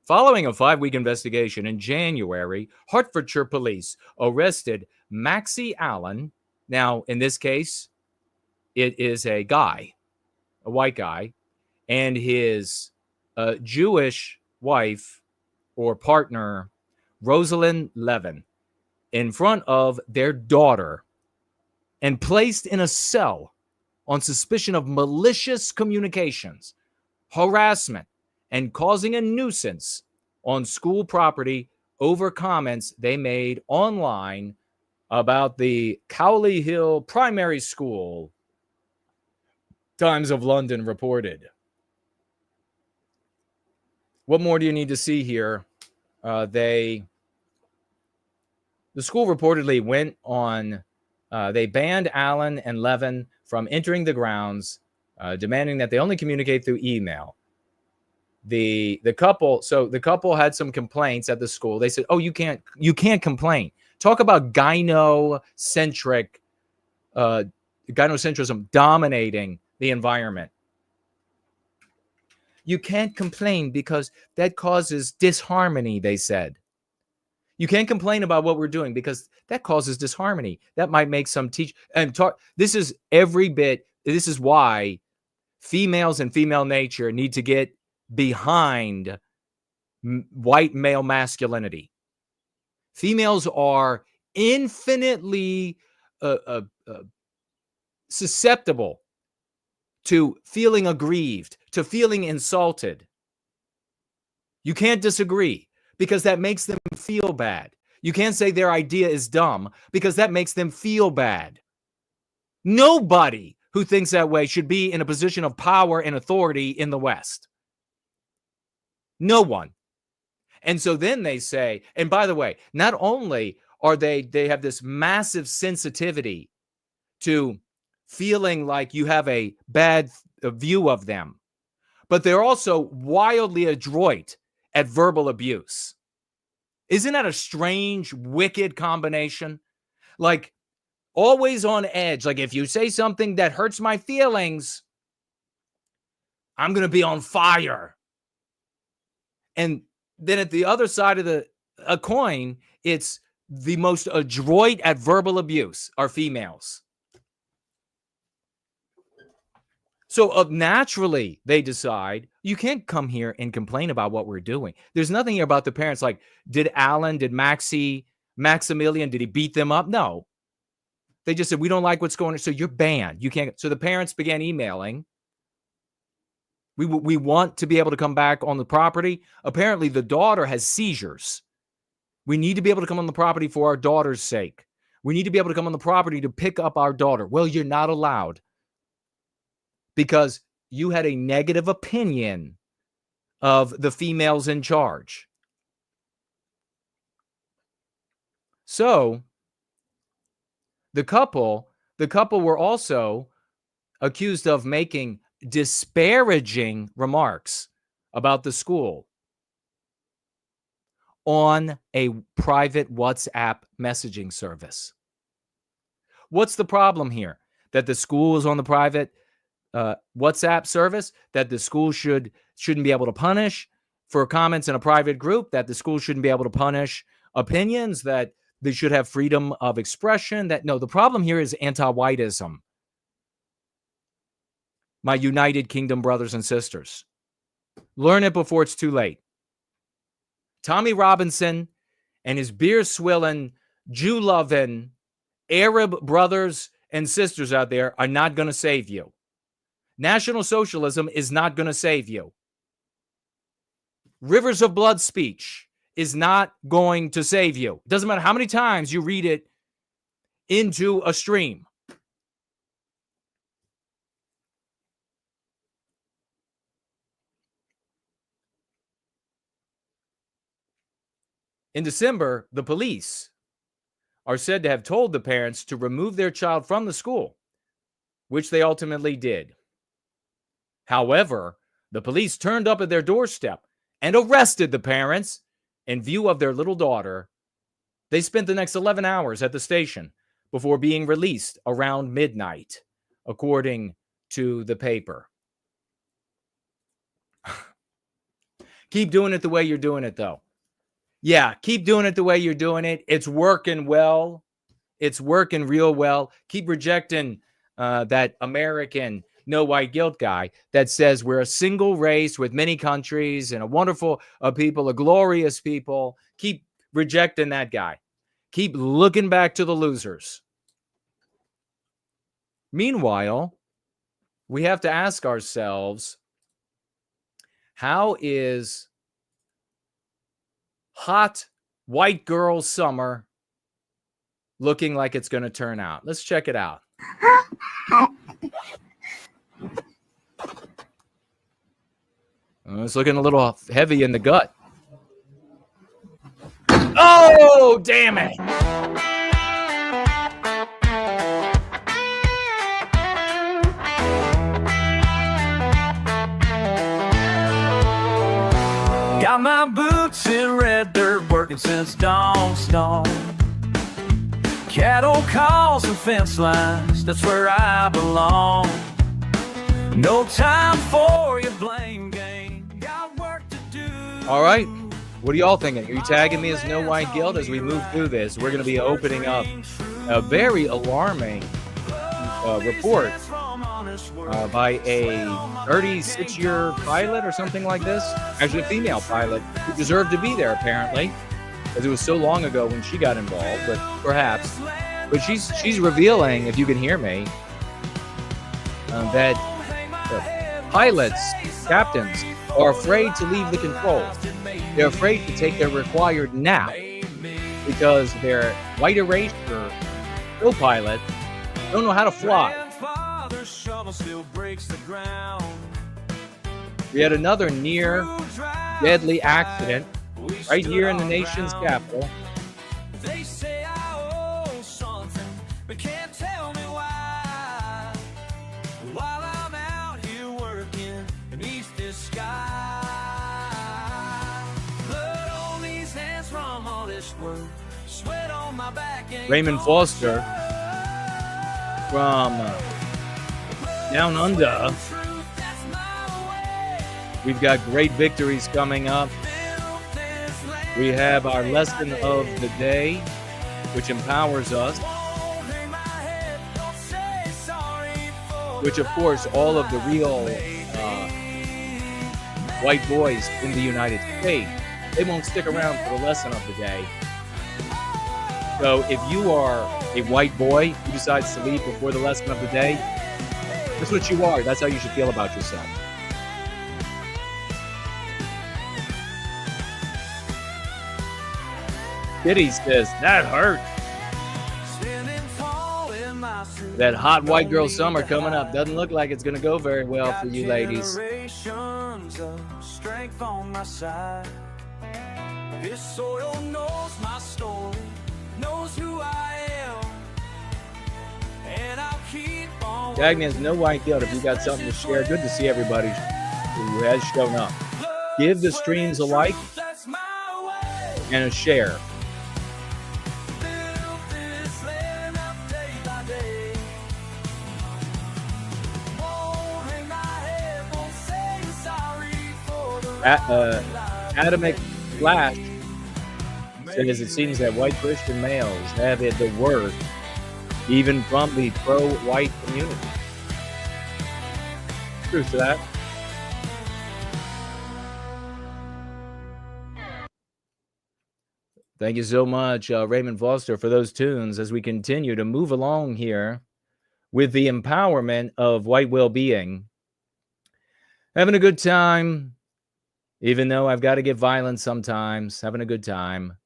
Following a 5-week investigation in January, Hertfordshire police arrested Maxie Allen. Now, in this case, it is a guy, a white guy, and his Jewish wife or partner, Rosalind Levin, in front of their daughter and placed in a cell on suspicion of malicious communications, harassment, and causing a nuisance on school property over comments they made online about the Cowley Hill Primary School, Times of London reported. What more do you need to see here? The school reportedly went on, they banned Allen and Levin from entering the grounds, demanding that they only communicate through email. The couple had some complaints at the school. They said, "Oh, you can't complain." Talk about gynocentrism dominating the environment. You can't complain because that causes disharmony, they said. You can't complain about what we're doing because that causes disharmony. That might make some This is why females and female nature need to get behind white male masculinity. Females are infinitely susceptible to feeling aggrieved, to feeling insulted. You can't disagree because that makes them feel bad. You can't say their idea is dumb because that makes them feel bad. Nobody who thinks that way should be in a position of power and authority in the West. No one. And so then they say, and by the way, not only are they have this massive sensitivity to feeling like you have a bad view of them, but they're also wildly adroit at verbal abuse. Isn't that a strange, wicked combination? Like, always on edge. Like, if you say something that hurts my feelings, I'm going to be on fire. And then at the other side of a coin, it's the most adroit at verbal abuse are females. So naturally, they decide, you can't come here and complain about what we're doing. There's nothing here about the parents like, did Maximilian, did he beat them up? No. They just said, we don't like what's going on, so you're banned. You can't. So the parents began emailing. We want to be able to come back on the property. Apparently, the daughter has seizures. We need to be able to come on the property for our daughter's sake. We need to be able to come on the property to pick up our daughter. Well, you're not allowed because you had a negative opinion of the females in charge. So the couple were also accused of making disparaging remarks about the school on a private WhatsApp messaging service. What's the problem here? That the school is on the private WhatsApp service, that the school shouldn't be able to punish for comments in a private group, that the school shouldn't be able to punish opinions, that they should have freedom of expression. No, the problem here is anti-whiteism. My United Kingdom brothers and sisters, learn it before it's too late. Tommy Robinson and his beer-swilling, Jew-loving Arab brothers and sisters out there are not going to save you. National socialism is not going to save you. Rivers of blood speech is not going to save you. It doesn't matter how many times you read it into a stream. In December, the police are said to have told the parents to remove their child from the school, which they ultimately did. However, the police turned up at their doorstep and arrested the parents in view of their little daughter. They spent the next 11 hours at the station before being released around midnight. according to the paper. Keep doing it the way you're doing it, though. Yeah, keep doing it the way you're doing it. It's working well. It's working real well. Keep rejecting that American no white guilt guy that says we're a single race with many countries and a wonderful people, a glorious people. Keep rejecting that guy. Keep looking back to the losers. Meanwhile, we have to ask ourselves, how is hot white girl summer looking like it's going to turn out? Let's check it out. It's looking a little heavy in the gut. Oh, damn it. Got my boots in red dirt, working since dawn. Cattle calls and fence lines, that's where I belong. No time for your blame game, got work to do. All right. What are y'all thinking? Are you tagging me as no white guilt as we move through this? We're going to be opening up a very alarming report by a 36-year pilot or something like this. Actually, a female pilot who deserved to be there, apparently, because it was so long ago when she got involved, but perhaps. But she's revealing, if you can hear me, that pilots, captains, are afraid to leave the controls. They're afraid to take their required nap because their white erasure co-pilot don't know how to fly. We had another near deadly accident right here in the nation's capital. They say I owe something, but can't tell me why. While I'm out here working beneath this sky, blood on these hands from all this work, sweat on my back. Raymond Foster from Down Under. We've got great victories coming up. We have our lesson of the day, which empowers us. Which, of course, all of the real white boys in the United States, they won't stick around for the lesson of the day. So if you are a white boy who decides to leave before the lesson of the day, that's what you are. That's how you should feel about yourself. Kitty says, that hurt. That hot white girl summer coming up doesn't look like it's going to go very well for you ladies. Strength on my side. This soil knows my story, knows who I am, and I'll keep on. Agnes, no white guilt if you got something to share. Good to see everybody who has shown up. Give the streams a like and a share. Atomic Flash says it seems that white Christian males have it the worst, even from the pro-white community. Truth to that. Thank you so much, Raymond Foster, for those tunes as we continue to move along here with the empowerment of white well-being. Having a good time. Even though I've got to get violent sometimes, having a good time.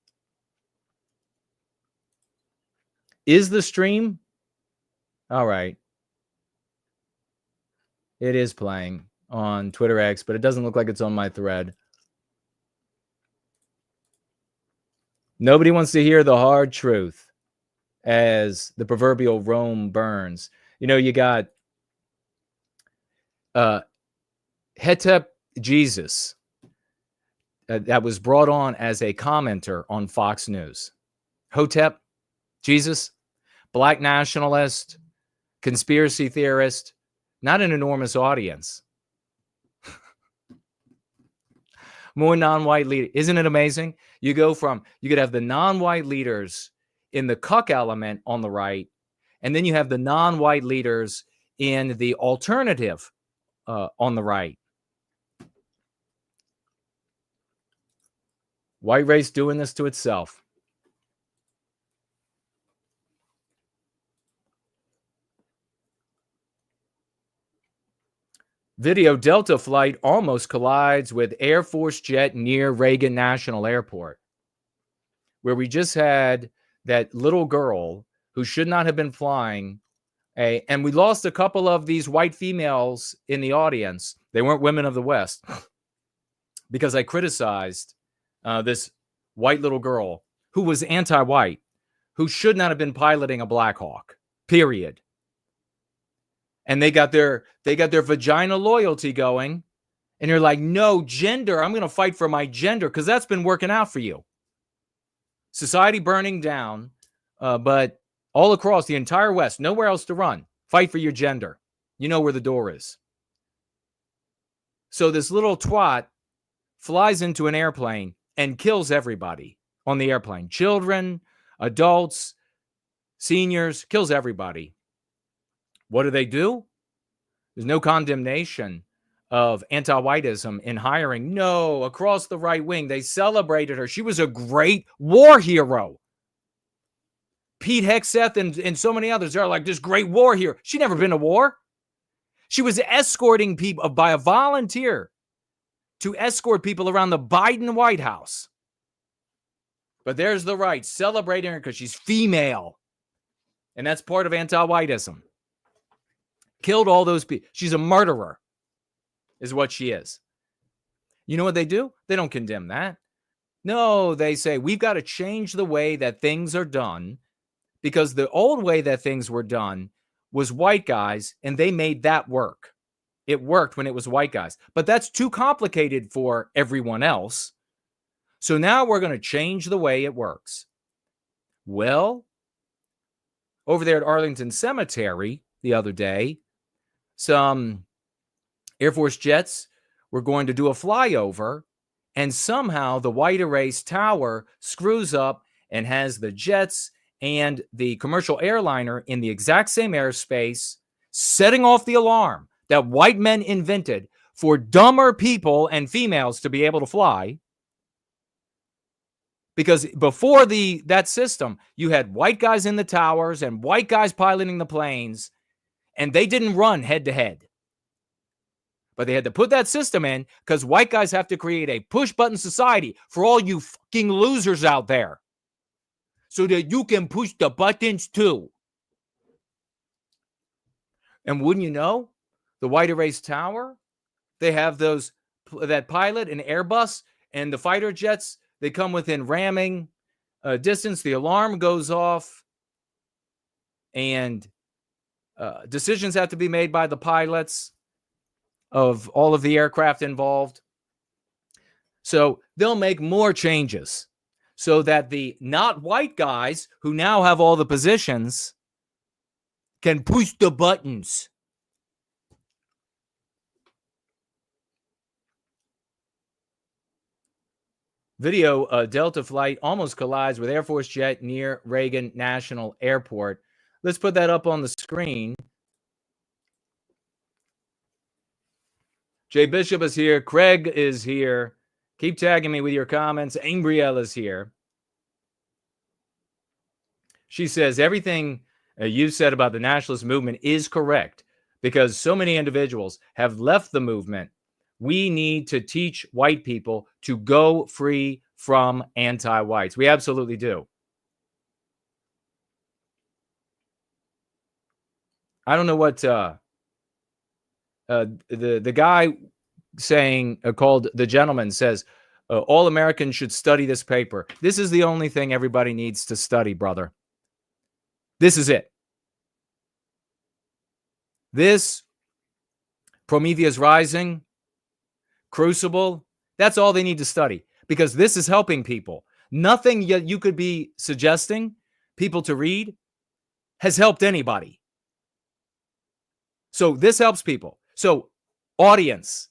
Is the stream? All right. It is playing on Twitter X, but it doesn't look like it's on my thread. Nobody wants to hear the hard truth as the proverbial Rome burns. You know, you got Hetep Jesus. That was brought on as a commenter on Fox News. Hotep, Jesus, black nationalist, conspiracy theorist, not an enormous audience. More non-white leaders. Isn't it amazing? You could have the non-white leaders in the cuck element on the right, and then you have the non-white leaders in the alternative on the right. White race doing this to itself. Video: Delta flight almost collides with Air Force jet near Reagan National Airport, where we just had that little girl who should not have been flying. And we lost a couple of these white females in the audience. They weren't women of the West because I criticized this white little girl who was anti-white, who should not have been piloting a Black Hawk, period. And they got their vagina loyalty going. And you're like, no, gender. I'm going to fight for my gender because that's been working out for you. Society burning down, but all across the entire West, nowhere else to run. Fight for your gender. You know where the door is. So this little twat flies into an airplane and kills everybody on the airplane. Children, adults, seniors, kills everybody. What do? There's no condemnation of anti-whiteism in hiring. No, across the right wing, they celebrated her. She was a great war hero. Pete Hegseth and so many others are like this great war hero. She never been to war. She was escorting people by a volunteer to escort people around the Biden White House. But there's the right celebrating her because she's female. And that's part of anti-whiteism. Killed all those people. She's a murderer, is what she is. You know what they do? They don't condemn that. No, they say, we've got to change the way that things are done because the old way that things were done was white guys, and they made that work. It worked when it was white guys. But that's too complicated for everyone else. So now we're going to change the way it works. Well, over there at Arlington Cemetery the other day, some Air Force jets were going to do a flyover, and somehow the white erase tower screws up and has the jets and the commercial airliner in the exact same airspace, setting off the alarm that white men invented for dumber people and females to be able to fly. Because before that system, you had white guys in the towers and white guys piloting the planes, and they didn't run head to head. But they had to put that system in because white guys have to create a push-button society for all you fucking losers out there so that you can push the buttons too. And wouldn't you know, the white erase tower, they have that pilot and Airbus and the fighter jets, they come within ramming distance. The alarm goes off and decisions have to be made by the pilots of all of the aircraft involved. So they'll make more changes so that the not white guys who now have all the positions can push the buttons. Video: Delta flight almost collides with Air Force jet near Reagan National Airport. Let's put that up on the screen. Jay Bishop is here. Craig is here. Keep tagging me with your comments. Ambrielle is here. She says, everything you said about the nationalist movement is correct because so many individuals have left the movement. We need to teach white people to go free from anti-whites. We absolutely do. I don't know what the guy saying called the gentleman says all Americans should study this paper. This is the only thing everybody needs to study, brother. This is it. This, Prometheus Rising, Crucible, that's all they need to study because this is helping people. Nothing you could be suggesting people to read has helped anybody. So this helps people. So audience,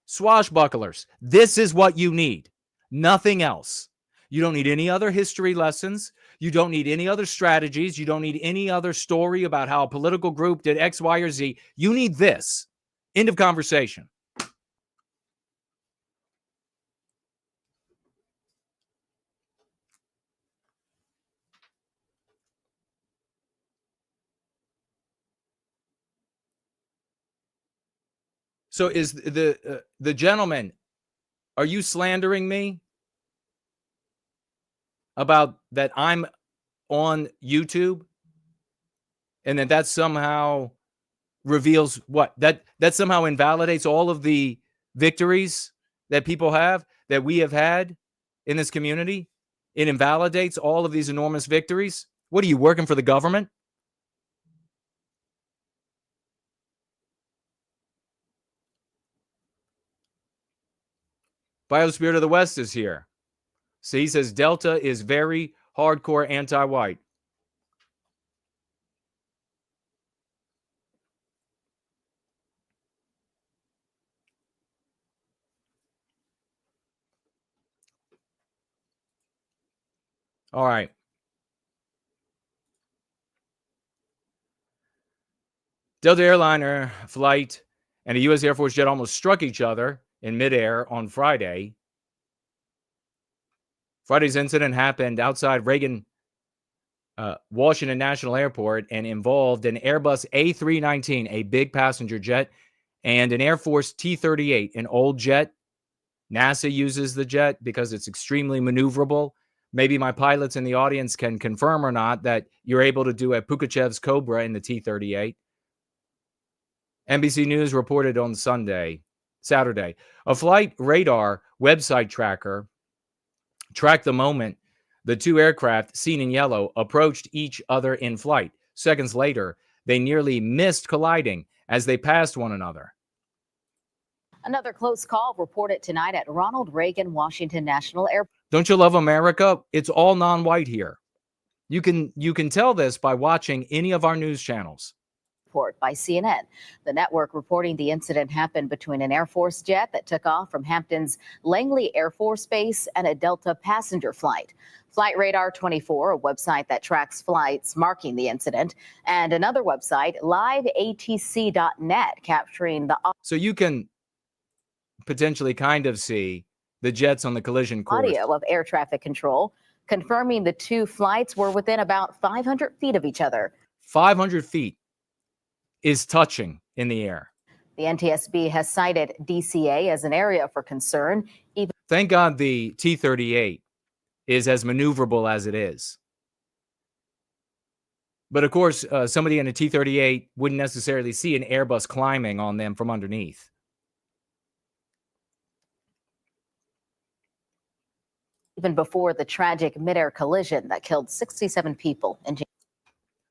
swashbucklers, this is what you need. Nothing else. You don't need any other history lessons. You don't need any other strategies. You don't need any other story about how a political group did X, Y, or Z. You need this. End of conversation. So is the gentleman, are you slandering me about that I'm on YouTube and that somehow reveals what? That somehow invalidates all of the victories that people have, that we have had in this community? It invalidates all of these enormous victories? What are you, working for the government? Biospirit of the West is here. See, he says Delta is very hardcore anti-white. All right. Delta airliner flight and a U.S. Air Force jet almost struck each other in midair on Friday. Friday's incident happened outside Reagan, Washington National Airport and involved an Airbus A319, a big passenger jet, and an Air Force T-38, an old jet. NASA uses the jet because it's extremely maneuverable. Maybe my pilots in the audience can confirm or not that you're able to do a Pukachev's Cobra in the T-38. NBC News reported on Saturday, a flight radar website tracker tracked the moment the two aircraft, seen in yellow, approached each other in flight. Seconds later, they nearly missed colliding as they passed one another. Another close call reported tonight at Ronald Reagan Washington National Airport. Don't you love America? It's all non-white here. You can tell this by watching any of our news channels. By CNN. The network reporting the incident happened between an Air Force jet that took off from Hampton's Langley Air Force Base and a Delta passenger flight. Flight Radar 24, a website that tracks flights marking the incident, and another website, liveatc.net, capturing the So you can potentially kind of see the jets on the collision course. Audio of air traffic control, confirming the two flights were within about 500 feet of each other. 500 feet is touching in the air. The NTSB has cited DCA as an area for concern. Thank God the T-38 is as maneuverable as it is. But of course, somebody in a T-38 wouldn't necessarily see an Airbus climbing on them from underneath. Even before the tragic midair collision that killed 67 people in January.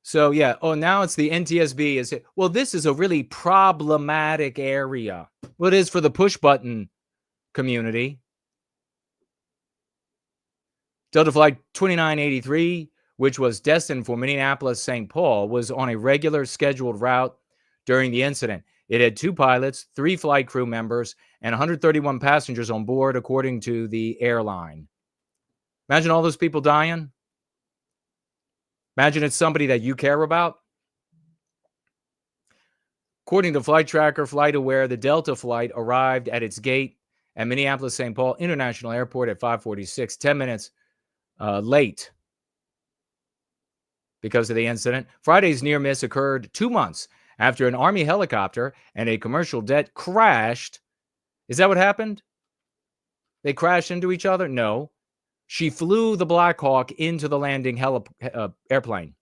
So, yeah. Oh, now it's the NTSB. Well, this is a really problematic area. Well, it is for the push button community. Delta Flight 2983, which was destined for Minneapolis-St. Paul, was on a regular scheduled route during the incident. It had 2 pilots, 3 flight crew members, and 131 passengers on board, according to the airline. Imagine all those people dying. Imagine it's somebody that you care about. According to Flight Tracker, FlightAware, the Delta flight arrived at its gate at Minneapolis-St. Paul International Airport at 5:46, 10 minutes late because of the incident. Friday's near miss occurred 2 months after an Army helicopter and a commercial jet crashed. Is that what happened? They crashed into each other? No. She flew the Black Hawk into the landing airplane.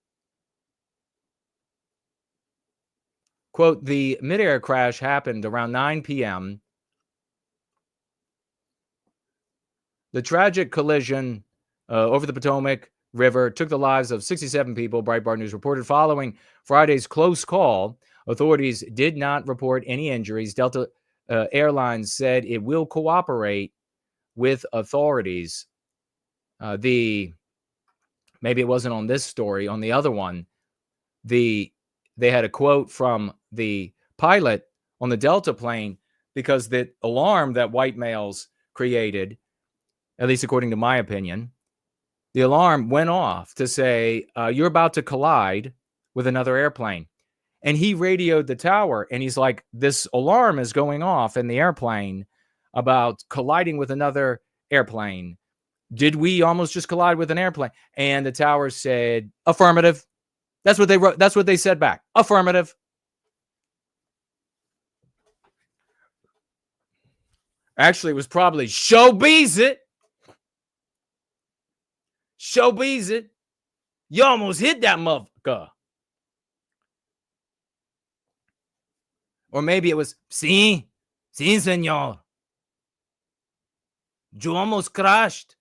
Quote, the midair crash happened around 9 p.m. The tragic collision over the Potomac River took the lives of 67 people, Breitbart News reported. Following Friday's close call, authorities did not report any injuries. Delta Airlines said it will cooperate with authorities. Maybe it wasn't on this story, on the other one, they had a quote from the pilot on the Delta plane because the alarm that white males created, at least according to my opinion, the alarm went off to say, you're about to collide with another airplane. And he radioed the tower, and he's like, this alarm is going off in the airplane about colliding with another airplane. Did we almost just collide with an airplane? And the tower said, affirmative. That's what they wrote. That's what they said back. Affirmative. Actually, it was probably showbiz it. Showbiz it. You almost hit that motherfucker. Or maybe it was, sí, señor. You almost crashed.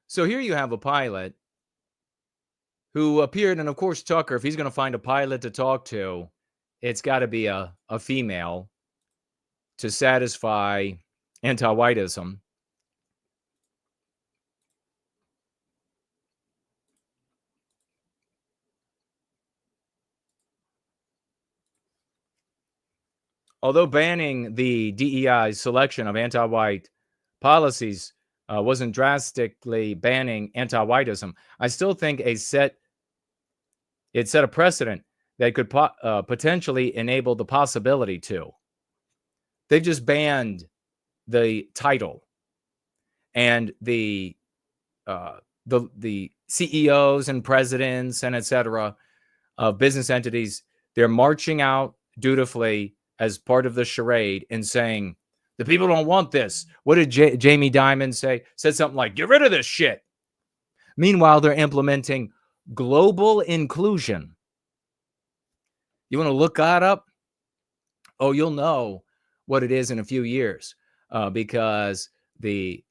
So here you have a pilot who appeared, and of course, Tucker, if he's going to find a pilot to talk to, it's got to be a female to satisfy anti-whiteism. Although banning the DEI's selection of anti-white policies wasn't drastically banning anti-whiteism, I still think it set a precedent that could potentially enable the possibility to. They've just banned the title, and the CEOs and presidents and etc. of business entities, they're marching out dutifully as part of the charade and saying, the people don't want this. What did Jamie Dimon say? Said something like, get rid of this shit. Meanwhile, they're implementing global inclusion. You want to look that up? Oh, you'll know what it is in a few years because the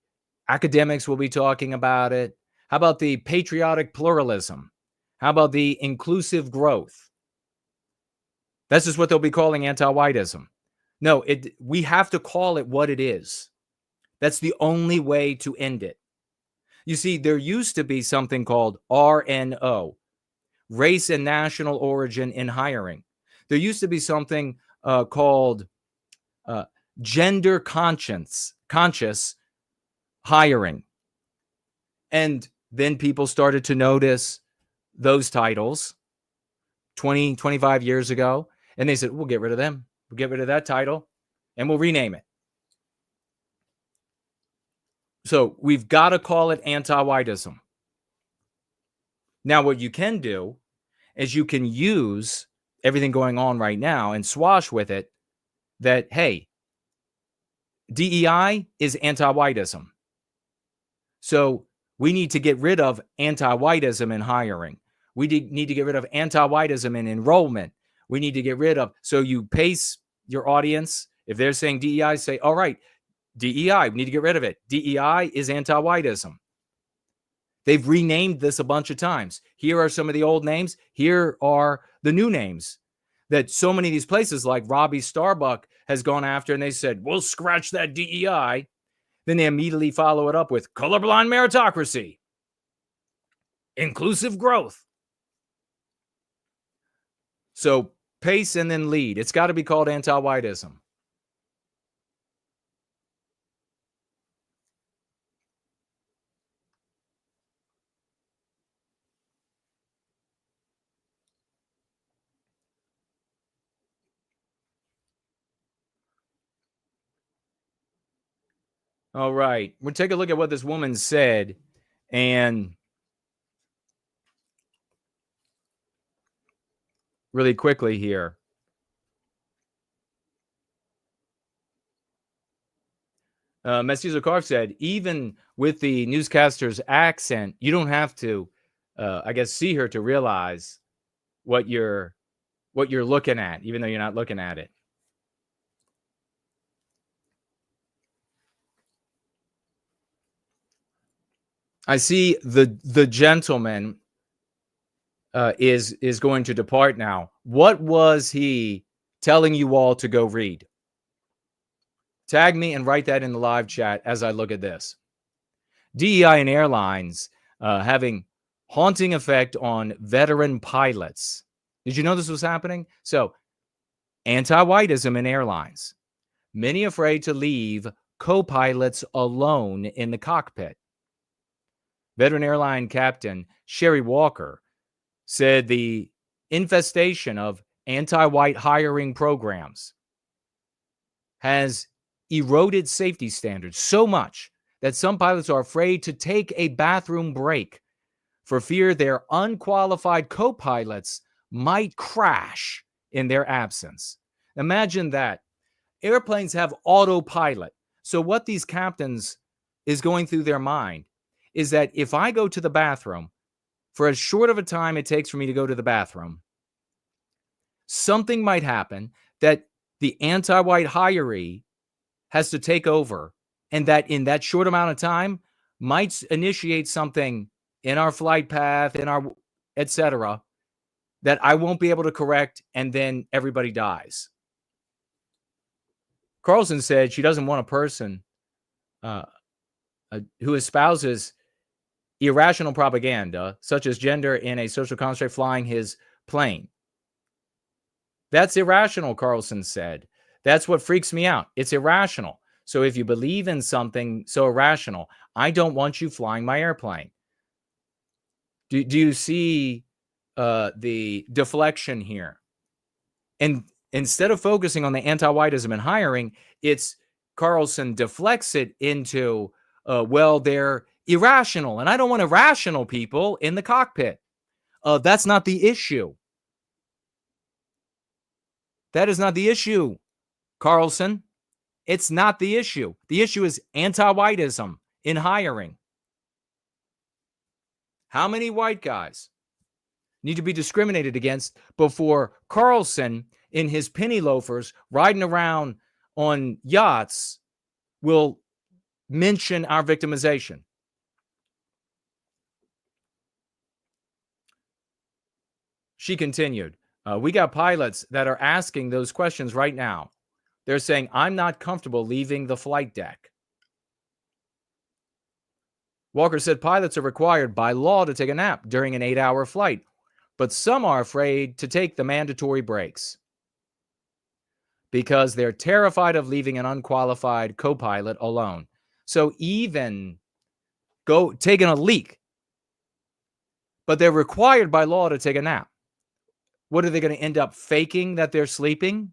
academics will be talking about it. How about the patriotic pluralism? How about the inclusive growth? That's just what they'll be calling anti-whiteism. No, we have to call it what it is. That's the only way to end it. You see, there used to be something called RNO, race and national origin in hiring. There used to be something called gender conscious hiring. And then people started to notice those titles 20, 25 years ago. And they said, we'll get rid of them. We'll get rid of that title and we'll rename it. So we've got to call it anti-whiteism. Now, what you can do is you can use everything going on right now and swash with it that, hey, DEI is anti-whiteism. So we need to get rid of anti-whiteism in hiring. We need to get rid of anti-whiteism in enrollment. We need to get rid of, so you pace your audience. If they're saying DEI, say, all right, DEI, we need to get rid of it. DEI is anti-whiteism. They've renamed this a bunch of times. Here are some of the old names. Here are the new names that so many of these places like Robbie Starbuck has gone after, and they said, we'll scratch that DEI. Then they immediately follow it up with colorblind meritocracy, inclusive growth. So pace and then lead. It's got to be called anti-whiteism. All right. We'll take a look at what this woman said. And really quickly here. Messier Carf said, even with the newscaster's accent, you don't have to, I guess, see her to realize what you're looking at, even though you're not looking at it. I see the gentleman is going to depart now. What was he telling you all to go read? Tag me and write that in the live chat as I look at this. DEI and airlines having haunting effect on veteran pilots. Did you know this was happening? So, anti-whiteism in airlines. Many afraid to leave co-pilots alone in the cockpit. Veteran airline captain Sherry Walker said the infestation of anti-white hiring programs has eroded safety standards so much that some pilots are afraid to take a bathroom break for fear their unqualified co-pilots might crash in their absence. Imagine that. Airplanes have autopilot. So what these captains is going through their mind is that if I go to the bathroom for as short of a time it takes for me to go to the bathroom, something might happen that the anti-white hiree has to take over, and that in that short amount of time might initiate something in our flight path, in our etc., that I won't be able to correct, and then everybody dies. Carlson said she doesn't want a person who espouses irrational propaganda, such as gender in a social construct, flying his plane. That's irrational, Carlson said. That's what freaks me out. It's irrational. So if you believe in something so irrational, I don't want you flying my airplane. Do you see the deflection here? And instead of focusing on the anti-whiteism and hiring, it's Carlson deflects it into, well, they're irrational, and I don't want irrational people in the cockpit. That's not the issue. That is not the issue, Carlson. It's not the issue. The issue is anti-whiteism in hiring. How many white guys need to be discriminated against before Carlson, in his penny loafers, riding around on yachts, will mention our victimization? She continued, we got pilots that are asking those questions right now. They're saying, I'm not comfortable leaving the flight deck. Walker said pilots are required by law to take a nap during an 8-hour flight, but some are afraid to take the mandatory breaks because they're terrified of leaving an unqualified co-pilot alone. So even taking a leak, but they're required by law to take a nap. What are they going to end up faking that they're sleeping?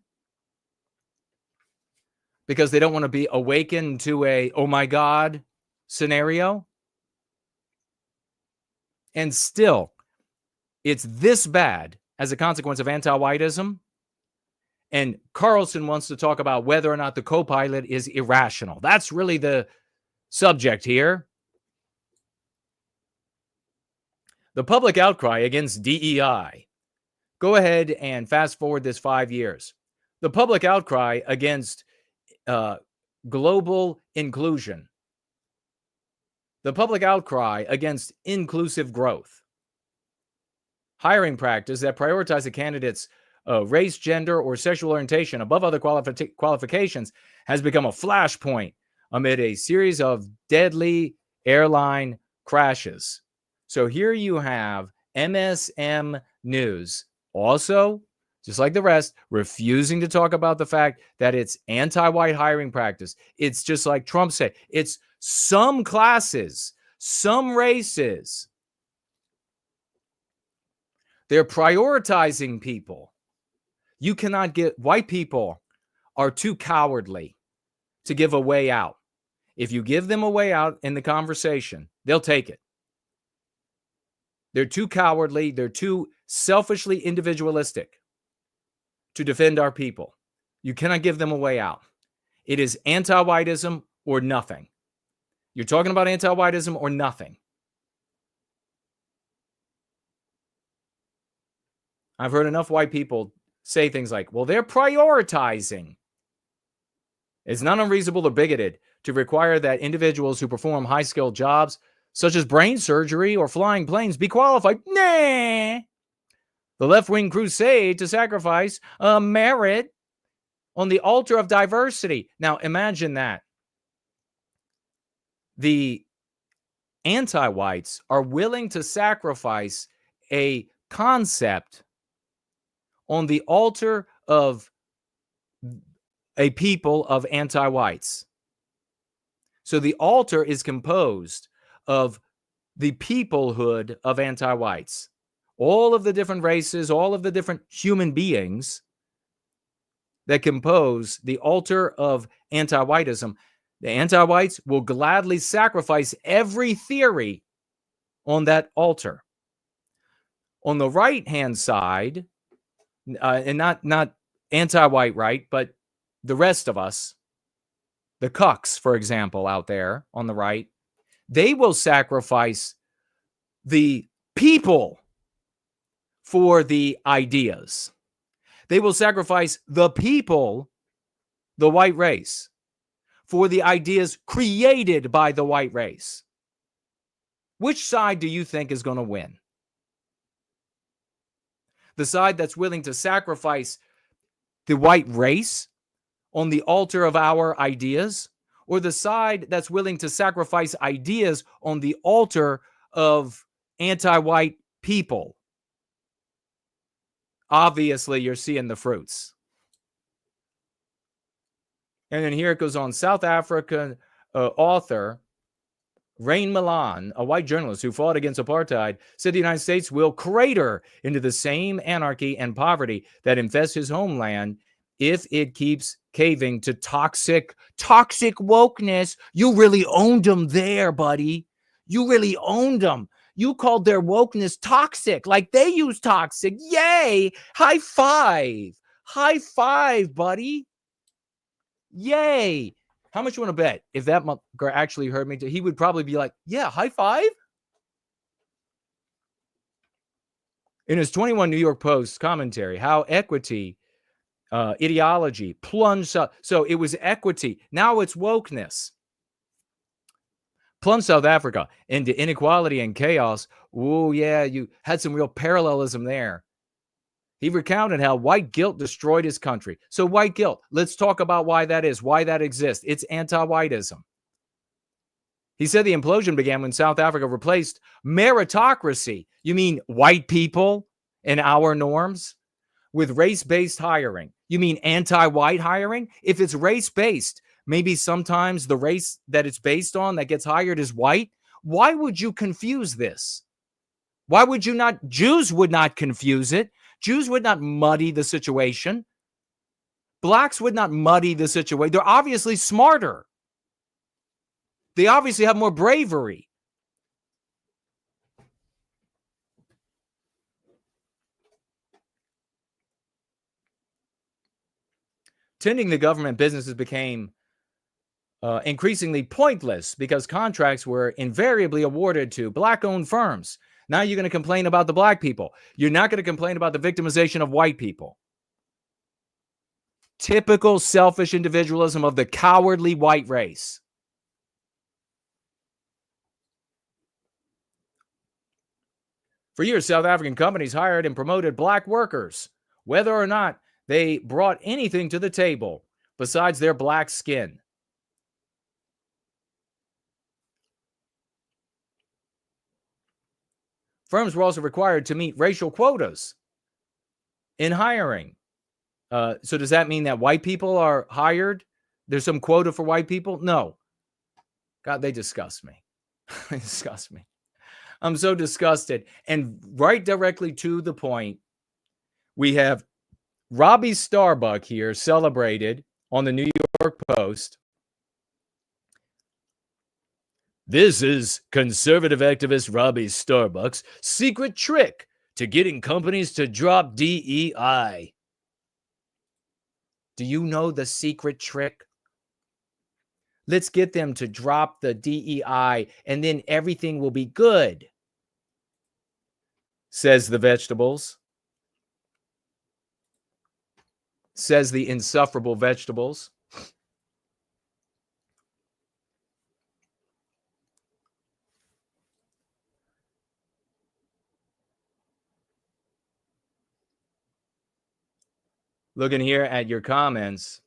Because they don't want to be awakened to a, oh my God, scenario? And still, it's this bad as a consequence of anti-whiteism. And Carlson wants to talk about whether or not the co-pilot is irrational. That's really the subject here. The public outcry against DEI. Go ahead and fast forward this 5 years. The public outcry against global inclusion. The public outcry against inclusive growth. Hiring practice that prioritize a candidate's race, gender, or sexual orientation above other qualifications has become a flashpoint amid a series of deadly airline crashes. So here you have MSM News, also, just like the rest, refusing to talk about the fact that it's anti-white hiring practice. It's just like Trump said, it's some classes, some races. They're prioritizing people. You cannot get, white people are too cowardly to give a way out. If you give them a way out in the conversation, they'll take it. They're too cowardly. They're too selfishly individualistic to defend our people. You cannot give them a way out. It is anti-whiteism or nothing. You're talking about anti-whiteism or nothing. I've heard enough white people say things like, well, they're prioritizing. It's not unreasonable or bigoted to require that individuals who perform high-skilled jobs, such as brain surgery or flying planes, be qualified. Nah. The left-wing crusade to sacrifice merit on the altar of diversity. Now, imagine that. The anti-whites are willing to sacrifice a concept on the altar of a people of anti-whites. So the altar is composed of the peoplehood of anti-whites. All of the different races, all of the different human beings that compose the altar of anti-whiteism. The anti-whites will gladly sacrifice every theory on that altar. On the right-hand side, and not anti-white right, but the rest of us, the cucks, for example, out there on the right, they will sacrifice the people for the ideas. They will sacrifice the people, the white race, for the ideas created by the white race. Which side do you think is going to win? The side that's willing to sacrifice the white race on the altar of our ideas, or the side that's willing to sacrifice ideas on the altar of anti-white people? Obviously, you're seeing the fruits. And then here it goes on. South African author Rain Milan, a white journalist who fought against apartheid, said the United States will crater into the same anarchy and poverty that infest his homeland if it keeps caving to toxic wokeness. You really owned them there, buddy. You really owned them. You called their wokeness toxic, like they use toxic. Yay! High five. High five, buddy. Yay. How much you want to bet if that motherfucker actually heard me? He would probably be like, yeah, high five. In his 21 New York Post commentary, how equity ideology plunged. So it was equity. Now it's wokeness. Plunged South Africa into inequality and chaos. Oh, yeah, you had some real parallelism there. He recounted how white guilt destroyed his country. So white guilt, let's talk about why that is, why that exists. It's anti-whiteism. He said the implosion began when South Africa replaced meritocracy, you mean white people and our norms, with race-based hiring. You mean anti-white hiring? If it's race-based, maybe sometimes the race that it's based on that gets hired is white. Why would you confuse this? Why would you not? Jews would not confuse it. Jews would not muddy the situation. Blacks would not muddy the situation. They're obviously smarter. They obviously have more bravery. Tending the government businesses became increasingly pointless because contracts were invariably awarded to black-owned firms. Now you're going to complain about the black people. You're not going to complain about the victimization of white people. Typical selfish individualism of the cowardly white race. For years, South African companies hired and promoted black workers, whether or not they brought anything to the table besides their black skin. Firms were also required to meet racial quotas in hiring. So does that mean that white people are hired? There's some quota for white people? No. God, they disgust me. They disgust me. I'm so disgusted. And right directly to the point, we have Robbie Starbuck here celebrated on the New York Post. This is conservative activist Robbie Starbuck's secret trick to getting companies to drop DEI. Do you know the secret trick? Let's get them to drop the DEI and then everything will be good, says the vegetables. Says the insufferable vegetables. Looking here at your comments.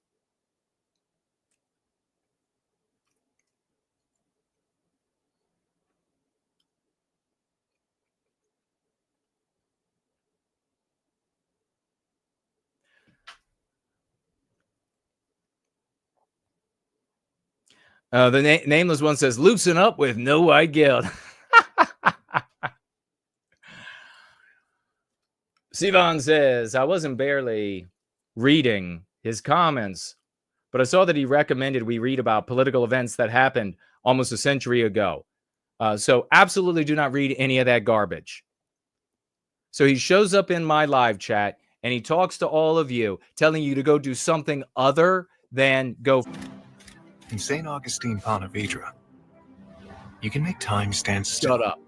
The nameless one says, loosen up with no white guilt. Sivan says, I wasn't barely reading his comments, but I saw that he recommended we read about political events that happened almost a century ago. So absolutely do not read any of that garbage. So he shows up in my live chat and he talks to all of you, telling you to go do something other than go. In St. Augustine, Pontevedra, you can make time stand still. Shut up.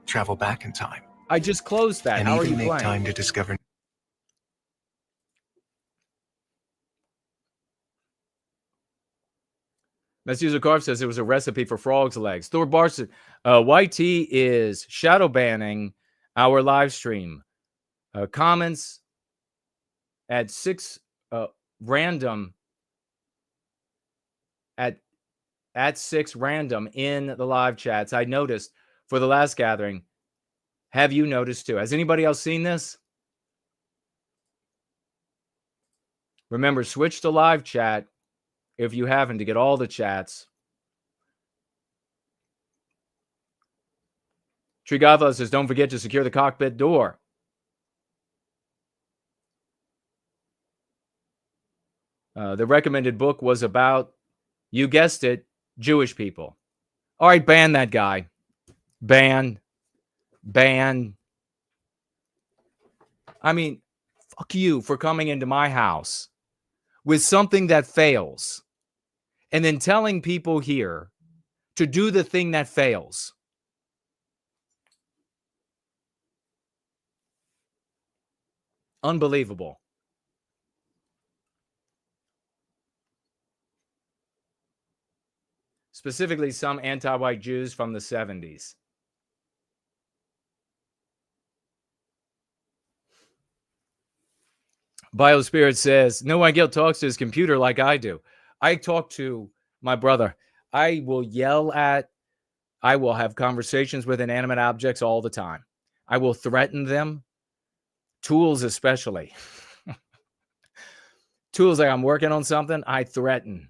Travel back in time. I just closed that. And How are even you make playing? time to discover. Let's use a carve says it was a recipe for frog's legs. Thor Barson, YT is shadow banning our live stream. Comments at 6 random at 6 random in the live chats. I noticed for the last gathering. Have you noticed too? Has anybody else seen this? Remember, switch to live chat if you haven't to get all the chats. Tree Godfather says, don't forget to secure the cockpit door. The recommended book was about, you guessed it, Jewish people. All right, ban that guy. Ban. I mean, fuck you for coming into my house with something that fails and then telling people here to do the thing that fails. Unbelievable. Specifically, some anti-white Jews from the 70s. Biospirit says, no white guilt talks to his computer like I do. I talk to my brother. I will yell at, I will have conversations with inanimate objects all the time. I will threaten them. Tools especially. Tools like I'm working on something, I threaten.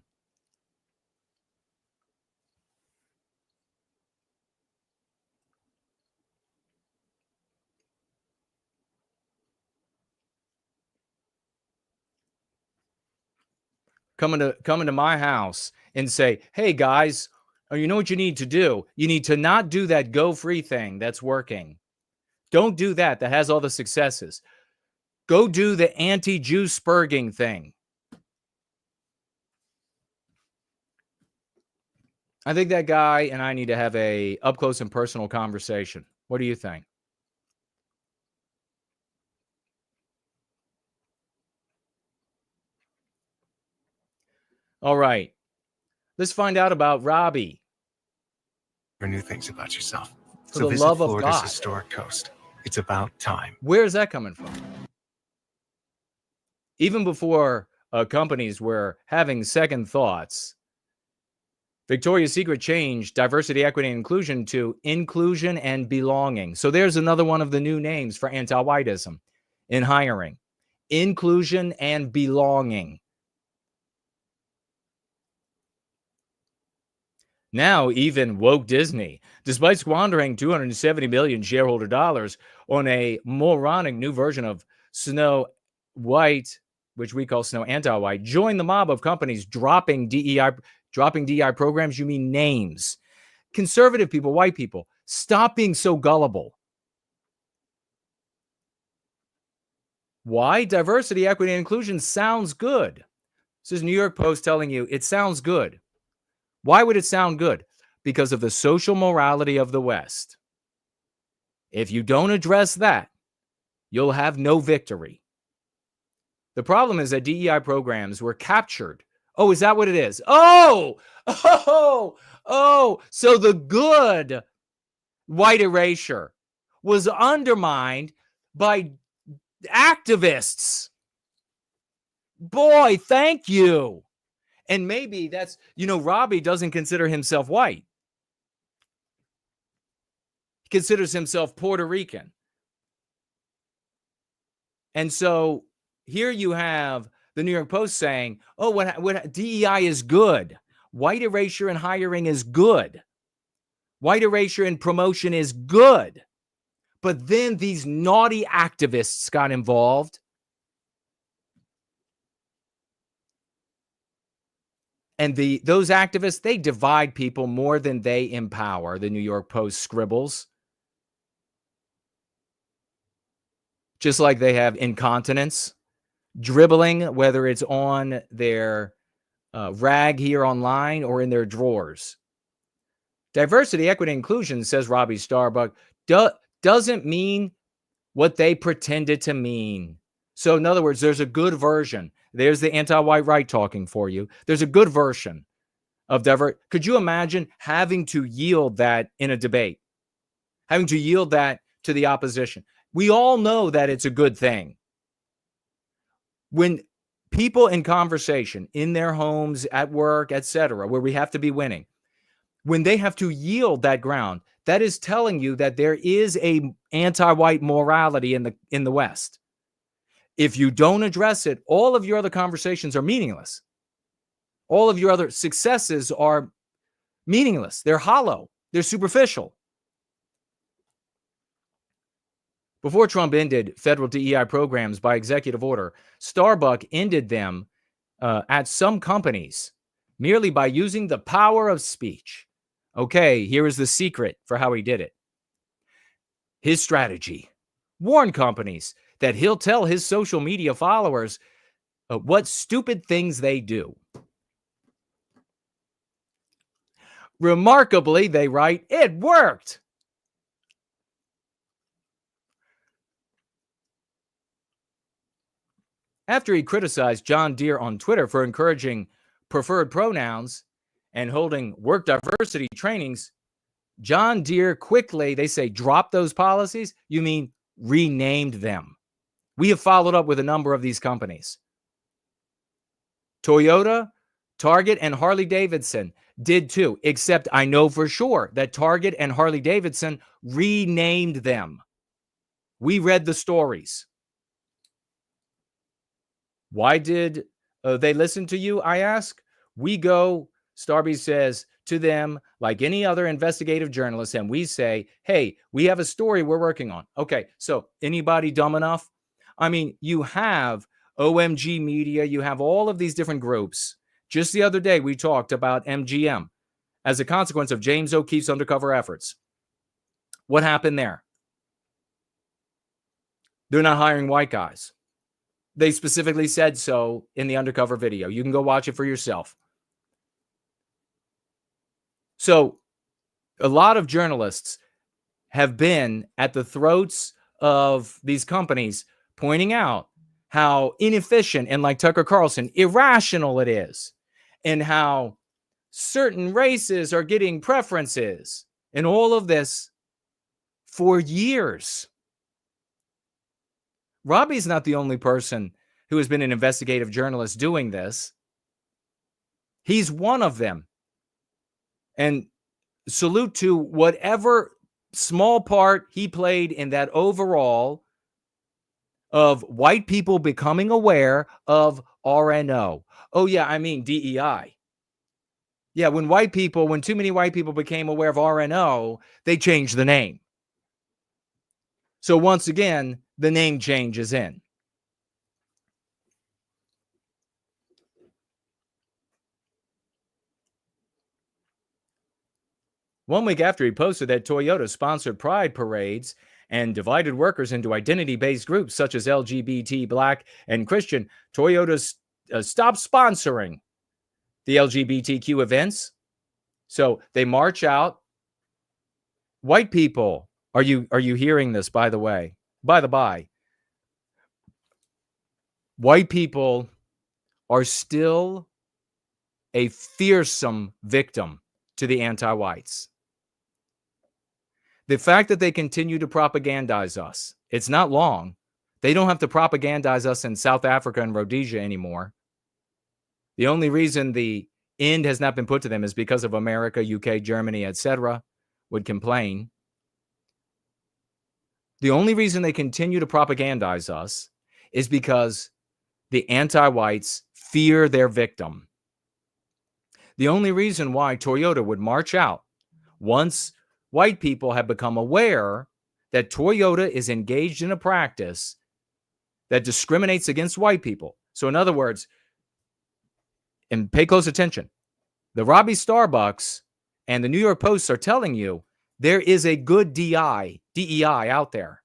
Coming to my house and say, hey guys, you know what you need to do? You need to not do that go free thing that's working. Don't do that. That has all the successes. Go do the anti-Jew spurging thing. I think that guy and I need to have a up close and personal conversation. What do you think? All right. Let's find out about Robbie. For new things about yourself. For So the visit love of Florida's God. historic coast. It's about time. Where is that coming from? Even before companies were having second thoughts, Victoria's Secret changed diversity, equity, and inclusion to inclusion and belonging. So there's another one of the new names for anti-whiteism in hiring. Inclusion and belonging. Now, even woke Disney, despite squandering $270 billion shareholder dollars on a moronic new version of Snow White, which we call Snow Anti-White, joined the mob of companies dropping DEI programs. You mean names. Conservative people, white people, stop being so gullible. Why? Diversity, equity, and inclusion sounds good. This is New York Post telling you it sounds good. Why would it sound good? Because of the social morality of the West. If you don't address that, you'll have no victory. The problem is that DEI programs were captured. Oh, is that what it is? Oh, so the good white erasure was undermined by activists. Boy, thank you. And maybe that's, Robbie doesn't consider himself white. He considers himself Puerto Rican. And so here you have the New York Post saying, oh, what DEI is good. white erasure in hiring is good. White erasure in promotion is good. But then these naughty activists got involved. And those activists, they divide people more than they empower, the New York Post scribbles. Just like they have incontinence, dribbling, whether it's on their rag here online or in their drawers. Diversity, equity, inclusion, says Robbie Starbuck, doesn't mean what they pretended to mean. So in other words, there's a good version. There's the anti-white right talking for you. There's a good version of diversity. Could you imagine having to yield that in a debate? Having to yield that to the opposition? We all know that it's a good thing. When people in conversation, in their homes, at work, etc., where we have to be winning, when they have to yield that ground, that is telling you that there is a anti-white morality in the West. If you don't address it, all of your other conversations are meaningless. All of your other successes are meaningless. They're hollow. They're superficial. Before Trump ended federal DEI programs by executive order, Starbuck ended them at some companies merely by using the power of speech. Okay, here is the secret for how he did it. His strategy: warn companies that he'll tell his social media followers what stupid things they do. Remarkably, they write, it worked. After he criticized John Deere on Twitter for encouraging preferred pronouns and holding work diversity trainings, John Deere quickly, they say, dropped those policies. You mean renamed them. We have followed up with a number of these companies. Toyota, Target, and Harley-Davidson did too, except I know for sure that Target and Harley-Davidson renamed them. We read the stories. Why did they listen to you, I ask? We go, Starby says, to them like any other investigative journalist, and we say, hey, we have a story we're working on. Okay, so anybody dumb enough? I mean, you have OMG Media, you have all of these different groups. Just the other day, we talked about MGM as a consequence of James O'Keefe's undercover efforts. What happened there? They're not hiring white guys. They specifically said so in the undercover video. You can go watch it for yourself. So a lot of journalists have been at the throats of these companies pointing out how inefficient and, like Tucker Carlson, irrational it is, and how certain races are getting preferences, and all of this for years. Robbie's not the only person who has been an investigative journalist doing this. He's one of them. And salute to whatever small part he played in that overall of white people becoming aware of RNO. Oh, yeah, I mean DEI. Yeah, when too many white people became aware of RNO, they changed the name. So once again, the name change is in. One week after he posted that Toyota sponsored pride parades and divided workers into identity-based groups such as LGBT, Black, and Christian, Toyota stopped sponsoring the LGBTQ events. So they march out. White people, are you hearing this, by the way? By the by, white people are still a fearsome victim to the anti-whites. The fact that they continue to propagandize us, it's not long. They don't have to propagandize us in South Africa and Rhodesia anymore. The only reason the end has not been put to them is because of America, UK, Germany, etc. would complain. The only reason they continue to propagandize us is because the anti-whites fear their victim. The only reason why Toyota would march out once white people have become aware that Toyota is engaged in a practice that discriminates against white people. So in other words, and pay close attention, the Robbie Starbucks and the New York Post are telling you there is a good DEI out there.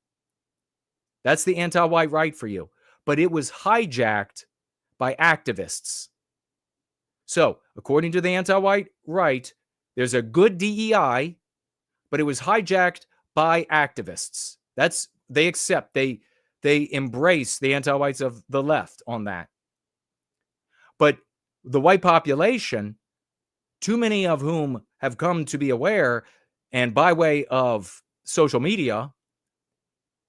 That's the anti-white right for you. But it was hijacked by activists. So, according to the anti-white right, there's a good DEI, but it was hijacked by activists. They accept, they embrace the anti-whites of the left on that. But the white population, too many of whom have come to be aware, and by way of social media,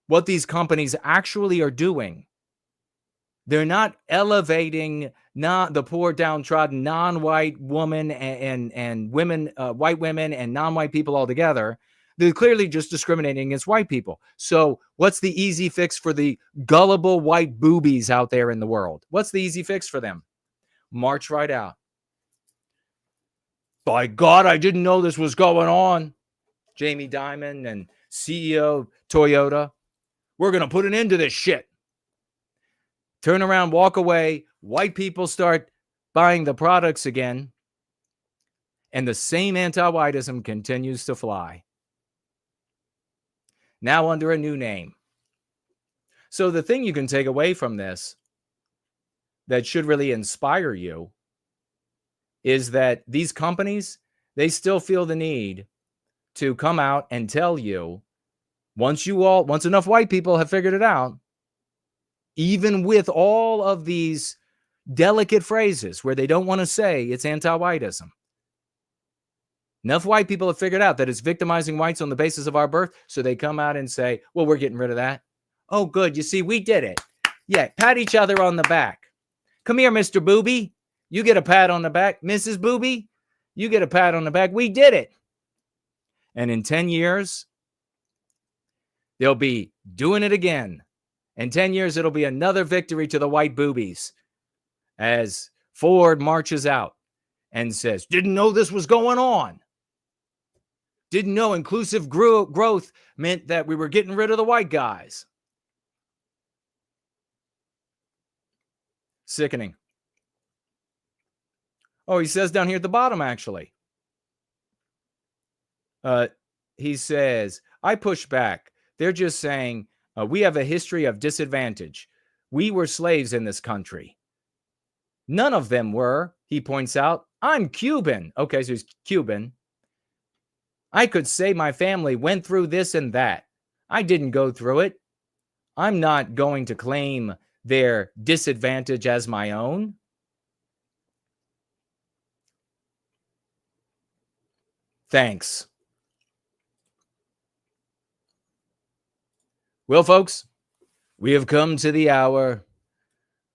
what these companies actually are doing. They're not elevating the poor, downtrodden, non-white woman and women, white women and non-white people altogether. They're clearly just discriminating against white people. So what's the easy fix for the gullible white boobies out there in the world? What's the easy fix for them? March right out. By God, I didn't know this was going on. Jamie Dimon and CEO Toyota. We're going to put an end to this shit. Turn around, walk away. White people start buying the products again. And the same anti-whiteism continues to fly. Now under a new name. So the thing you can take away from this that should really inspire you is that these companies, they still feel the need to come out and tell you, once enough white people have figured it out, even with all of these delicate phrases where they don't want to say it's anti-whiteism, enough white people have figured out that it's victimizing whites on the basis of our birth, so they come out and say, well, we're getting rid of that. Oh, good. You see, we did it. Yeah, pat each other on the back. Come here, Mr. Booby. You get a pat on the back. Mrs. Booby, you get a pat on the back. We did it. And in 10 years, they'll be doing it again. In 10 years, it'll be another victory to the white boobies as Ford marches out and says, didn't know this was going on. Didn't know inclusive growth meant that we were getting rid of the white guys. Sickening. Oh, he says down here at the bottom, actually. He says, I push back. They're just saying, we have a history of disadvantage. We were slaves in this country. None of them were, he points out. I'm Cuban. Okay, so he's Cuban. I could say my family went through this and that. I didn't go through it. I'm not going to claim their disadvantage as my own. Thanks. Well, folks, we have come to the hour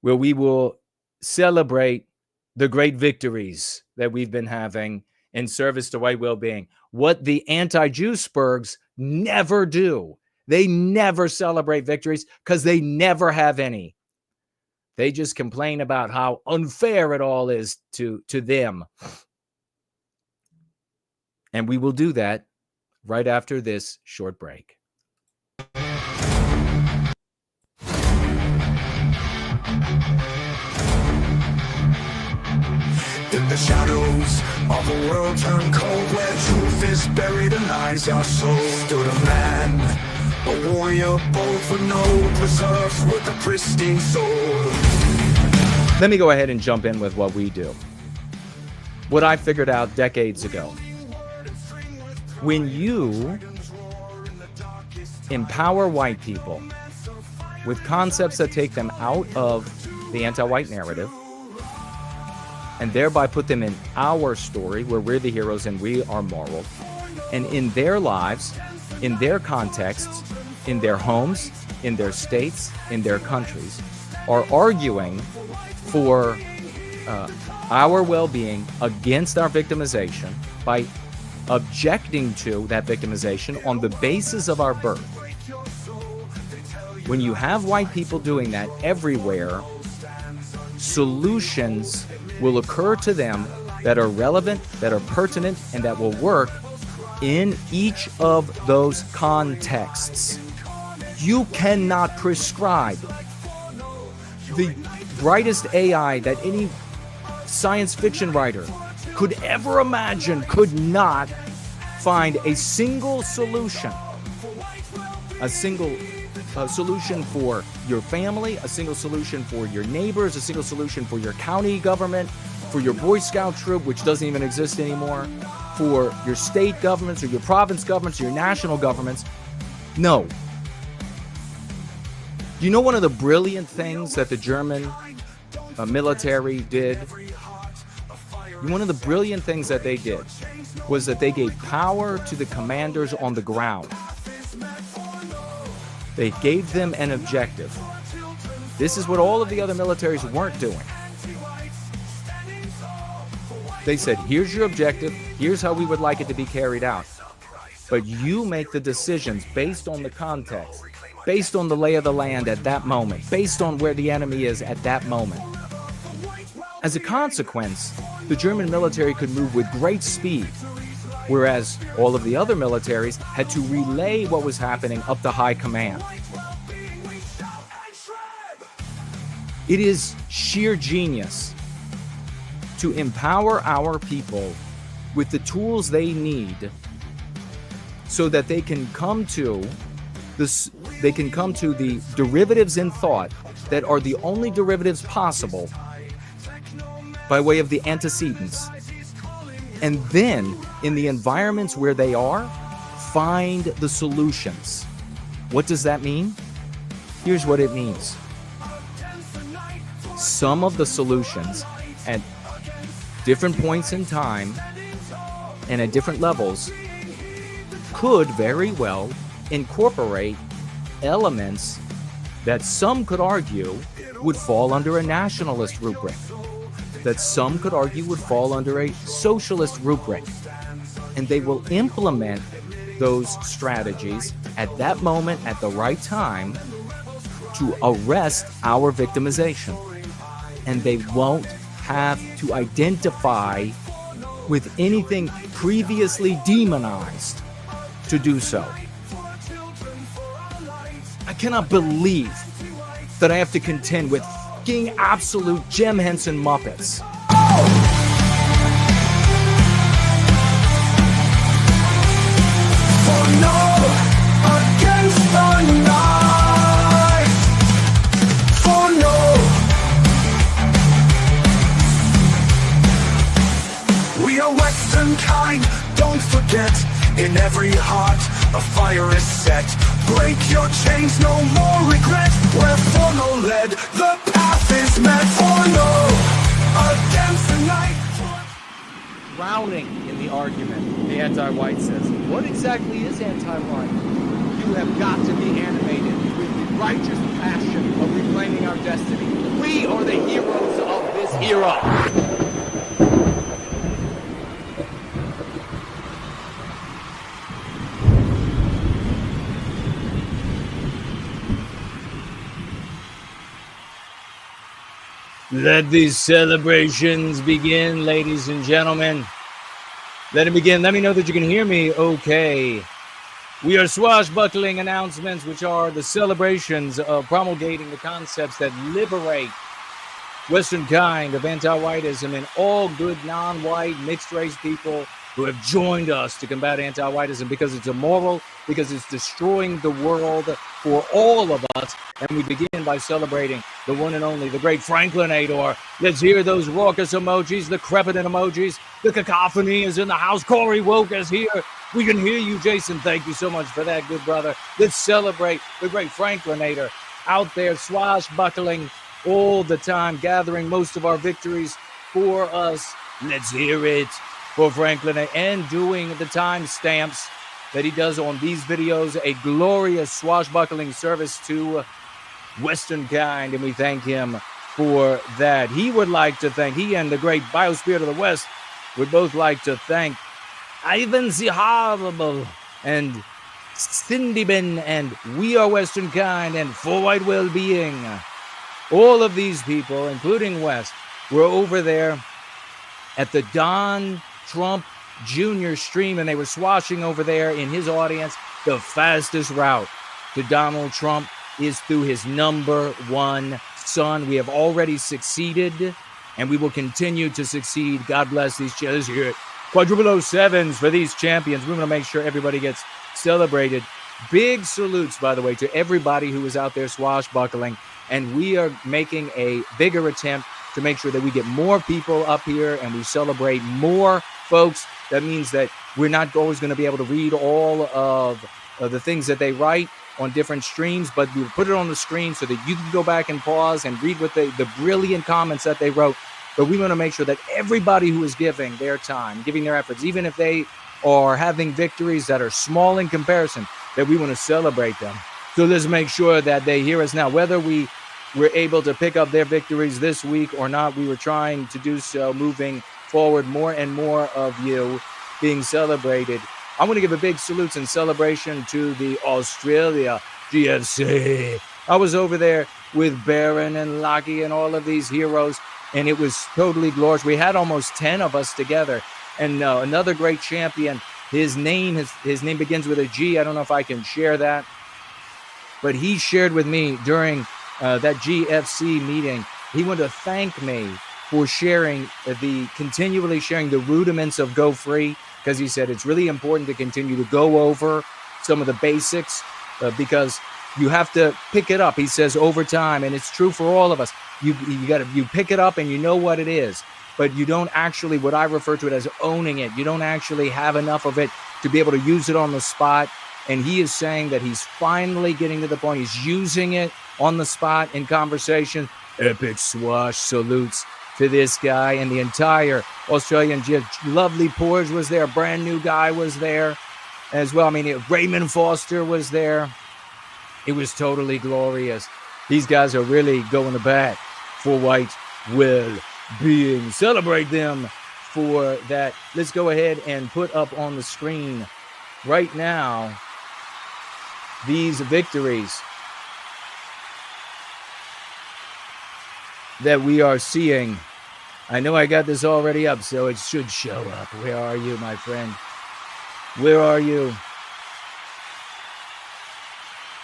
where we will celebrate the great victories that we've been having in service to white well-being. What the anti-Jew-spurgs never do. They never celebrate victories because they never have any. They just complain about how unfair it all is to them. And we will do that right after this short break. In the shadows of a world turned cold, where truth is buried and lies are sold, stood a man, a warrior bold for no preserves with a pristine soul. Let me go ahead and jump in with what we do. What I figured out decades ago. When you empower white people with concepts that take them out of the anti-white narrative, and thereby put them in our story where we're the heroes and we are moral, and in their lives, in their contexts, in their homes, in their states, in their countries, are arguing for our well-being against our victimization by objecting to that victimization on the basis of our birth. When you have white people doing that everywhere, solutions will occur to them that are relevant, that are pertinent, and that will work in each of those contexts. You cannot prescribe the brightest AI that any science fiction writer could ever imagine, could not find a single solution. A single solution for your family, a single solution for your neighbors, a single solution for your county government, for your Boy Scout troop, which doesn't even exist anymore, for your state governments or your province governments or your national governments. No. You know one of the brilliant things that the German military did? One of the brilliant things that they did was that they gave power to the commanders on the ground. They gave them an objective. This is what all of the other militaries weren't doing. They said, here's your objective, here's how we would like it to be carried out. But you make the decisions based on the context, based on the lay of the land at that moment, based on where the enemy is at that moment. As a consequence, the German military could move with great speed, whereas all of the other militaries had to relay what was happening up to high command. It is sheer genius to empower our people with the tools they need so that they can come to this, they can come to the derivatives in thought that are the only derivatives possible by way of the antecedents. And then, in the environments where they are, find the solutions. What does that mean? Here's what it means. Some of the solutions at different points in time and at different levels could very well incorporate elements that some could argue would fall under a nationalist rubric, that some could argue would fall under a socialist rubric. And they will implement those strategies at that moment, at the right time, to arrest our victimization. And they won't have to identify with anything previously demonized to do so. I cannot believe that I have to contend with fucking absolute Jim Henson Muppets. For no, against the night. For no, we are Western kind, don't forget. In every heart, a fire is set. Break your chains, no more regret. Wherefore no lead, the path is met. For no, against the night. Drowning in the argument, the anti-white says, what exactly is anti-white? You have got to be animated with the righteous passion of reclaiming our destiny. We are the heroes of this era. Let these celebrations begin, ladies and gentlemen. Let it begin. Let me know that you can hear me okay. We are swashbuckling announcements, which are the celebrations of promulgating the concepts that liberate Western kind of anti-whiteism and all good non-white mixed-race people who have joined us to combat anti-whiteism because it's immoral, because it's destroying the world for all of us. And we begin by celebrating the one and only, the great Franklinator. Let's hear those raucous emojis, the crepitant emojis. The cacophony is in the house. Corey Woke is here. We can hear you, Jason. Thank you so much for that, good brother. Let's celebrate the great Franklinator out there swashbuckling all the time, gathering most of our victories for us. Let's hear it for Franklinator and doing the timestamps that he does on these videos, a glorious swashbuckling service to Western kind, and we thank him for that. He would like to thank, he and the great Biospirit of the West would both like to thank Ivan the Horrible and Cindy Ben and We Are Western Kind and For White Well-Being. All of these people, including West, were over there at the Don Trump Jr. stream, and they were swashing over there in his audience. The fastest route to Donald Trump is through his number one son. We have already succeeded, and we will continue to succeed. God bless these champions. Here, quadruple 07s for these champions. We want to make sure everybody gets celebrated. Big salutes, by the way, to everybody who is out there swashbuckling, and we are making a bigger attempt to make sure that we get more people up here and we celebrate more folks. That means that we're not always going to be able to read all of the things that they write on different streams, but we put it on the screen so that you can go back and pause and read what the brilliant comments that they wrote. But we want to make sure that everybody who is giving their time, giving their efforts, even if they are having victories that are small in comparison, that we want to celebrate them. So let's make sure that they hear us now. Whether we were able to pick up their victories this week or not, we were trying to do so moving forward. More and more of you being celebrated. I want to give a big salute and celebration to the Australia GFC. I was over there with Baron and Lockie and all of these heroes, and it was totally glorious. We had almost 10 of us together. And another great champion, his name begins with a G. I don't know if I can share that, but he shared with me during that GFC meeting. He wanted to thank me for continually sharing the rudiments of Go Free, because he said it's really important to continue to go over some of the basics because you have to pick it up. He says over time, and it's true for all of us. You pick it up and you know what it is, but you don't actually, what I refer to it as owning it. You don't actually have enough of it to be able to use it on the spot. And he is saying that he's finally getting to the point. He's using it on the spot in conversation. Epic swash salutes to this guy and the entire Australian GF. Lovely Porge was there. Brand new guy was there as well. I mean, Raymond Foster was there. It was totally glorious. These guys are really going to bat for white well-being. Celebrate them for that. Let's go ahead and put up on the screen right now these victories that we are seeing. I know I got this already up, so it should show up. Where are you, my friend? Where are you?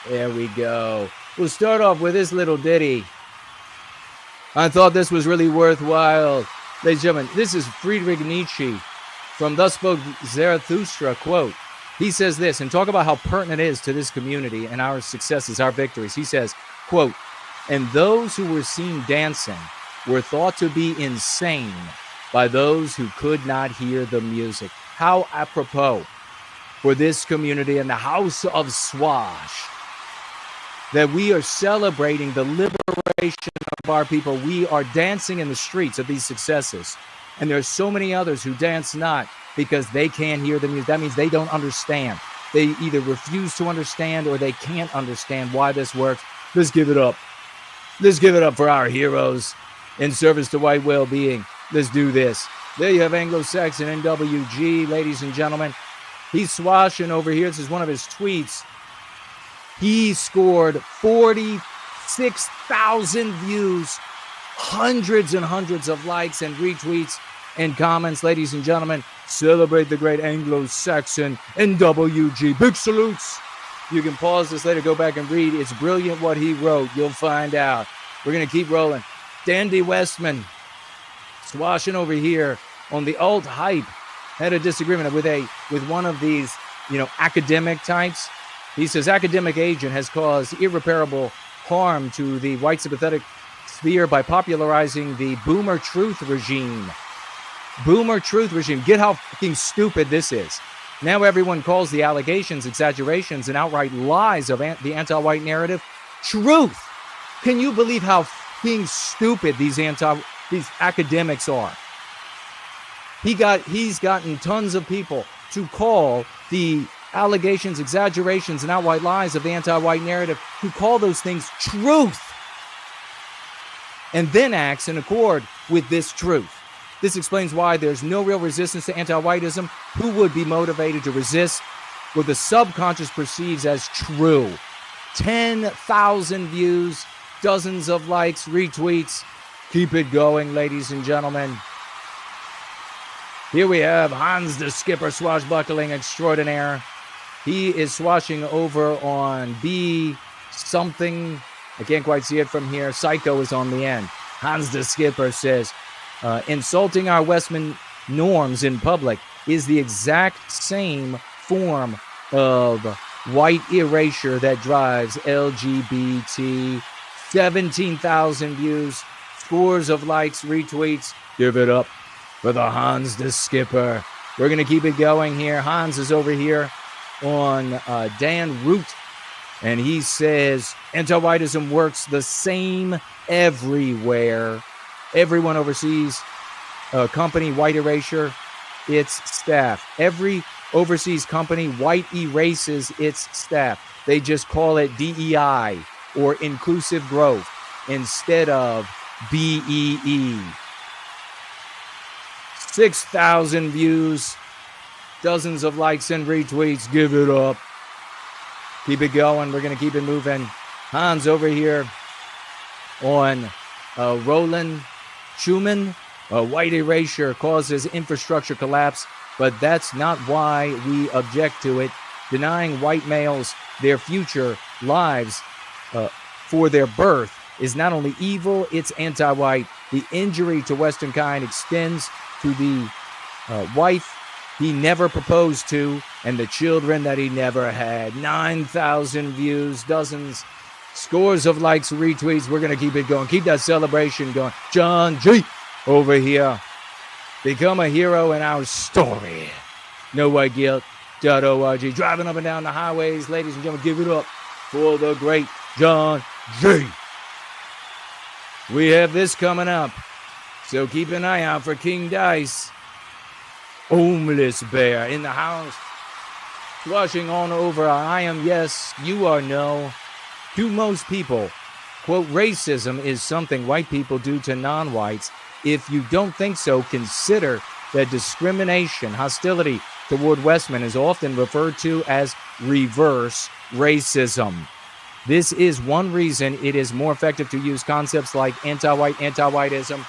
There we go. We'll start off with this little ditty. I thought this was really worthwhile. Ladies and gentlemen, this is Friedrich Nietzsche from Thus Spoke Zarathustra, quote. He says this, and talk about how pertinent it is to this community and our successes, our victories. He says, quote, and those who were seen dancing were thought to be insane by those who could not hear the music. How apropos for this community and the House of Swash that we are celebrating the liberation of our people. We are dancing in the streets of these successes. And there are so many others who dance not because they can't hear the music. That means they don't understand. They either refuse to understand or they can't understand why this works. Let's give it up. Let's give it up for our heroes in service to white well-being. Let's do this. There you have Anglo-Saxon NWG, ladies and gentlemen. He's swashing over here. This is one of his tweets. He scored 46,000 views, hundreds and hundreds of likes and retweets and comments. Ladies and gentlemen, celebrate the great Anglo-Saxon NWG. Big salutes. You can pause this later, go back and read. It's brilliant what he wrote. You'll find out. We're going to keep rolling. Dandy Westman swashing over here on the alt hype. Had a disagreement with one of these, academic types. He says academic agent has caused irreparable harm to the white sympathetic sphere by popularizing the boomer truth regime. Boomer truth regime. Get how fucking stupid this is. Now everyone calls the allegations, exaggerations, and outright lies of the anti-white narrative truth. Can you believe how fucking stupid these academics are? He's gotten tons of people to call the allegations, exaggerations, and outright lies of the anti-white narrative, to call those things truth, and then acts in accord with this truth. This explains why there's no real resistance to anti-whiteism. Who would be motivated to resist what the subconscious perceives as true? 10,000 views, dozens of likes, retweets. Keep it going, ladies and gentlemen. Here we have Hans the Skipper, swashbuckling extraordinaire. He is swashing over on B something. I can't quite see it from here. Psycho is on the end. Hans the Skipper says, insulting our Westman norms in public is the exact same form of white erasure that drives LGBT. 17,000 views, scores of likes, retweets. Give it up for the Hans the Skipper. We're going to keep it going here. Hans is over here on Dan Root, and he says anti-whiteism works the same everywhere. Everyone overseas company white erasure its staff. Every overseas company white erases its staff. They just call it DEI or inclusive growth instead of BEE. 6,000 views, dozens of likes and retweets. Give it up. Keep it going. We're going to keep it moving. Hans over here on Roland Schumann. White erasure causes infrastructure collapse, but that's not why we object to it. Denying white males their future lives for their birth is not only evil, it's anti-white. The injury to Western kind extends to the wife he never proposed to and the children that he never had. 9,000 views, dozens, scores of likes, retweets. We're going to keep it going. Keep that celebration going. John G. over here. Become a hero in our story. No white guilt.org. Driving up and down the highways. Ladies and gentlemen, give it up for the great John G. We have this coming up, so keep an eye out for King Dice. Homeless bear in the house. Swashing on over. I am yes, you are no. To most people, quote, racism is something white people do to non-whites. If you don't think so, consider that discrimination, hostility toward Westmen is often referred to as reverse racism. This is one reason it is more effective to use concepts like anti-white, anti-whiteism.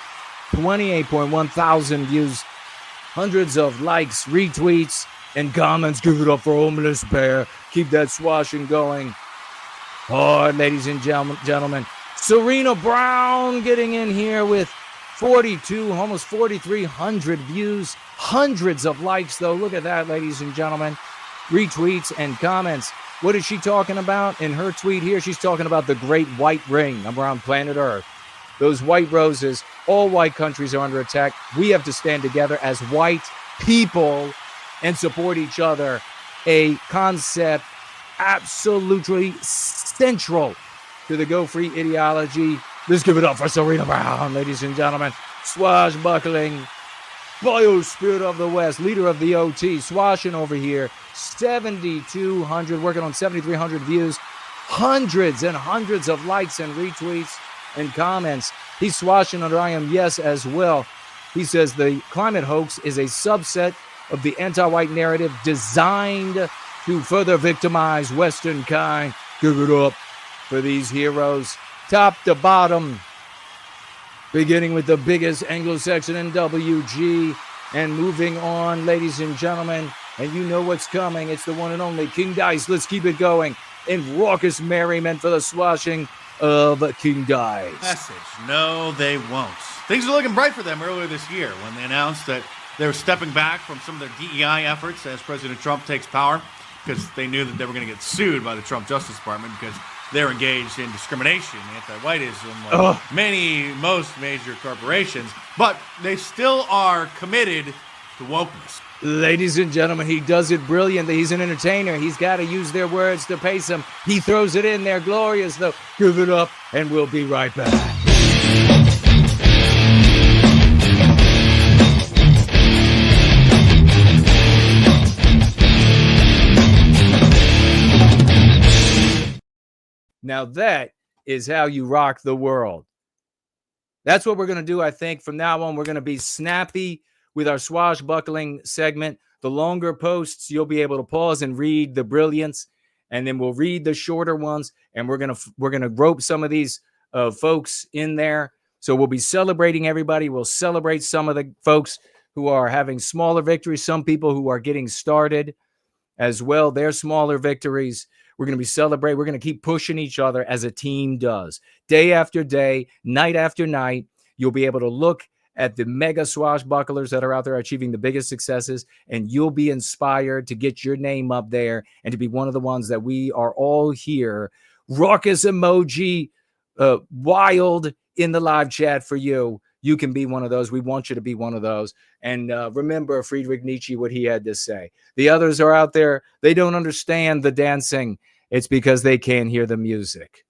28.1 thousand views, hundreds of likes, retweets, and comments. Give it up for Homeless Bear. Keep that swashing going hard, ladies and gentlemen. Serena Brown getting in here with 42, almost 4,300 views, hundreds of likes, though. Look at that, ladies and gentlemen. Retweets and comments. What is she talking about in her tweet here? She's talking about the Great White Ring around planet Earth. Those white roses, all white countries are under attack. We have to stand together as white people and support each other. A concept absolutely central to the Go Free ideology. Let's give it up for Serena Brown, ladies and gentlemen. Swashbuckling, biospirit of the West, leader of the OT, swashing over here. 7,200, working on 7,300 views, hundreds and hundreds of likes and retweets and comments. He's swashing under I am yes as well. He says the climate hoax is a subset of the anti-white narrative designed to further victimize Western kind. Give it up for these heroes, top to bottom, beginning with the biggest Anglo-Saxon in WG and moving on, ladies and gentlemen. And you know what's coming. It's the one and only King Dice. Let's keep it going in raucous merriment for the swashing of King Dice. Message. No, they won't. Things are looking bright for them earlier this year when they announced that they were stepping back from some of their DEI efforts as President Trump takes power, because they knew that they were going to get sued by the Trump Justice Department because they're engaged in discrimination, anti-whiteism, like most major corporations, but they still are committed to wokeness. Ladies and gentlemen, he does it brilliantly. He's an entertainer. He's got to use their words to pace him. He throws it in there glorious, though. Give it up, and we'll be right back. Now that is how you rock the world. That's what we're going to do, I think. From now on, we're going to be snappy with our swashbuckling segment. The longer posts, you'll be able to pause and read the brilliance, and then we'll read the shorter ones, and we're gonna rope some of these folks in there. So we'll be celebrating everybody. We'll celebrate some of the folks who are having smaller victories, some people who are getting started as well. Their smaller victories. We're going to be celebrating. We're going to keep pushing each other as a team does. Day after day, night after night, you'll be able to look at the mega swashbucklers that are out there achieving the biggest successes, and you'll be inspired to get your name up there and to be one of the ones that we are all here. Raucous emoji, wild in the live chat for you. You can be one of those. We want you to be one of those. And remember Friedrich Nietzsche, what he had to say. The others are out there. They don't understand the dancing. It's because they can't hear the music.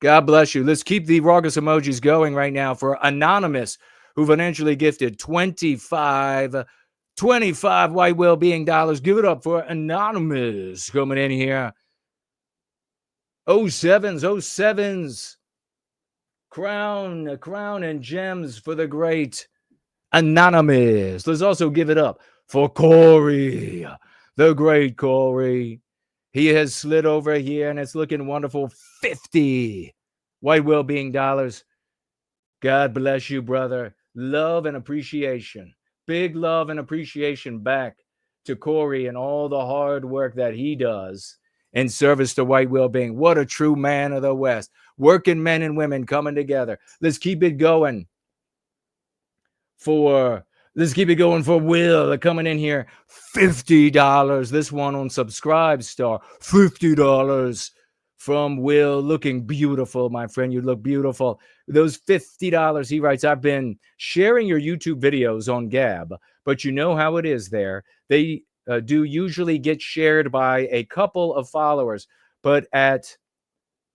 God bless you. Let's keep the raucous emojis going right now for Anonymous, who financially gifted 25 white well-being dollars. Give it up for Anonymous coming in here. 07s. Crown and gems for the great Anonymous. Let's also give it up for Corey, the great Corey. He has slid over here, and it's looking wonderful. 50 white well-being dollars. God bless you, brother. Love and appreciation. Big love and appreciation back to Corey and all the hard work that he does in service to white well-being. What a true man of the West. Working men and women coming together. Let's keep it going for Will coming in here. $50. This one on Subscribe Star. $50 from Will. Looking beautiful, my friend. You look beautiful. Those $50, he writes, I've been sharing your YouTube videos on Gab, but you know how it is there. They do usually get shared by a couple of followers, but at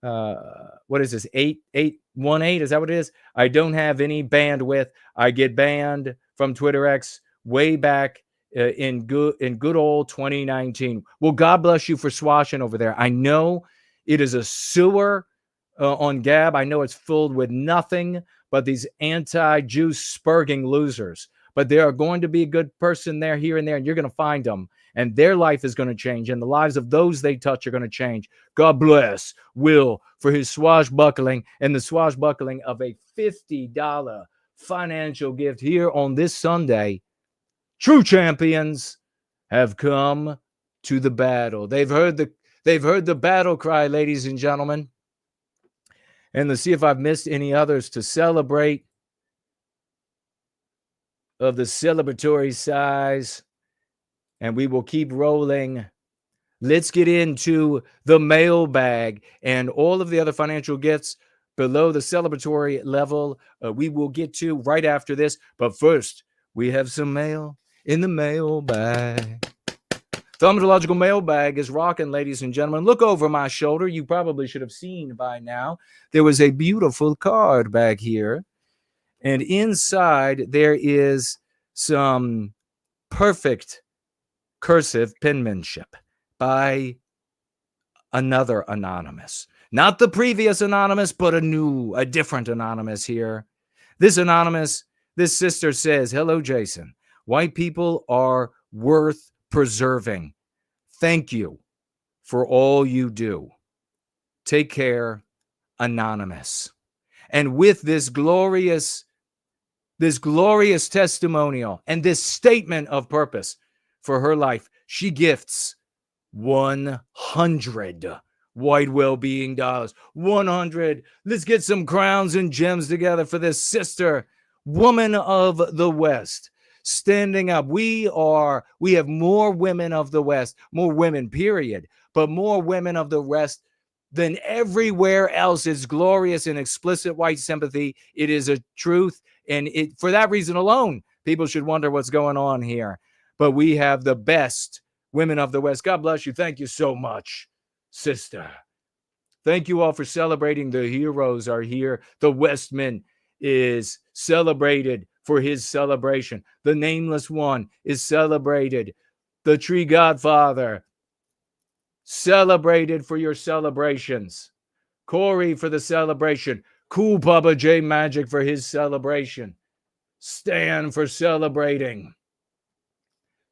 what is this, 8818? Is that what it is? I don't have any bandwidth. I get banned from Twitter X way back in good old 2019. Well, God bless you for swashing over there. I know it is a sewer on Gab. I know it's filled with nothing but these anti-juice spurging losers. But there are going to be a good person there, here and there, and you're going to find them. And their life is going to change, and the lives of those they touch are going to change. God bless Will for his swashbuckling and the swashbuckling of a $50 financial gift here on this Sunday. True champions have come to the battle. They've heard the battle cry, ladies and gentlemen. And let's see if I've missed any others to celebrate of the celebratory size. And we will keep rolling. Let's get into the mailbag and all of the other financial gifts below the celebratory level. We will get to right after this. But first, we have some mail in the mailbag. Thaumatological mailbag is rocking, ladies and gentlemen. Look over my shoulder. You probably should have seen by now. There was a beautiful card back here. And inside, there is some perfect cursive penmanship by another Anonymous. Not the previous Anonymous, but a different Anonymous here. This Anonymous, this sister says, hello, Jason. White people are worth preserving. Thank you for all you do. Take care, Anonymous. And with this glorious testimonial and this statement of purpose for her life, she gifts 100 white well-being dollars. 100. Let's get some crowns and gems together for this sister, woman of the West, standing up. We have more women of the West, more women, period, but more women of the West than everywhere else. It's glorious and explicit white sympathy. It is a truth. And for that reason alone, people should wonder what's going on here. But we have the best women of the West. God bless you. Thank you so much, sister. Thank you all for celebrating. The heroes are here. The Westman is celebrated for his celebration. The Nameless One is celebrated. The Tree Godfather, celebrated for your celebrations. Corey for the celebration. Cool Bubba J Magic for his celebration. Stan for celebrating.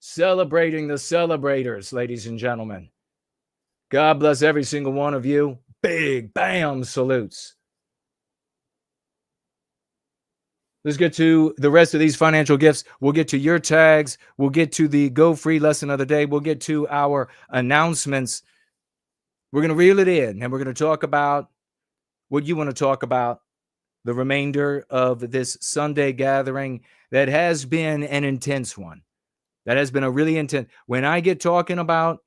Celebrating the celebrators, ladies and gentlemen. God bless every single one of you. Big bam salutes. Let's get to the rest of these financial gifts. We'll get to your tags. We'll get to the Go Free lesson of the day. We'll get to our announcements. We're going to reel it in, and we're going to talk about what you want to talk about, the remainder of this Sunday gathering that has been an intense one. That has been a really intense. When I get talking about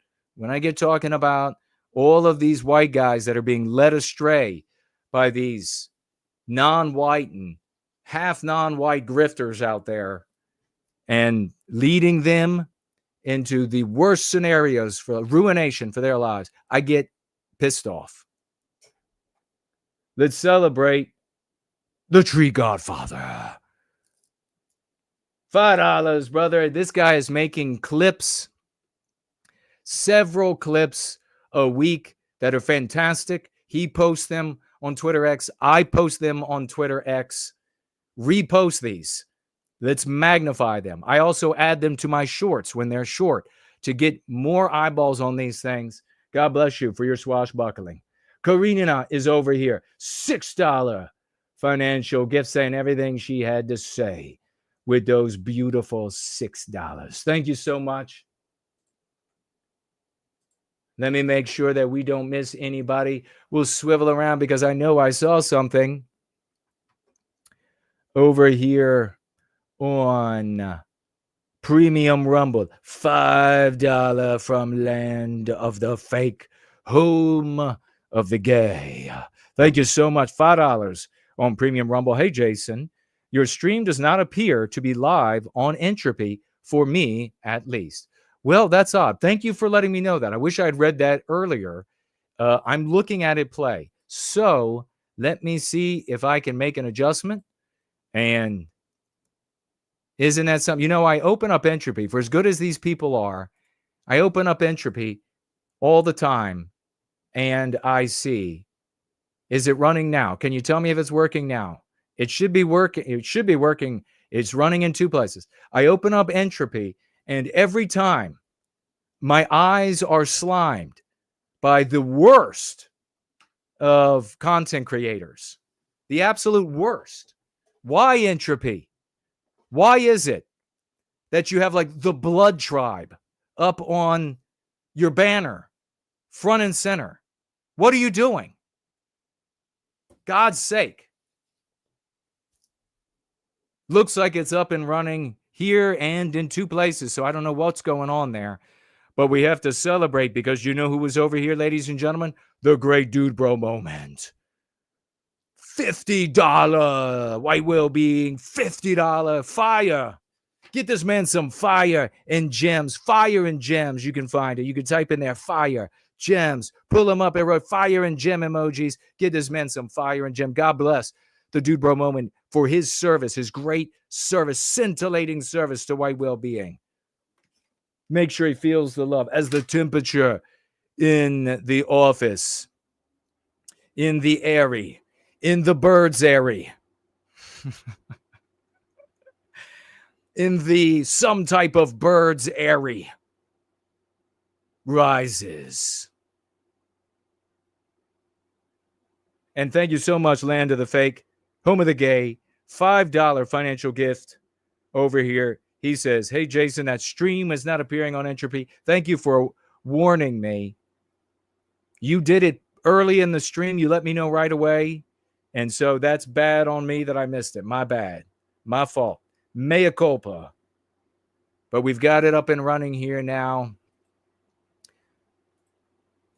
all of these white guys that are being led astray by these non-white and half non-white grifters out there and leading them into the worst scenarios for ruination for their lives, I get pissed off. Let's celebrate the Tree Godfather. $5, brother. This guy is making clips, several clips a week that are fantastic. He posts them on Twitter X. I post them on Twitter X. Repost these. Let's magnify them. I also add them to my shorts when they're short to get more eyeballs on these things. God bless you for your swashbuckling. Karina is over here. $6 financial gift, saying everything she had to say with those beautiful $6. Thank you so much. Let me make sure that we don't miss anybody. We'll swivel around because I know I saw something over here on Premium Rumble. $5 from Land of the Fake, Home of the Gay. Thank you so much. $5 on Premium Rumble. Hey, Jason, your stream does not appear to be live on Entropy, for me at least. Well, that's odd. Thank you for letting me know that. I wish I had read that earlier. I'm looking at it play. So let me see if I can make an adjustment. And isn't that something? You know, I open up Entropy. For as good as these people are, I open up Entropy all the time, and I see, is it running now? Can you tell me if it's working now? It should be working. It should be working. It's running in two places. I open up Entropy, and every time my eyes are slimed by the worst of content creators, the absolute worst. Why Entropy? Why is it that you have like the Blood Tribe up on your banner, front and center? What are you doing? God's sake. Looks like it's up and running here and in two places, so I don't know what's going on there. But we have to celebrate because you know who was over here, ladies and gentlemen? The great dude bro moment. $50 white well-being, $50 fire. Get this man some fire and gems. Fire and gems. You can find it. You can type in there fire, gems. Pull them up and wrote fire and gem emojis. Get this man some fire and gem. God bless the dude bro moment for his service, his great service, scintillating service to white well-being. Make sure he feels the love as the temperature in the office, in the airy, in the bird's airy, in the some type of bird's airy rises. And thank you so much, Land of the Fake, Home of the Gay, $5 financial gift over here. He says, hey, Jason, that stream is not appearing on Entropy. Thank you for warning me. You did it early in the stream. You let me know right away. And so that's bad on me that I missed it. My bad. My fault. Mea culpa. But we've got it up and running here now.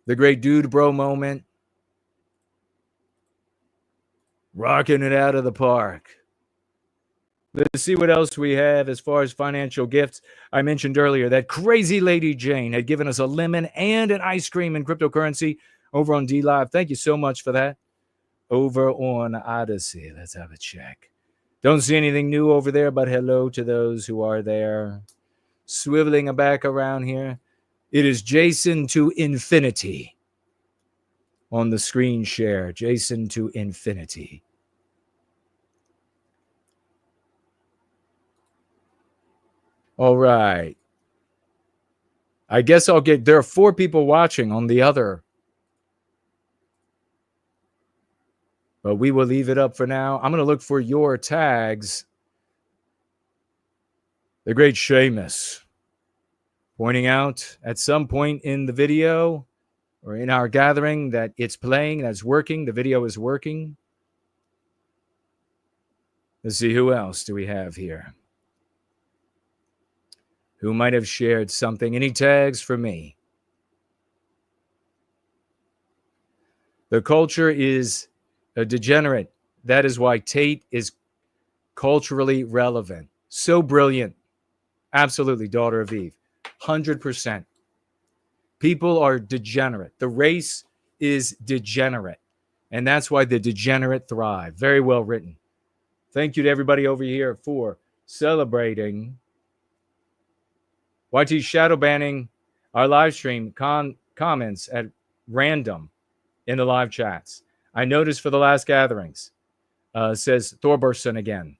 The great dude bro moment. Rocking it out of the park. Let's see what else we have as far as financial gifts. I mentioned earlier that crazy lady Jane had given us a lemon and an ice cream in cryptocurrency over on D Live. Thank you so much for that. Over on Odyssey. Let's have a check. Don't see anything new over there, but hello to those who are there. Swiveling back around here. It is Jason to Infinity on the screen share. Jason to Infinity. All right. I guess I'll get, there are 4 people watching on the other. But we will leave it up for now. I'm going to look for your tags. The great Seamus pointing out at some point in the video or in our gathering that it's playing, that's working, the video is working. Let's see, who else do we have here? Who might have shared something? Any tags for me? The culture is a degenerate. That is why Tate is culturally relevant. So brilliant. Absolutely, daughter of Eve. 100%. People are degenerate. The race is degenerate. And that's why the degenerate thrive. Very well written. Thank you to everybody over here for celebrating. YT shadow banning our live stream comments at random in the live chats. I noticed for the last gatherings, says Thorberson again.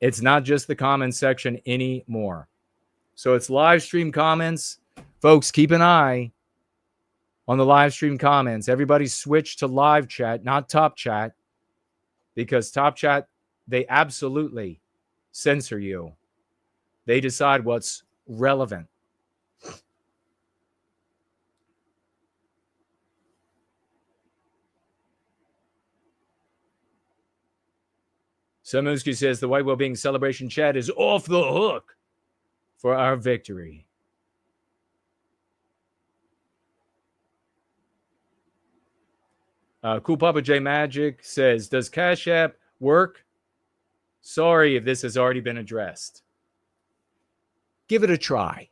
It's not just the comment section anymore. So it's live stream comments. Folks, keep an eye on the live stream comments. Everybody switch to live chat, not top chat, because top chat, they absolutely censor you. They decide what's relevant. Samuski says the white well-being celebration chat is off the hook for our victory. Cool Papa J Magic says, does Cash App work? Sorry if this has already been addressed. Give it a try.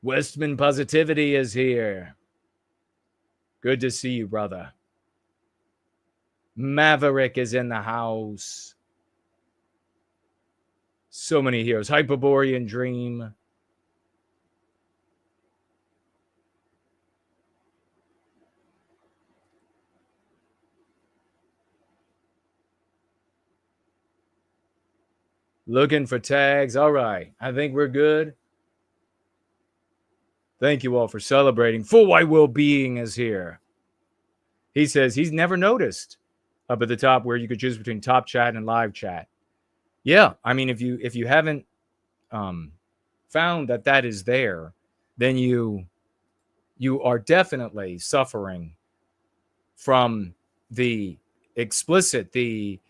Westman Positivity is here. Good to see you, brother. Maverick is in the house. So many heroes. Hyperborean Dream. Looking for tags. All right. I think we're good. Thank you all for celebrating. Full White Well-Being is here. He says he's never noticed up at the top where you could choose between top chat and live chat. Yeah, I mean, if you haven't found that is there, then you are definitely suffering from the explicit, the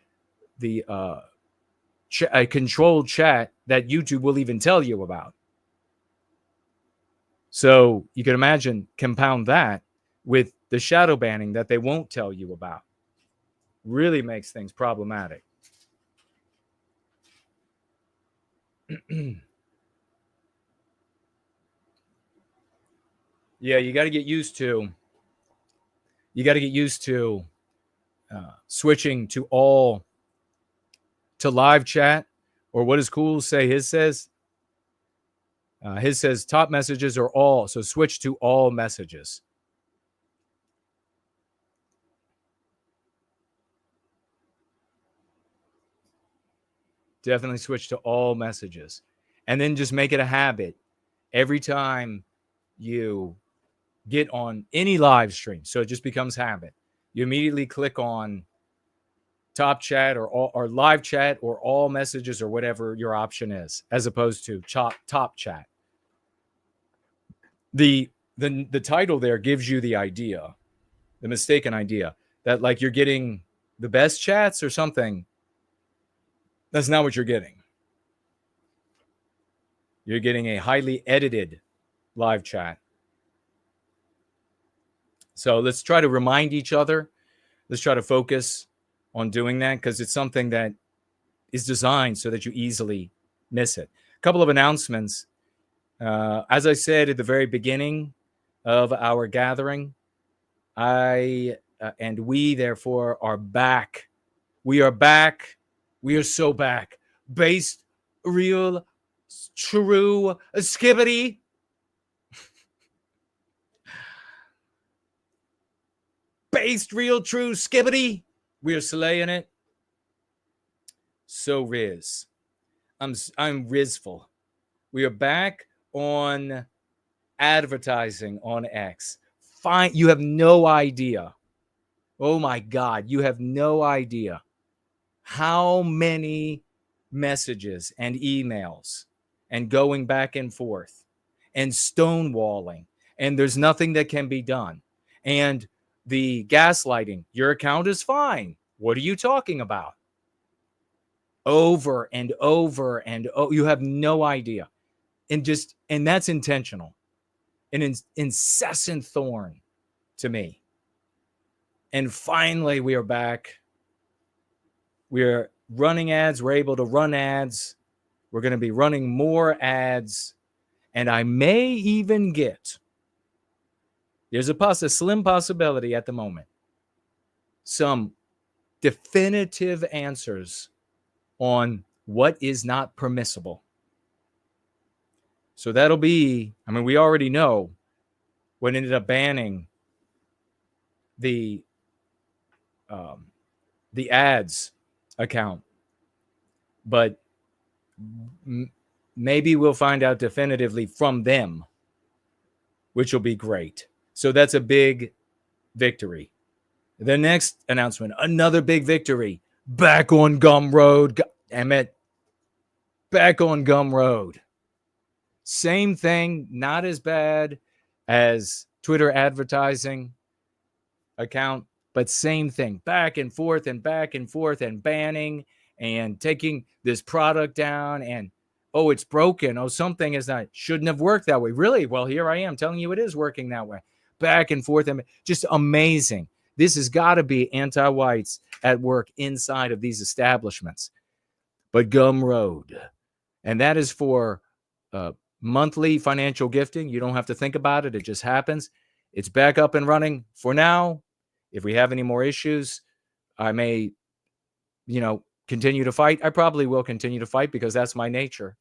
controlled chat that YouTube will even tell you about. So you can imagine, compound that with the shadow banning that they won't tell you about. Really makes things problematic. Yeah, you got to get used to. Switching to live chat, or what is cool say his says. His says top messages are all, so switch to all messages. Definitely switch to all messages. And then just make it a habit. Every time you get on any live stream, so it just becomes habit, you immediately click on top chat or live chat or all messages or whatever your option is, as opposed to top chat. The title there gives you the idea, the mistaken idea that like you're getting the best chats or something. That's not what you're getting. You're getting a highly edited live chat. So let's try to remind each other. Let's try to focus on doing that, because it's something that is designed so that you easily miss it. A couple of announcements. As I said at the very beginning of our gathering, I and we therefore are back. We are back. We are so back. Based, real, true, skibbity. Based, real, true, skibbity. We are slaying it. So Riz. I'm Rizful. We are back on advertising on X. Fine, you have no idea. Oh my God, you have no idea how many messages and emails and going back and forth and stonewalling, and there's nothing that can be done. And the gaslighting, your account is fine. What are you talking about? Over and over and you have no idea. And that's intentional. An incessant thorn to me. And finally, we are back. We're running ads. We're able to run ads. We're going to be running more ads. And I may even get, there's a slim possibility at the moment, some definitive answers on what is not permissible. So that'll be, I mean, we already know what ended up banning the ads account, but maybe we'll find out definitively from them, which will be great. So that's a big victory. The next announcement, another big victory. Back on Gumroad. Emmett, back on Gumroad. Same thing, not as bad as Twitter advertising account, but same thing. Back and forth and banning and taking this product down and, oh, it's broken. Oh, something is not, shouldn't have worked that way. Really? Well, here I am telling you it is working that way. Back and forth and just amazing. This has got to be anti-whites at work inside of these establishments. But Gumroad, and that is for monthly financial gifting. You don't have to think about it. It just happens. It's back up and running for now. If we have any more issues, I may, continue to fight. I probably will continue to fight because that's my nature.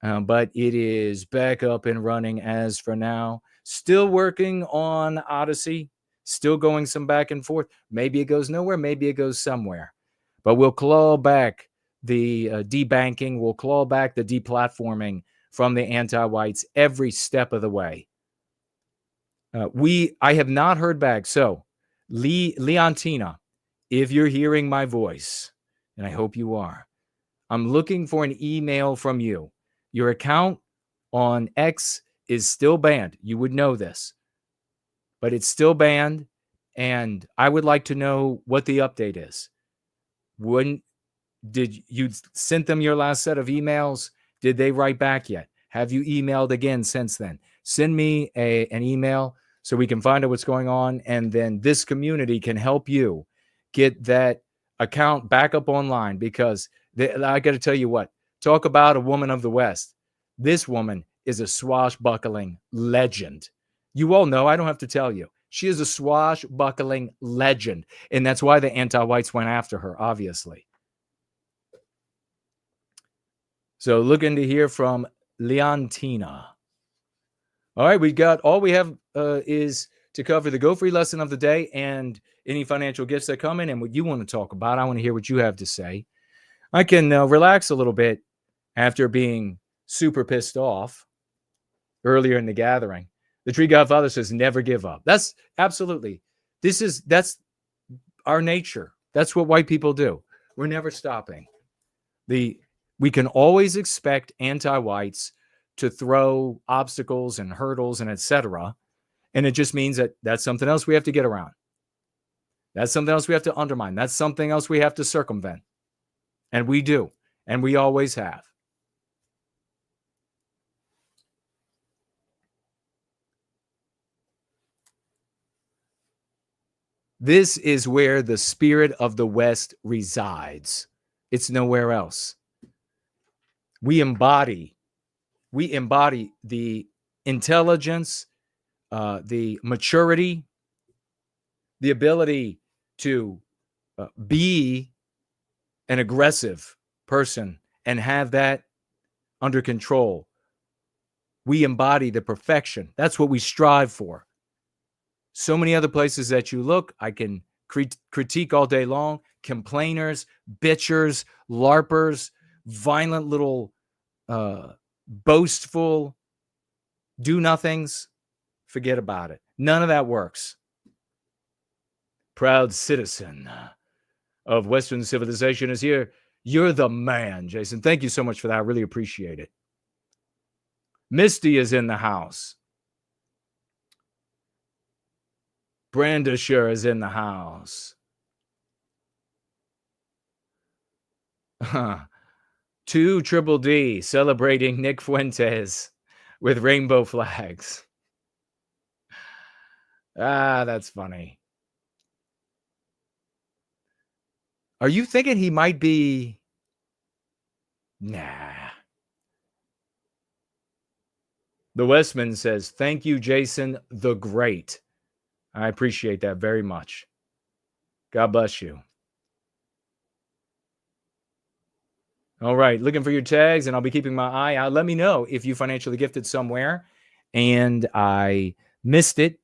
But it is back up and running as for now. Still working on Odyssey. Still going some back and forth. Maybe it goes nowhere. Maybe it goes somewhere. But we'll claw back the debanking. We'll claw back the deplatforming from the anti-whites every step of the way. I have not heard back. So, Leontina, if you're hearing my voice, and I hope you are, I'm looking for an email from you. Your account on X is still banned. You would know this. But it's still banned, and I would like to know what the update is. Did you send them your last set of emails? Did they write back yet? Have you emailed again since then? Send me an email so we can find out what's going on, and then this community can help you get that account back up online, because I got to tell you what, talk about a woman of the West. This woman is a swashbuckling legend. You all know, I don't have to tell you. She is a swashbuckling legend, and that's why the anti-whites went after her, obviously. So looking to hear from Leontina. All right, all we have is to cover the Go Free lesson of the day and any financial gifts that come in and what you want to talk about. I want to hear what you have to say. I can relax a little bit after being super pissed off earlier in the gathering. The Tree Godfather says, never give up. That's absolutely, that's our nature. That's what white people do. We're never stopping. We can always expect anti-whites to throw obstacles and hurdles and etc. And it just means that that's something else we have to get around. That's something else we have to undermine. That's something else we have to circumvent. And we do. And we always have. This is where the spirit of the West resides. It's nowhere else. We embody the intelligence, the maturity, the ability to be an aggressive person and have that under control. We embody the perfection. That's what we strive for. So many other places that you look, I can critique all day long. Complainers, bitchers, LARPers, violent little boastful do nothings, forget about it. None of that works. Proud citizen of Western civilization is here. You're the man, Jason. Thank you so much for that. I really appreciate it. Misty is in the house. Brandisher is in the house. 2 Triple D celebrating Nick Fuentes with rainbow flags. That's funny. Are you thinking he might be? Nah. The Westman says, thank you, Jason the Great. I appreciate that very much. God bless you. All right, looking for your tags, and I'll be keeping my eye out. Let me know if you financially gifted somewhere and I missed it.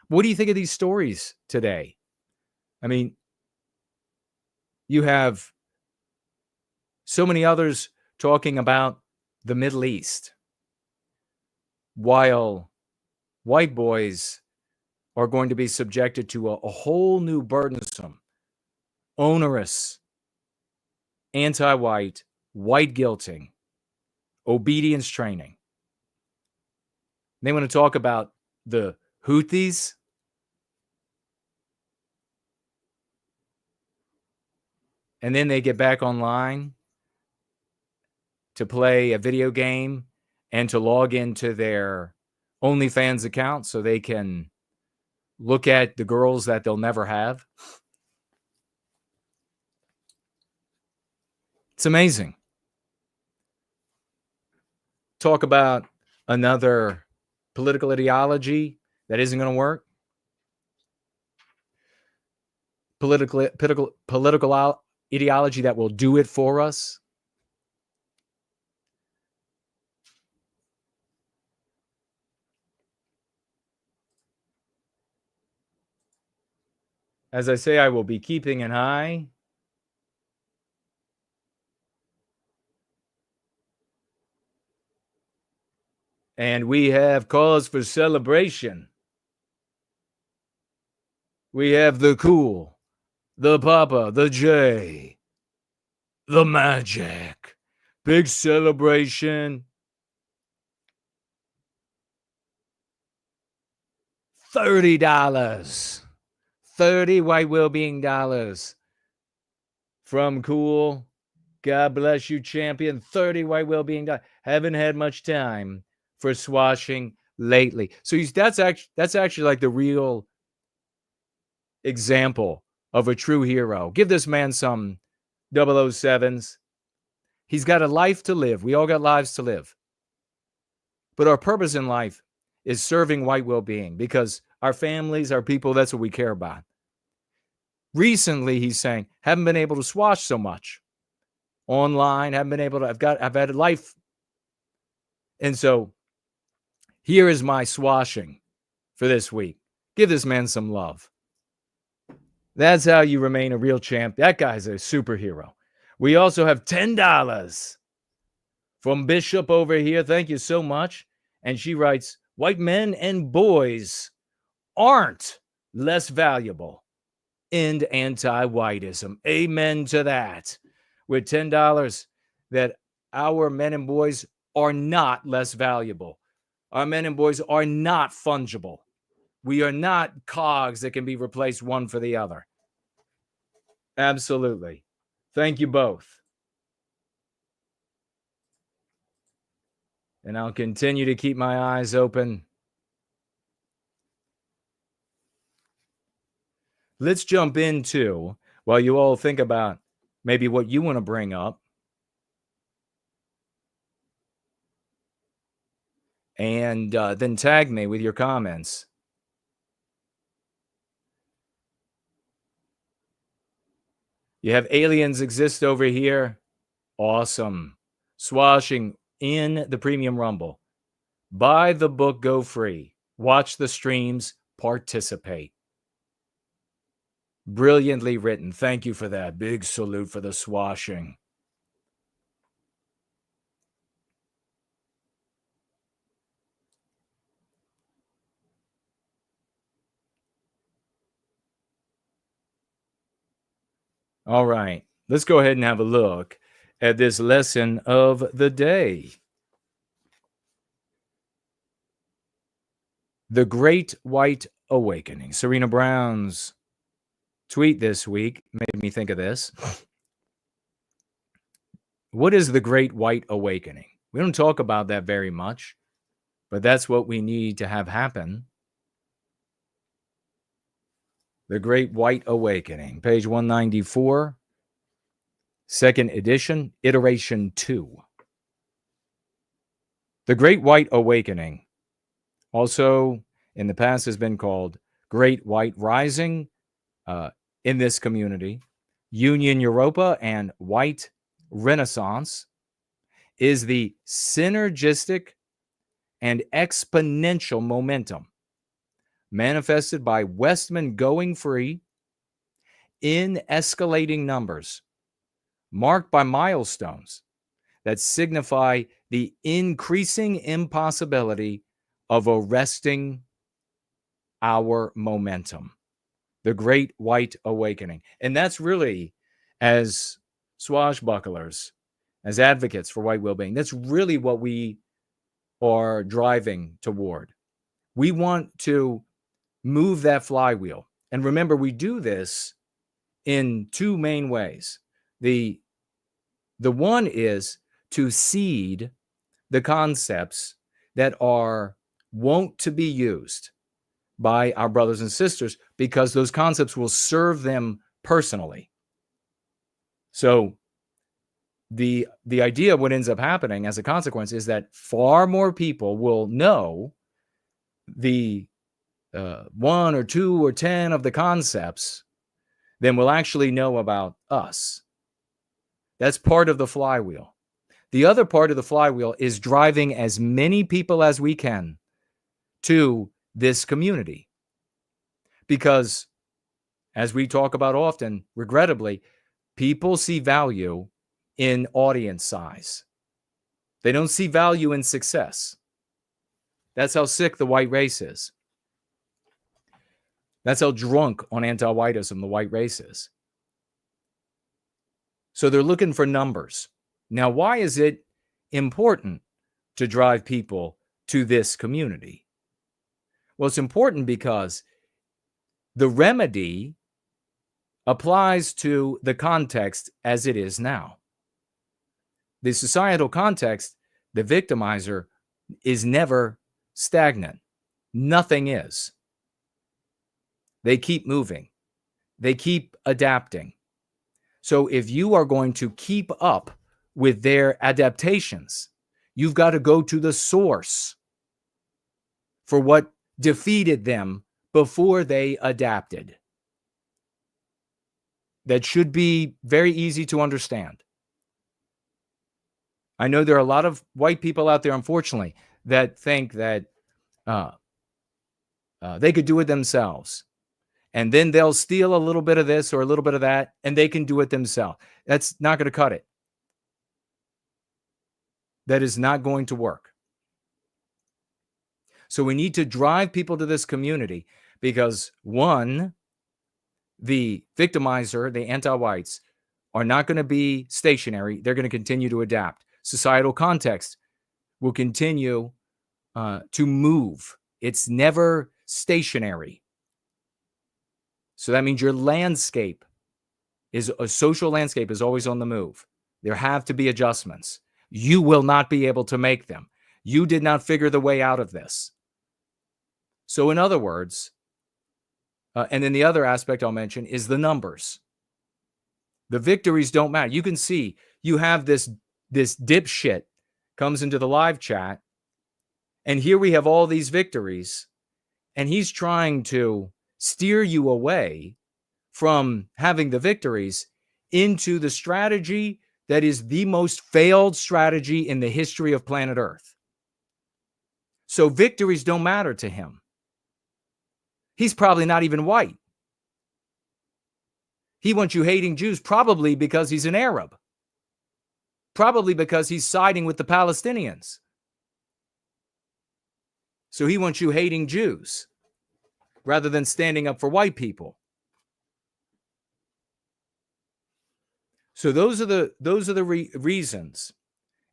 What do you think of these stories today? I mean, you have so many others talking about the Middle East, while white boys are going to be subjected to a whole new burdensome, onerous, anti-white, white guilting, obedience training. They want to talk about the Houthis. And then they get back online to play a video game and to log into their OnlyFans account so they can look at the girls that they'll never have. It's amazing. Talk about another political ideology that isn't going to work. Political ideology that will do it for us. As I say, I will be keeping an eye. And we have cause for celebration. We have the cool, the Papa, the J, the Magic. Big celebration. $30. 30 white well-being dollars from Cool. God bless you, champion. 30 white well-being dollars. Haven't had much time for swashing lately. So that's actually like the real example of a true hero. Give this man some 007s. He's got a life to live. We all got lives to live. But our purpose in life is serving white well-being because our families, our people, that's what we care about. Recently, he's saying, haven't been able to swash so much online, haven't been able to, I've had a life. And so here is my swashing for this week. Give this man some love. That's how you remain a real champ. That guy's a superhero. We also have $10 from Bishop over here. Thank you so much. And she writes, white men and boys aren't less valuable in anti-whiteism. Amen to that. With $10, that our men and boys are not less valuable. Our men and boys are not fungible. We are not cogs that can be replaced one for the other. Absolutely. Thank you both. And I'll continue to keep my eyes open. Let's jump into, while you all think about maybe what you want to bring up. And then tag me with your comments. You have aliens exist over here. Awesome. Swashing in the Premium Rumble. Buy the book, go free. Watch the streams, participate. Brilliantly written. Thank you for that. Big salute for the swashing. All right. Let's go ahead and have a look at this lesson of the day. The Great White Awakening. Serena Brown's tweet this week made me think of this. What is the Great White Awakening? We don't talk about that very much, but that's what we need to have happen. The Great White Awakening, page 194, second edition, iteration 2. The Great White Awakening, also in the past has been called Great White Rising in this community, Union Europa, and White Renaissance, is the synergistic and exponential momentum manifested by Westmen going free in escalating numbers, marked by milestones that signify the increasing impossibility of arresting our momentum. The Great White Awakening. And that's really, as swashbucklers, as advocates for white well-being, that's really what we are driving toward. We want to move that flywheel. And remember, we do this in two main ways. The one is to seed the concepts that are wont to be used by our brothers and sisters, because those concepts will serve them personally. So the idea of what ends up happening as a consequence is that far more people will know the 1 or 2 or 10 of the concepts than will actually know about us. That's part of the flywheel. The other part of the flywheel is driving as many people as we can to this community. Because, as we talk about often, regrettably, people see value in audience size. They don't see value in success. That's how sick the white race is. That's how drunk on anti-whiteism the white race is. So they're looking for numbers. Now, why is it important to drive people to this community? Well, it's important because the remedy applies to the context as it is now. The societal context, the victimizer, is never stagnant. Nothing is. They keep moving. They keep adapting. So if you are going to keep up with their adaptations, you've got to go to the source for what defeated them before they adapted. That should be very easy to understand. I know there are a lot of white people out there, unfortunately, that think that they could do it themselves. And then they'll steal a little bit of this or a little bit of that, and they can do it themselves. That's not going to cut it. That is not going to work. So we need to drive people to this community because, one, the victimizer, the anti-whites, are not going to be stationary. They're going to continue to adapt. Societal context will continue to move. It's never stationary. So that means your landscape is a social landscape is always on the move. There have to be adjustments. You will not be able to make them. You did not figure the way out of this. So in other words, and then the other aspect I'll mention is the numbers. The victories don't matter. You can see you have this dipshit comes into the live chat, and here we have all these victories, and he's trying to steer you away from having the victories into the strategy that is the most failed strategy in the history of planet Earth. So victories don't matter to him. He's probably not even white. He wants you hating Jews probably because he's an Arab. Probably because he's siding with the Palestinians. So he wants you hating Jews rather than standing up for white people. So those are the reasons.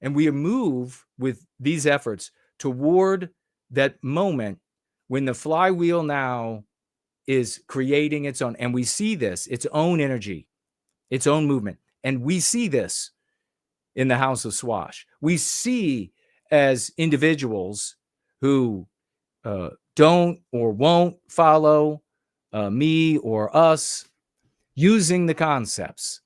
And we move with these efforts toward that moment when the flywheel now is creating its own, and we see this, its own energy, its own movement. And we see this in the House of Swash. We see as individuals who don't or won't follow me or us using the concepts.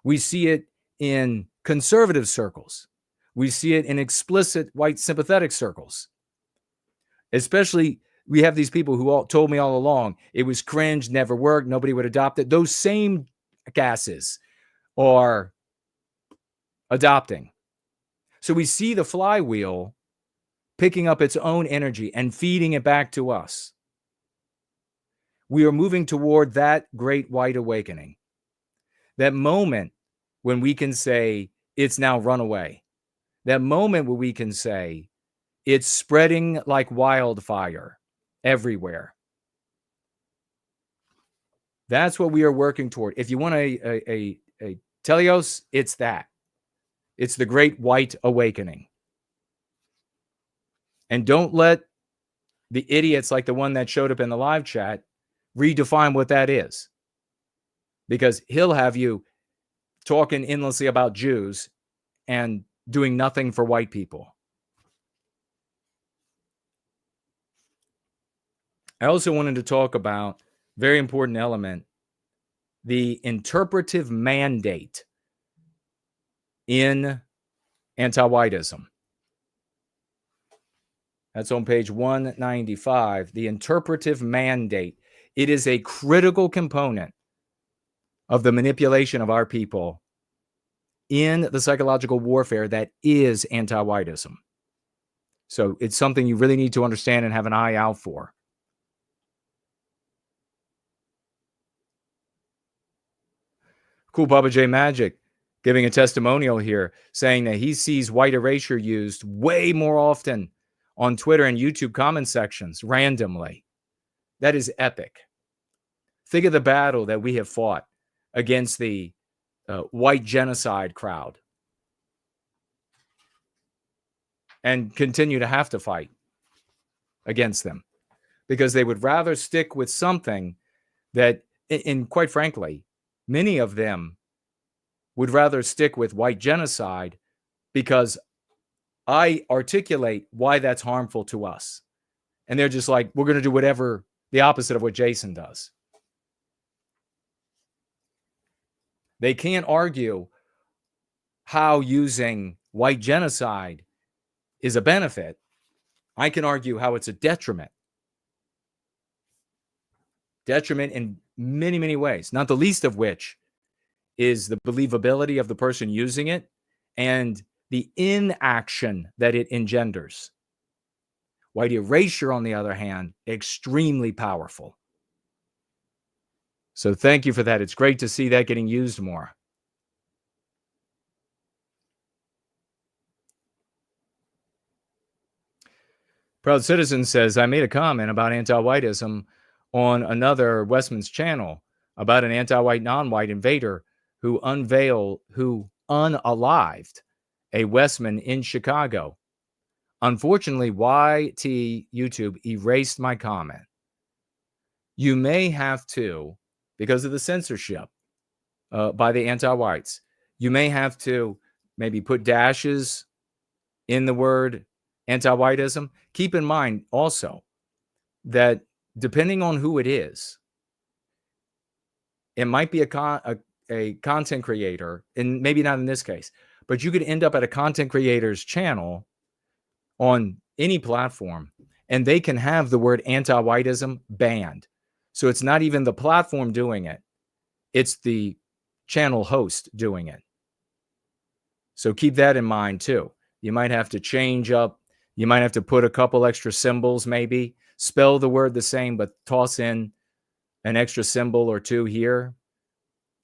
We see it in conservative circles. We see it in explicit white sympathetic circles. Especially, we have these people who all told me all along it was cringe, never worked, nobody would adopt it. Those same gases are adopting. So we see the flywheel picking up its own energy and feeding it back to us. We are moving toward that great white awakening. That moment when we can say, it's now run away. That moment where we can say, it's spreading like wildfire everywhere. That's what we are working toward. If you want a teleos, it's that. It's the great white awakening. And don't let the idiots like the one that showed up in the live chat redefine what that is. Because he'll have you talking endlessly about Jews and doing nothing for white people. I also wanted to talk about a very important element, the interpretive mandate in anti-whiteism. That's on page 195, the interpretive mandate. It is a critical component of the manipulation of our people in the psychological warfare that is anti-whiteism. So it's something you really need to understand and have an eye out for. Cool Bubba J Magic giving a testimonial here saying that he sees white erasure used way more often on Twitter and YouTube comment sections randomly. That is epic. Think of the battle that we have fought against the white genocide crowd and continue to have to fight against them because they would rather stick with something that, and quite frankly, many of them would rather stick with white genocide because I articulate why that's harmful to us. And they're just like, we're going to do whatever, the opposite of what Jason does. They can't argue how using white genocide is a benefit. I can argue how it's a detriment. Detriment in many, many ways, not the least of which is the believability of the person using it and the inaction that it engenders. White erasure, on the other hand, extremely powerful. So thank you for that. It's great to see that getting used more. Proud Citizen says, I made a comment about anti-whiteism on another Westman's channel about an anti-white, non-white invader who unalived a Westman in Chicago. Unfortunately, YT YouTube erased my comment. You may have to, because of the censorship by the anti-whites, you may have to maybe put dashes in the word anti-whiteism. Keep in mind also that depending on who it is, it might be a content creator, and maybe not in this case, but you could end up at a content creator's channel on any platform, and they can have the word anti-whiteism banned. So it's not even the platform doing it. It's the channel host doing it. So keep that in mind too. You might have to change up. You might have to put a couple extra symbols, maybe spell the word the same, but toss in an extra symbol or two here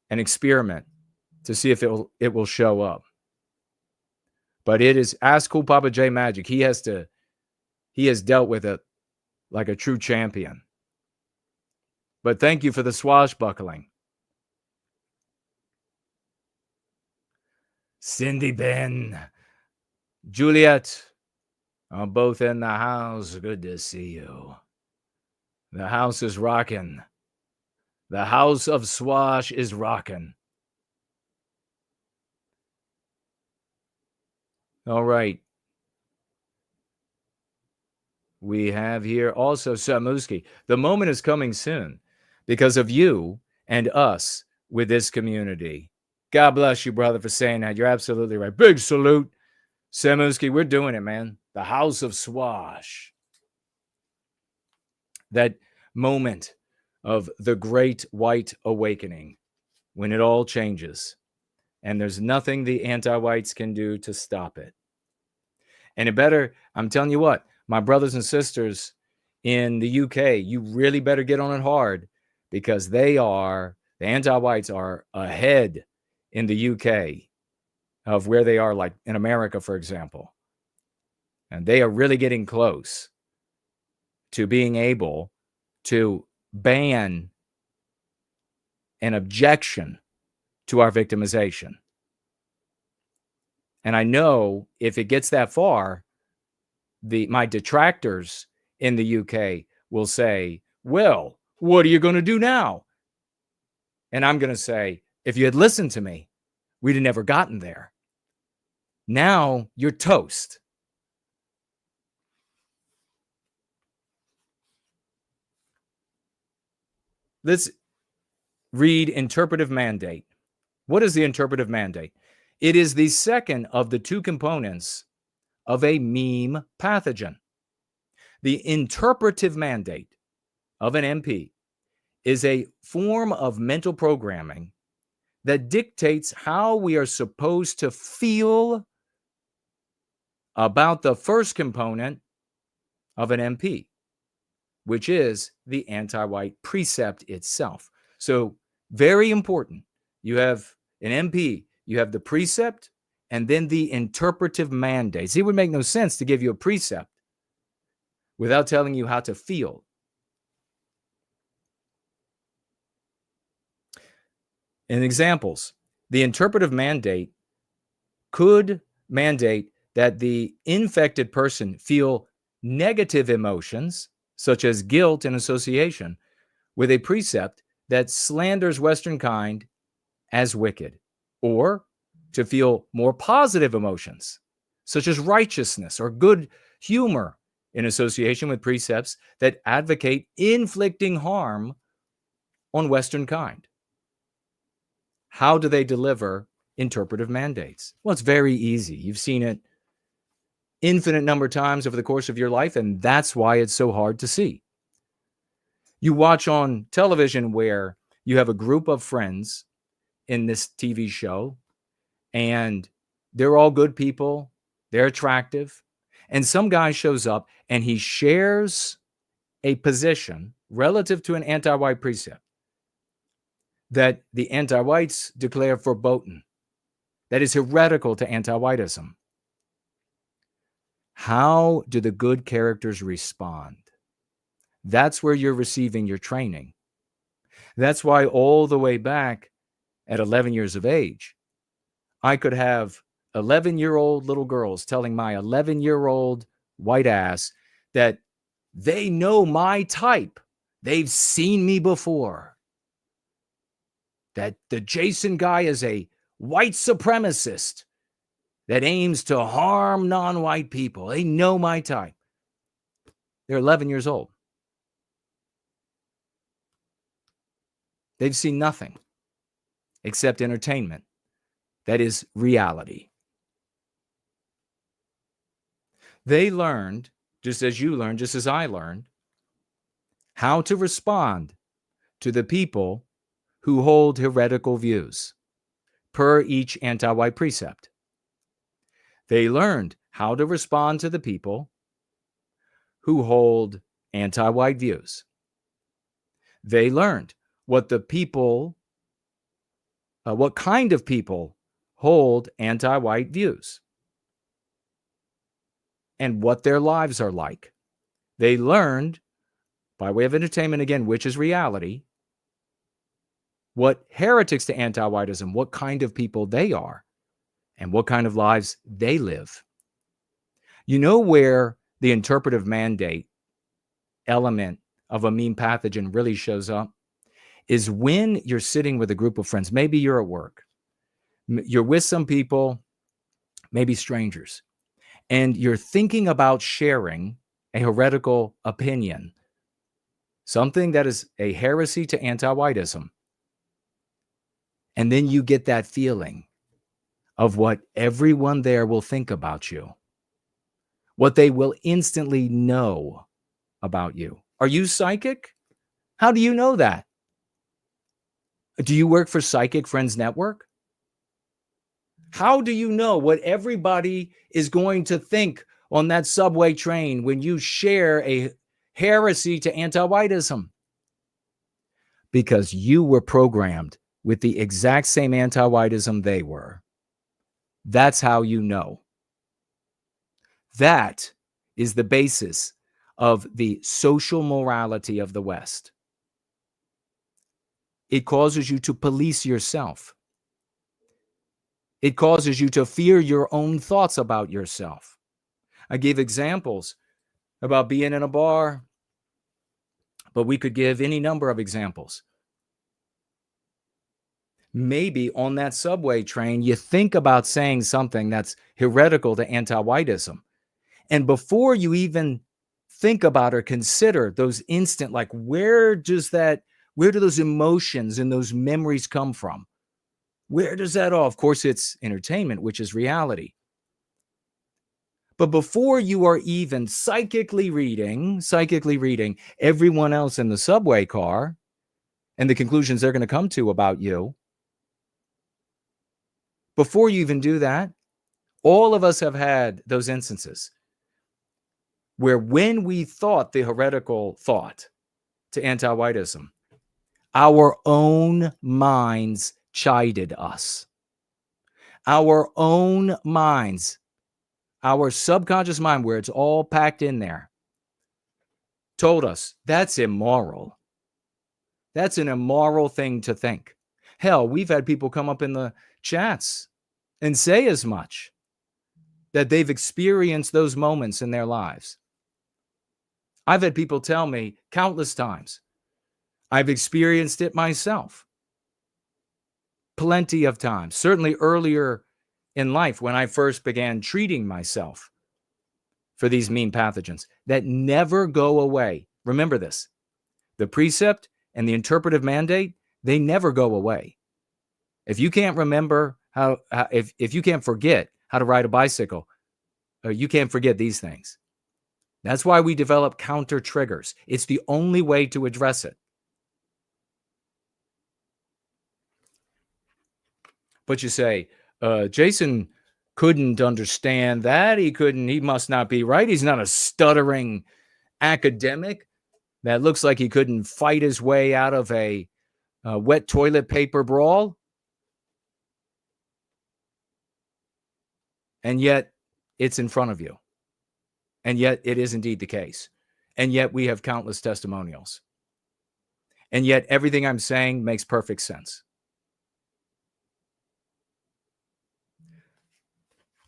and experiment to see if it will show up. But it is, ask Cool Papa J Magic. He has dealt with it like a true champion. But thank you for the swashbuckling. Cindy Ben, Juliet are both in the house. Good to see you. The house is rocking. The house of Swash is rocking. All right. We have here also Samuski. The moment is coming soon because of you and us with this community. God bless you, brother, for saying that. You're absolutely right. Big salute. Samuski, we're doing it, man. The house of Swash. That moment of the great white awakening when it all changes. And there's nothing the anti-whites can do to stop it. And it better, I'm telling you what, my brothers and sisters in the UK, you really better get on it hard because the anti-whites are ahead in the UK of where they are, like in America, for example. And they are really getting close to being able to ban an objection to our victimization. And I know if it gets that far, my detractors in the UK will say, well, what are you going to do now? And I'm going to say, if you had listened to me, we'd have never gotten there. Now you're toast. Let's read interpretive mandate. What is the interpretive mandate? It is the second of the two components of a meme pathogen. The interpretive mandate of an MP is a form of mental programming that dictates how we are supposed to feel about the first component of an MP, which is the anti-white precept itself. So very important. You have an MP, you have the precept, and then the interpretive mandate. See, it would make no sense to give you a precept without telling you how to feel. In examples, the interpretive mandate could mandate that the infected person feel negative emotions, such as guilt and association, with a precept that slanders Western kind as wicked, or to feel more positive emotions, such as righteousness or good humor, in association with precepts that advocate inflicting harm on Western kind. How do they deliver interpretive mandates? Well, it's very easy. You've seen it infinite number of times over the course of your life, and that's why it's so hard to see. You watch on television where you have a group of friends in this TV show, and they're all good people, they're attractive, and some guy shows up and he shares a position relative to an anti-white precept that the anti-whites declare verboten, that is heretical to anti-whiteism. How do the good characters respond? That's where you're receiving your training. That's why all the way back at 11 years of age, I could have 11-year-old little girls telling my 11-year-old white ass that they know my type. They've seen me before. That the Jason guy is a white supremacist that aims to harm non-white people. They know my type. They're 11 years old. They've seen nothing except entertainment. That is reality. They learned, just as you learned, just as I learned, how to respond to the people who hold heretical views per each anti-white precept. They learned how to respond to the people who hold anti-white views. They learned what kind of people hold anti-white views and what their lives are like. They learned, by way of entertainment again, which is reality, what heretics to anti-whiteism, what kind of people they are. and what kind of lives they live. You know where the interpretive mandate element of a meme pathogen really shows up is when you're sitting with a group of friends. Maybe you're at work. You're with some people, maybe strangers, and you're thinking about sharing a heretical opinion, something that is a heresy to anti-whiteism. And then you get that feeling of what everyone there will think about you, what they will instantly know about you. Are you psychic? How do you know that? Do you work for Psychic Friends Network? How do you know what everybody is going to think on that subway train when you share a heresy to anti-whiteism? Because you were programmed with the exact same anti-whiteism they were. That's how you know. That is the basis of the social morality of the West. It causes you to police yourself. It causes you to fear your own thoughts about yourself. I gave examples about being in a bar, but we could give any number of examples. Maybe on that subway train, you think about saying something that's heretical to anti-whiteism. And before you even think about or consider those instant, like, where do those emotions and those memories come from? Where does that all? Of course, it's entertainment, which is reality. But before you are even psychically reading everyone else in the subway car and the conclusions they're going to come to about you, before you even do that, all of us have had those instances where when we thought the heretical thought to anti-whiteism, our own minds chided us. Our own minds, our subconscious mind, where it's all packed in there, told us that's immoral. That's an immoral thing to think. Hell, we've had people come up in the chats and say as much, that they've experienced those moments in their lives. I've had people tell me countless times, I've experienced it myself. Plenty of times, certainly earlier in life when I first began treating myself for these meme pathogens that never go away. Remember this, the precept and the interpretive mandate, they never go away. If you can't remember if you can't forget how to ride a bicycle, you can't forget these things. That's why we develop counter triggers. It's the only way to address it. But you say, Jason couldn't understand that. He must not be right. He's not a stuttering academic that looks like he couldn't fight his way out of a wet toilet paper brawl. And yet it's in front of you. And yet it is indeed the case. And yet we have countless testimonials. And yet everything I'm saying makes perfect sense.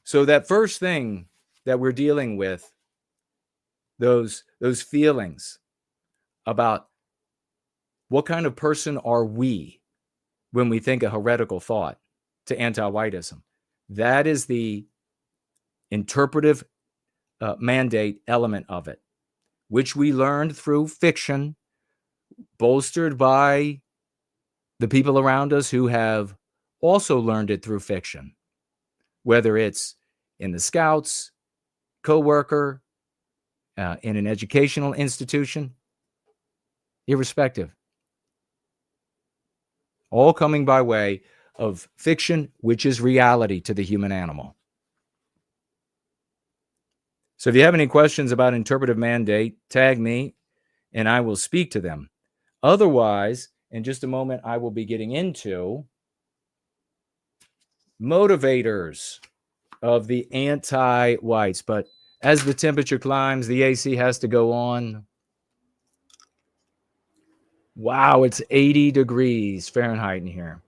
So that first thing that we're dealing with, those feelings about what kind of person are we when we think a heretical thought to anti-whiteism, that is the interpretive mandate element of it, which we learned through fiction, bolstered by the people around us who have also learned it through fiction, whether it's in the Scouts, co-worker, in an educational institution, irrespective. All coming by way of fiction, which is reality to the human animal. So if you have any questions about interpretive mandate, tag me and I will speak to them. Otherwise, in just a moment, I will be getting into motivators of the anti-whites. But as the temperature climbs, the AC has to go on. Wow, it's 80 degrees Fahrenheit in here.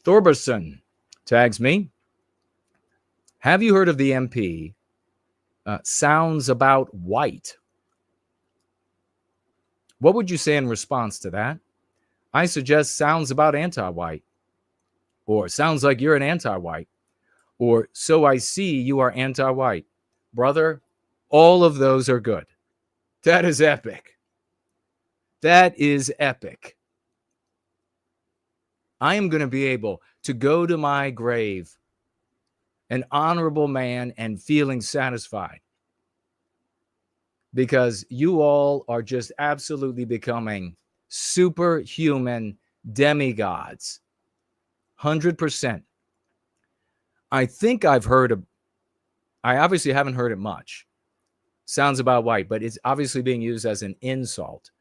Thorberson tags me. Have you heard of the MP? Sounds about white. What would you say in response to that? I suggest sounds about anti-white, or sounds like you're an anti-white, or so I see you are anti-white. Brother, all of those are good. That is epic. That is epic. I am going to be able to go to my grave an honorable man and feeling satisfied, because you all are just absolutely becoming superhuman demigods. 100%. I think I've heard I obviously haven't heard it much. Sounds about white, but it's obviously being used as an insult.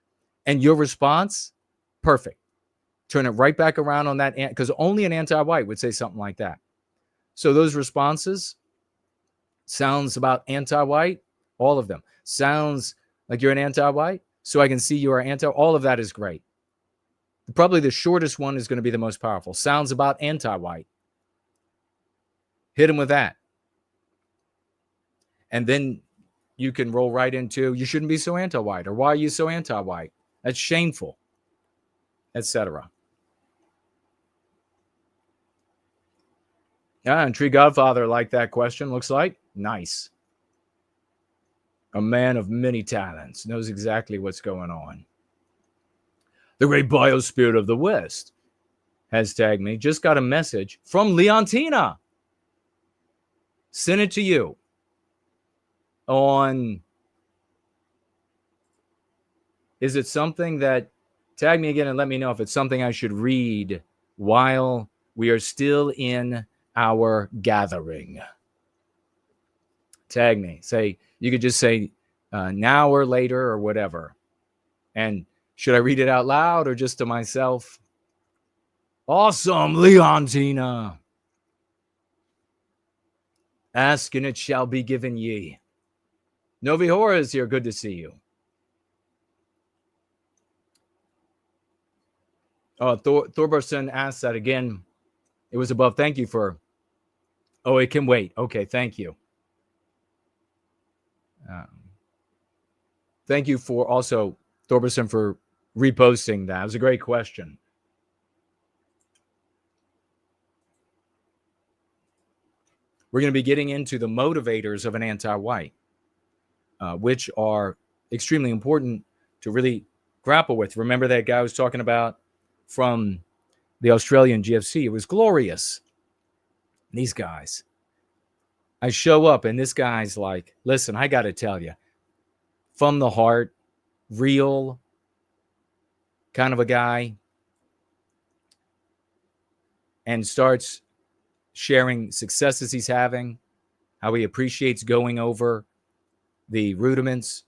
And your response? Perfect. Turn it right back around on that, because only an anti-white would say something like that. So those responses, sounds about anti-white, all of them. Sounds like you're an anti-white, so I can see you are anti. All of that is great. Probably the shortest one is going to be the most powerful. Sounds about anti-white. Hit him with that. And then you can roll right into, you shouldn't be so anti-white, or why are you so anti-white? That's shameful, etc. Yeah, and Tree Godfather liked that question, looks like. Nice. A man of many talents, knows exactly what's going on. The great biospirit of the West has tagged me. Just got a message from Leontina. Send it to you on, is it something that, tag me again and let me know if it's something I should read while we are still in our gathering. Tag me. Say, you could just say now or later or whatever. And should I read it out loud or just to myself? Awesome, Leontina. Ask and it shall be given ye. Novi Hora is here. Good to see you. Thorberson asked that again. It was above. Thank you for. Oh, it can wait. Okay, thank you. Thank you for also, Thorberson, for reposting that. It was a great question. We're going to be getting into the motivators of an anti-white, which are extremely important to really grapple with. Remember that guy I was talking about from the Australian GFC? It was glorious. These guys. I show up and this guy's like, listen, I got to tell you, from the heart, real kind of a guy, and starts sharing successes he's having, how he appreciates going over the rudiments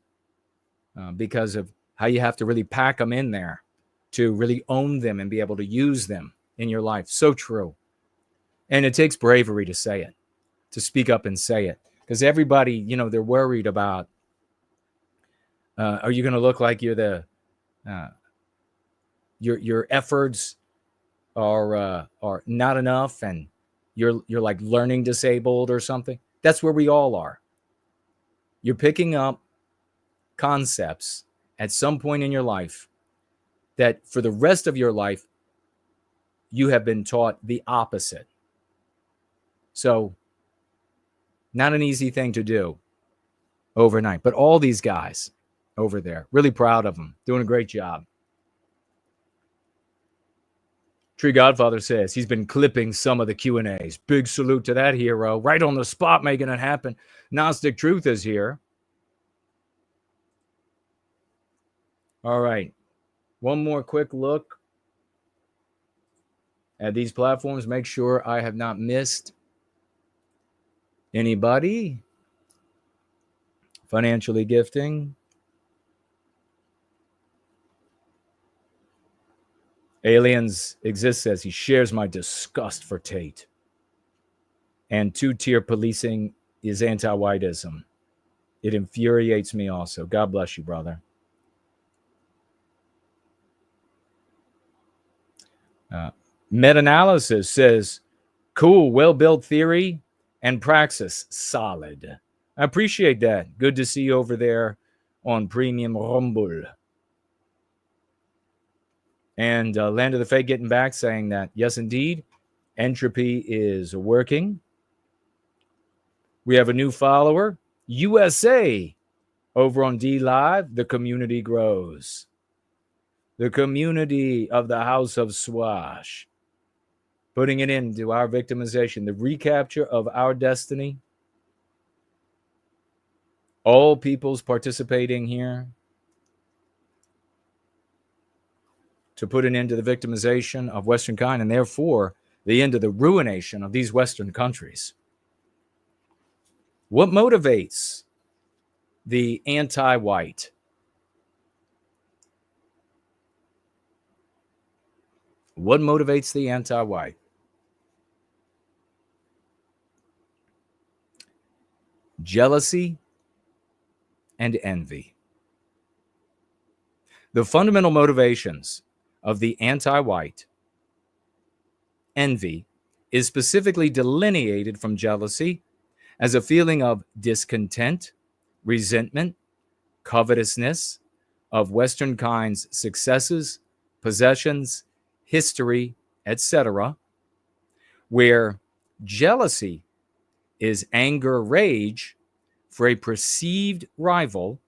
because of how you have to really pack them in there to really own them and be able to use them in your life. So true. And it takes bravery to say it, to speak up and say it, because everybody, you know, they're worried about, are you going to look like you're the, your efforts are not enough and you're like learning disabled or something? That's where we all are. You're picking up concepts at some point in your life that for the rest of your life, you have been taught the opposite. So not an easy thing to do overnight, but all these guys over there, really proud of them, doing a great job. Tree Godfather says he's been clipping some of the Q&As. Big salute to that hero. Right on the spot, making it happen. Gnostic Truth is here. All right. One more quick look at these platforms. Make sure I have not missed anybody. Financially gifting. Aliens Exist says he shares my disgust for Tate. And two-tier policing is anti-whiteism. It infuriates me also. God bless you, brother. Meta-analysis says, cool, well-built theory and praxis, solid. I appreciate that. Good to see you over there on Premium Rumble. And Land of the Fake getting back saying that, yes, indeed, entropy is working. We have a new follower, USA, over on D Live. The community grows. The community of the House of Swash. Putting it into our victimization, the recapture of our destiny. All peoples participating here to put an end to the victimization of Western kind and therefore the end of the ruination of these Western countries. What motivates the anti-white? What motivates the anti-white? Jealousy and envy. The fundamental motivations of the anti-white, envy, is specifically delineated from jealousy as a feeling of discontent, resentment, covetousness of Western kind's successes, possessions, history, etc., where jealousy is anger, rage for a perceived rival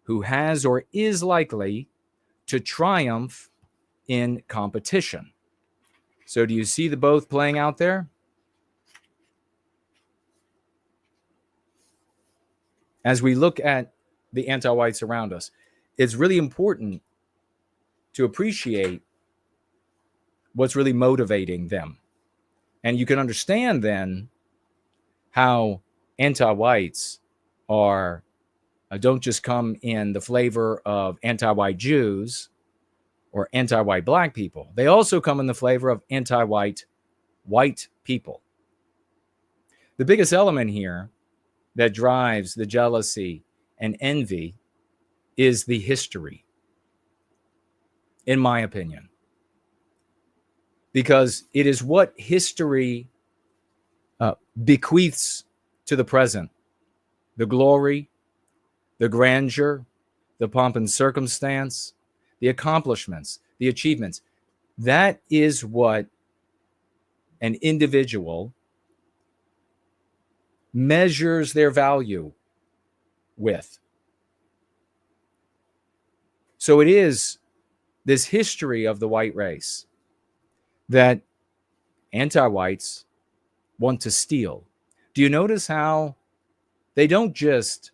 who has or is likely to triumph in competition. So do you see the both playing out there? As we look at the anti-whites around us, it's really important to appreciate what's really motivating them. And you can understand then how anti-whites are don't just come in the flavor of anti-white Jews or anti-white black people. They also come in the flavor of anti-white white people. The biggest element here that drives the jealousy and envy is the history, in my opinion, because it is what history bequeaths to the present, the glory, the grandeur, the pomp and circumstance, the accomplishments, the achievements. That is what an individual measures their value with. So it is this history of the white race that anti-whites want to steal. Do you notice how they don't just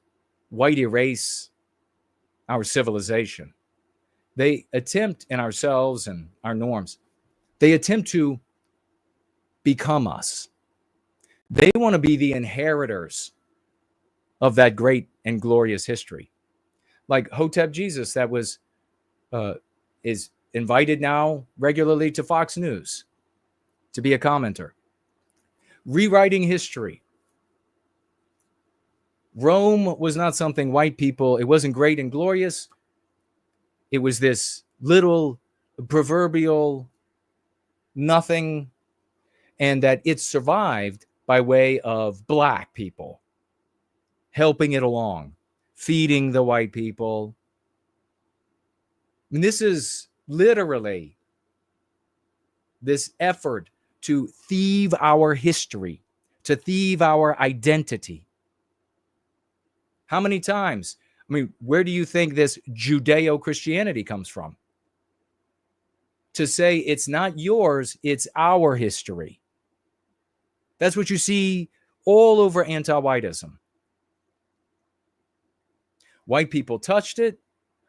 white erase our civilization? They attempt in ourselves and our norms, they attempt to become us. They want to be the inheritors of that great and glorious history. Like Hotep Jesus, that was is invited now regularly to Fox News to be a commenter. Rewriting history. Rome was not something white people, it wasn't great and glorious. It was this little proverbial nothing, and that it survived by way of black people helping it along, feeding the white people. And this is literally this effort to thieve our history, to thieve our identity. How many times? I mean, where do you think this Judeo-Christianity comes from? To say it's not yours, it's our history. That's what you see all over anti-whiteism. White people touched it.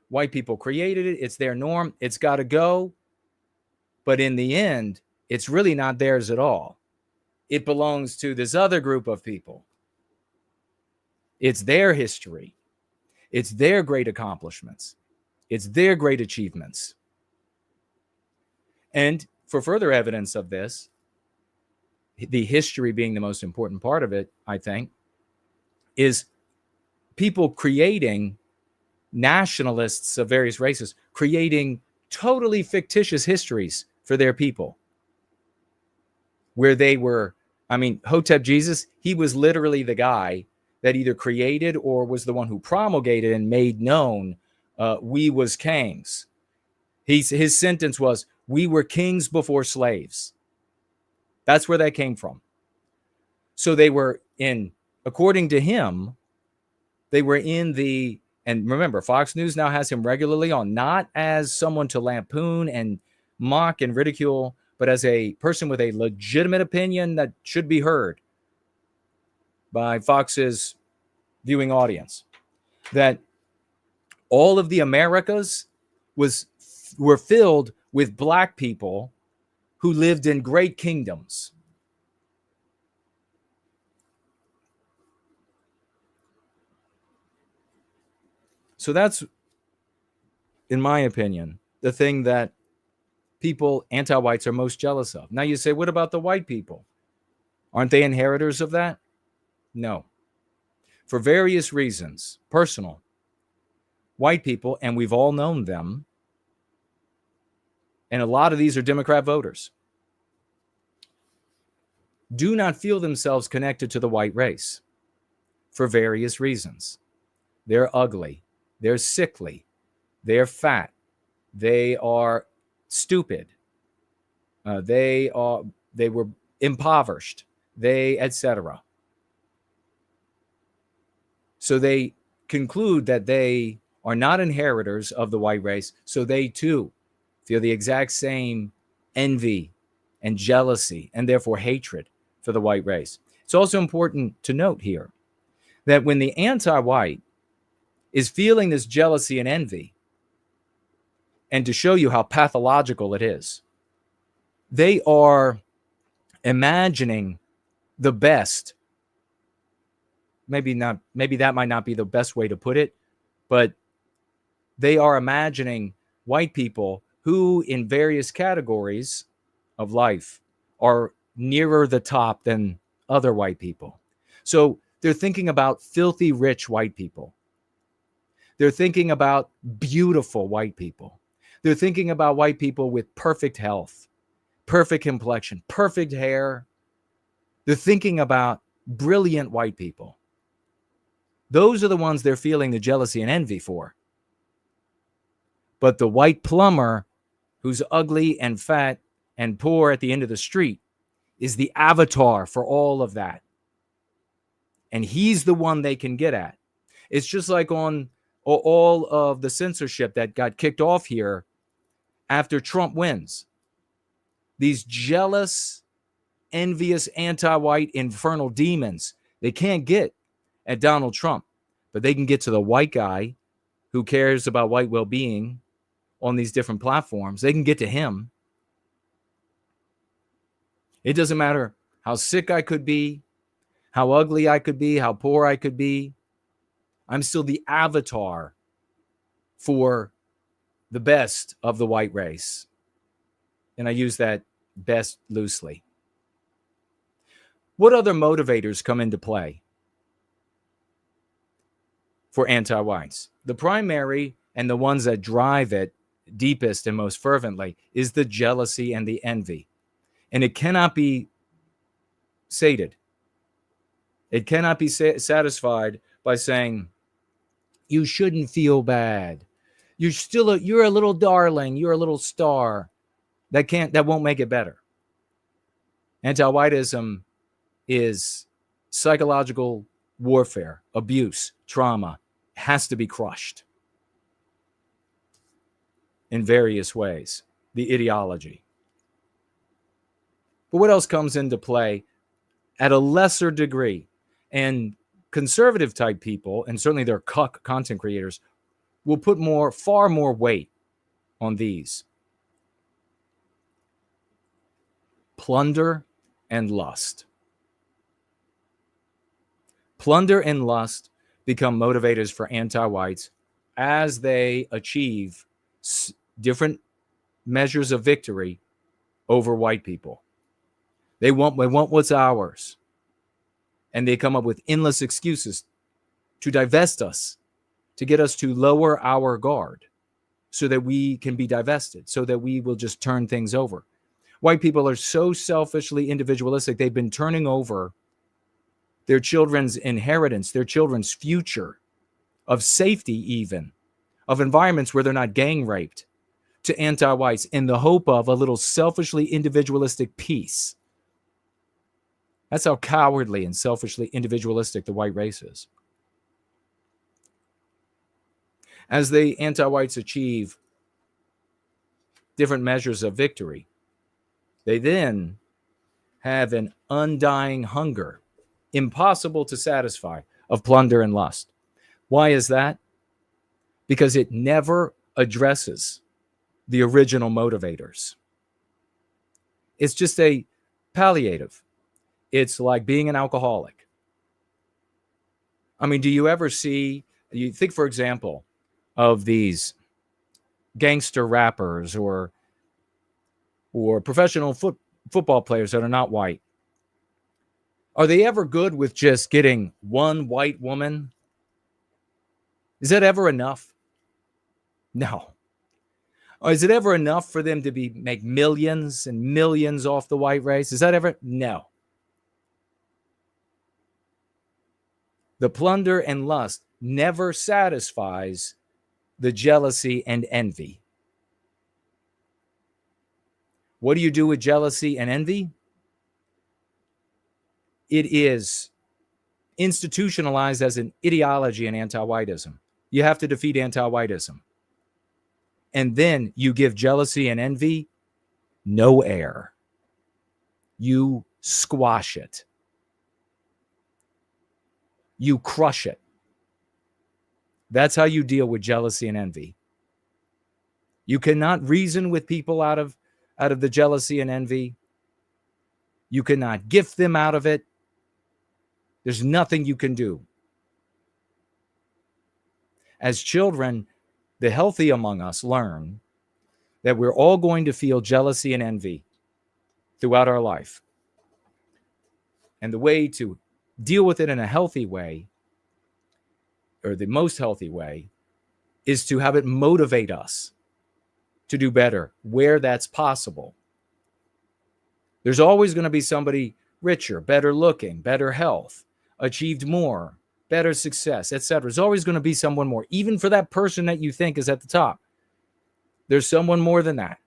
White people created it. It's their norm. It's got to go. But in the end, it's really not theirs at all. It belongs to this other group of people. It's their history. It's their great accomplishments. It's their great achievements. And for further evidence of this, the history being the most important part of it, I think, is people creating nationalists of various races, creating totally fictitious histories for their people. where they were, I mean, Hotep Jesus, he was literally the guy that either created or was the one who promulgated and made known we was kings. His sentence was, we were kings before slaves. That's where that came from. So they were in, according to him, they were in the, and remember, Fox News now has him regularly on, not as someone to lampoon and mock and ridicule, but as a person with a legitimate opinion that should be heard by Fox's viewing audience. That all of the Americas were filled with black people who lived in great kingdoms. So that's, in my opinion, the thing that people, anti-whites, are most jealous of. Now you say, what about the white people? Aren't they inheritors of that? No. For various reasons, personal, white people, and we've all known them, and a lot of these are Democrat voters, do not feel themselves connected to the white race for various reasons. They're ugly. They're sickly. They're fat. They are stupid. They were impoverished. Etc. So they conclude that they are not inheritors of the white race. So they too feel the exact same envy and jealousy and therefore hatred for the white race. It's also important to note here that when the anti-white is feeling this jealousy and envy, and to show you how pathological it is, they are imagining the best. Maybe that might not be the best way to put it, but they are imagining white people who in various categories of life are nearer the top than other white people. So they're thinking about filthy rich white people. They're thinking about beautiful white people. They're thinking about white people with perfect health, perfect complexion, perfect hair. They're thinking about brilliant white people. Those are the ones they're feeling the jealousy and envy for. But the white plumber who's ugly and fat and poor at the end of the street is the avatar for all of that. And he's the one they can get at. It's just like on all of the censorship that got kicked off here after Trump wins. These jealous, envious, anti-white, infernal demons, they can't get at Donald Trump, but they can get to the white guy who cares about white well-being on these different platforms. They can get to him. It doesn't matter how sick I could be, how ugly I could be, how poor I could be. I'm still the avatar for the best of the white race. And I use that best loosely. What other motivators come into play for anti-whites? The primary and the ones that drive it deepest and most fervently is the jealousy and the envy. And it cannot be sated. It cannot be satisfied by saying, you shouldn't feel bad. You're a little darling. You're a little star. That won't make it better. Anti-whiteism is psychological warfare, abuse, trauma. It has to be crushed in various ways. The ideology. But what else comes into play at a lesser degree? And conservative type people, and certainly their cuck content creators, will put far more weight on these. Plunder and lust. Plunder and lust become motivators for anti-whites as they achieve different measures of victory over white people. They want what's ours. And they come up with endless excuses to divest us, to get us to lower our guard so that we can be divested, so that we will just turn things over. White people are so selfishly individualistic. They've been turning over their children's inheritance, their children's future, of safety even, of environments where they're not gang raped, to anti-whites in the hope of a little selfishly individualistic peace. That's how cowardly and selfishly individualistic the white race is. As the anti-whites achieve different measures of victory, they then have an undying hunger, impossible to satisfy, of plunder and lust. Why is that? Because it never addresses the original motivators. It's just a palliative. It's like being an alcoholic. I mean, do you ever see, you think, for example, of these gangster rappers or professional football players that are not white? Are they ever good with just getting one white woman? Is that ever enough? No. Or is it ever enough for them to make millions and millions off the white race? Is that ever? No. The plunder and lust never satisfies the jealousy and envy. What do you do with jealousy and envy? It is institutionalized as an ideology in anti-whiteism. You have to defeat anti-whiteism. And then you give jealousy and envy no air. You squash it. You crush it. That's how you deal with jealousy and envy. You cannot reason with people out of the jealousy and envy. You cannot gift them out of it. There's nothing you can do. As children, the healthy among us learn that we're all going to feel jealousy and envy throughout our life. And the way to deal with it in a healthy way, or the most healthy way, is to have it motivate us to do better where that's possible. There's always going to be somebody richer, better looking, better health, achieved more, better success, etc. There's always going to be someone more, even for that person that you think is at the top. There's someone more than that.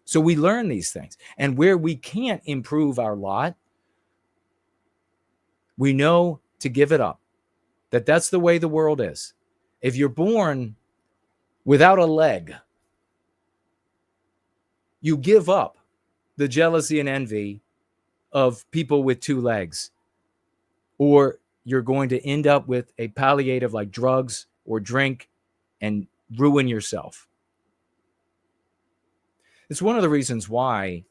So we learn these things. And where we can't improve our lot, we know to give it up. That's the way the world is. If you're born without a leg, you give up the jealousy and envy of people with two legs, or you're going to end up with a palliative like drugs or drink and ruin yourself. It's one of the reasons why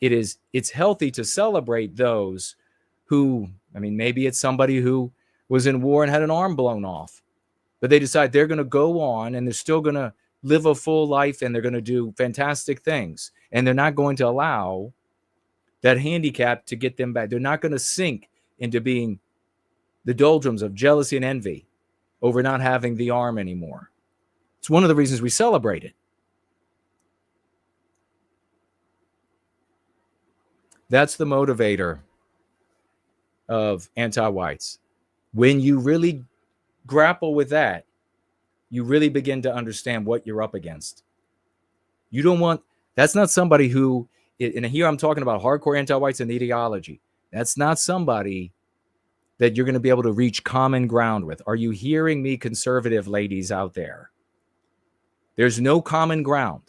it's healthy to celebrate those who, I mean, maybe it's somebody who was in war and had an arm blown off, but they decide they're going to go on and they're still going to live a full life and they're going to do fantastic things. And they're not going to allow that handicap to get them back. They're not going to sink into being the doldrums of jealousy and envy over not having the arm anymore. It's one of the reasons we celebrate it. That's the motivator of anti-whites. When you really grapple with that, you really begin to understand what you're up against. You don't want, that's not somebody who, and here I'm talking about hardcore anti-whites and ideology. That's not somebody that you're going to be able to reach common ground with. Are you hearing me, conservative ladies out there? There's no common ground.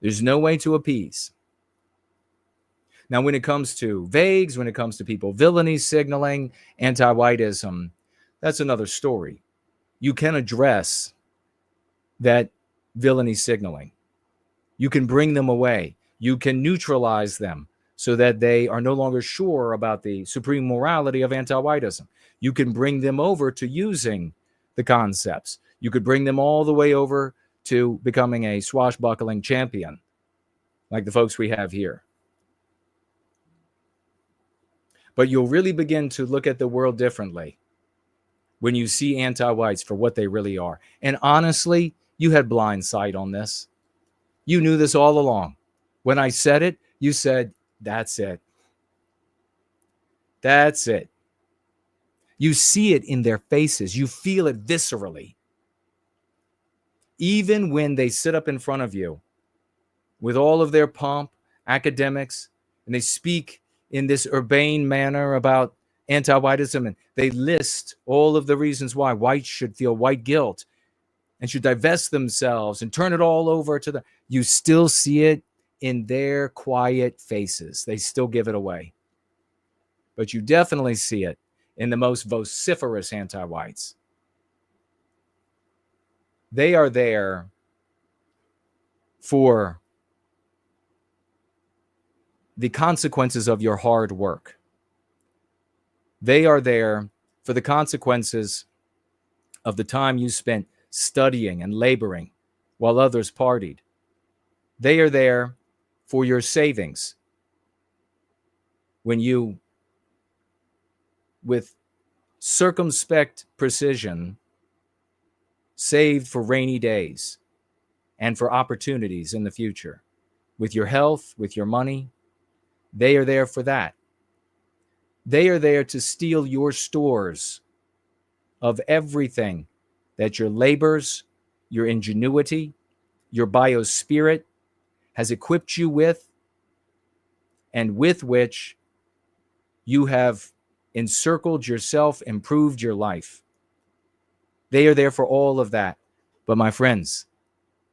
There's no way to appease. Now, when it comes to vagues, when it comes to people villainy signaling, anti-whiteism, that's another story. You can address that villainy signaling. You can bring them away. You can neutralize them so that they are no longer sure about the supreme morality of anti-whiteism. You can bring them over to using the concepts. You could bring them all the way over to becoming a swashbuckling champion, like the folks we have here. But you'll really begin to look at the world differently when you see anti-whites for what they really are. And honestly, you had blind sight on this. You knew this all along. When I said it, you said, that's it. That's it. You see it in their faces. You feel it viscerally. Even when they sit up in front of you with all of their pomp, academics, and they speak in this urbane manner about anti-whiteism, and they list all of the reasons why whites should feel white guilt and should divest themselves and turn it all over to the... You still see it in their quiet faces. They still give it away. But you definitely see it in the most vociferous anti-whites. They are there for the consequences of your hard work. They are there for the consequences of the time you spent studying and laboring while others partied. They are there for your savings when you, with circumspect precision, saved for rainy days and for opportunities in the future. With your health, with your money, they are there for that. They are there to steal your stores of everything that your labors, your ingenuity, your biospirit has equipped you with, and with which you have encircled yourself, improved your life. They are there for all of that. But my friends,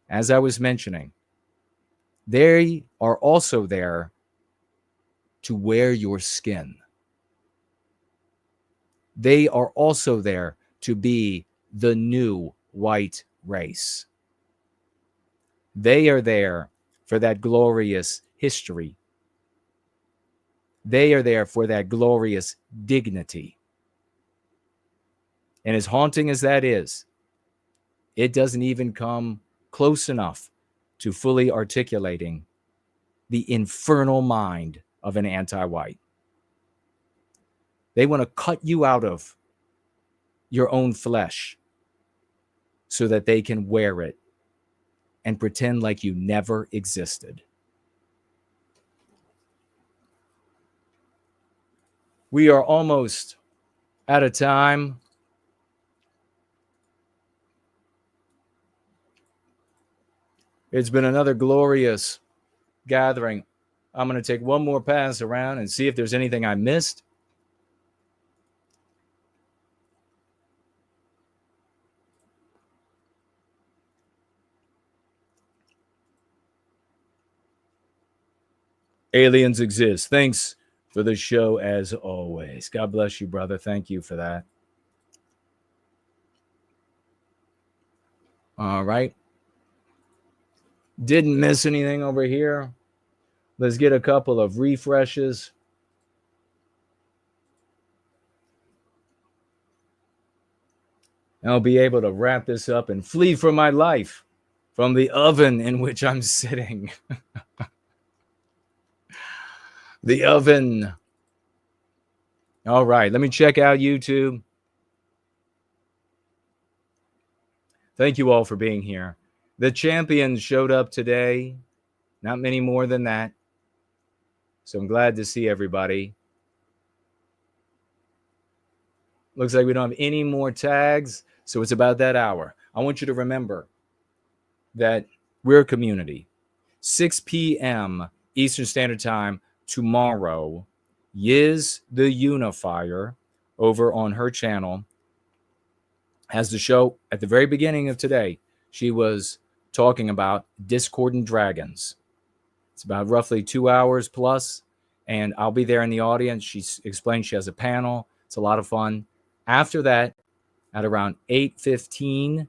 as I was mentioning, they are also there to wear your skin. They are also there to be the new white race. They are there for that glorious history. They are there for that glorious dignity. And as haunting as that is, it doesn't even come close enough to fully articulating the infernal mind of an anti-white. They want to cut you out of your own flesh so that they can wear it and pretend like you never existed. We are almost out of time. It's been another glorious gathering. I'm going to take one more pass around and see if there's anything I missed. Aliens exist. Thanks for the show as always. God bless you, brother. Thank you for that. All right. Didn't miss anything over here. Let's get a couple of refreshes. I'll be able to wrap this up and flee for my life from the oven in which I'm sitting. The oven. All right, let me check out YouTube. Thank you all for being here. The champions showed up today. Not many more than that. So I'm glad to see everybody. Looks like we don't have any more tags, so it's about that hour. I want you to remember that we're a community. 6 p.m. Eastern Standard Time tomorrow. Yizz, the Unifier, over on her channel, has the show at the very beginning of today. She was talking about discordant dragons. It's about roughly 2 hours plus, and I'll be there in the audience. She explained she has a panel. It's a lot of fun. After that, at around 8:15,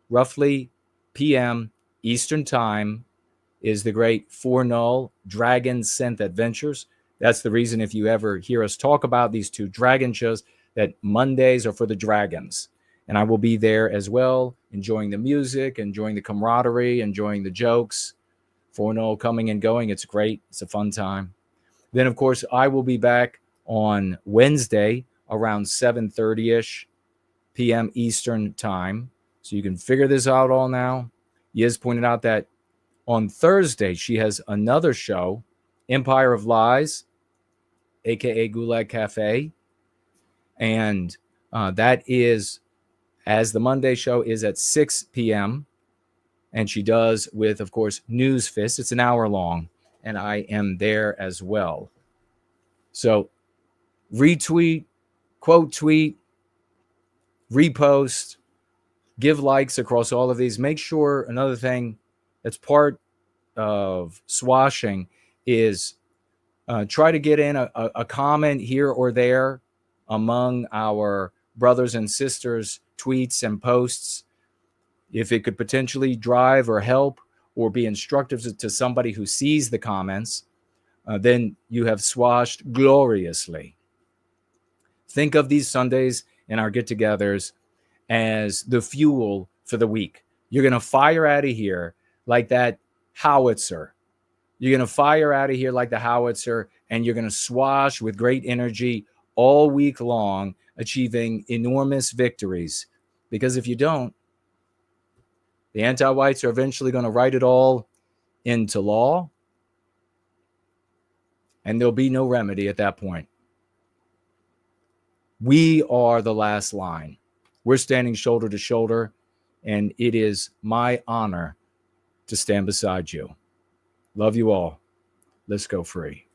roughly p.m. Eastern Time, is the great Four Null Dragon Synth Adventures. That's the reason if you ever hear us talk about these two dragon shows, that Mondays are for the dragons. And I will be there as well, enjoying the music, enjoying the camaraderie, enjoying the jokes. Four Null coming and going. It's great. It's a fun time. Then, of course, I will be back on Wednesday around 7:30-ish p.m. Eastern Time. So you can figure this out all now. Yizz pointed out that On Thursday, she has another show, Empire of Lies, aka Gulag Cafe. And that is, as the Monday show is at 6 p.m. And she does with, of course, News Fist. It's an hour long. And I am there as well. So retweet, quote tweet, repost, give likes across all of these. Make sure another thing that's part of Swashing is try to get in a comment here or there among our brothers and sisters' tweets and posts. If it could potentially drive or help or be instructive to somebody who sees the comments, then you have swashed gloriously. Think of these Sundays and our get-togethers as the fuel for the week. You're going to fire out of here like that howitzer. You're going to fire out of here like the howitzer, and you're going to swash with great energy all week long, achieving enormous victories. Because if you don't, the anti-whites are eventually going to write it all into law, and there'll be no remedy at that point. We are the last line. We're standing shoulder to shoulder, and it is my honor to stand beside you. Love you all. Let's go free.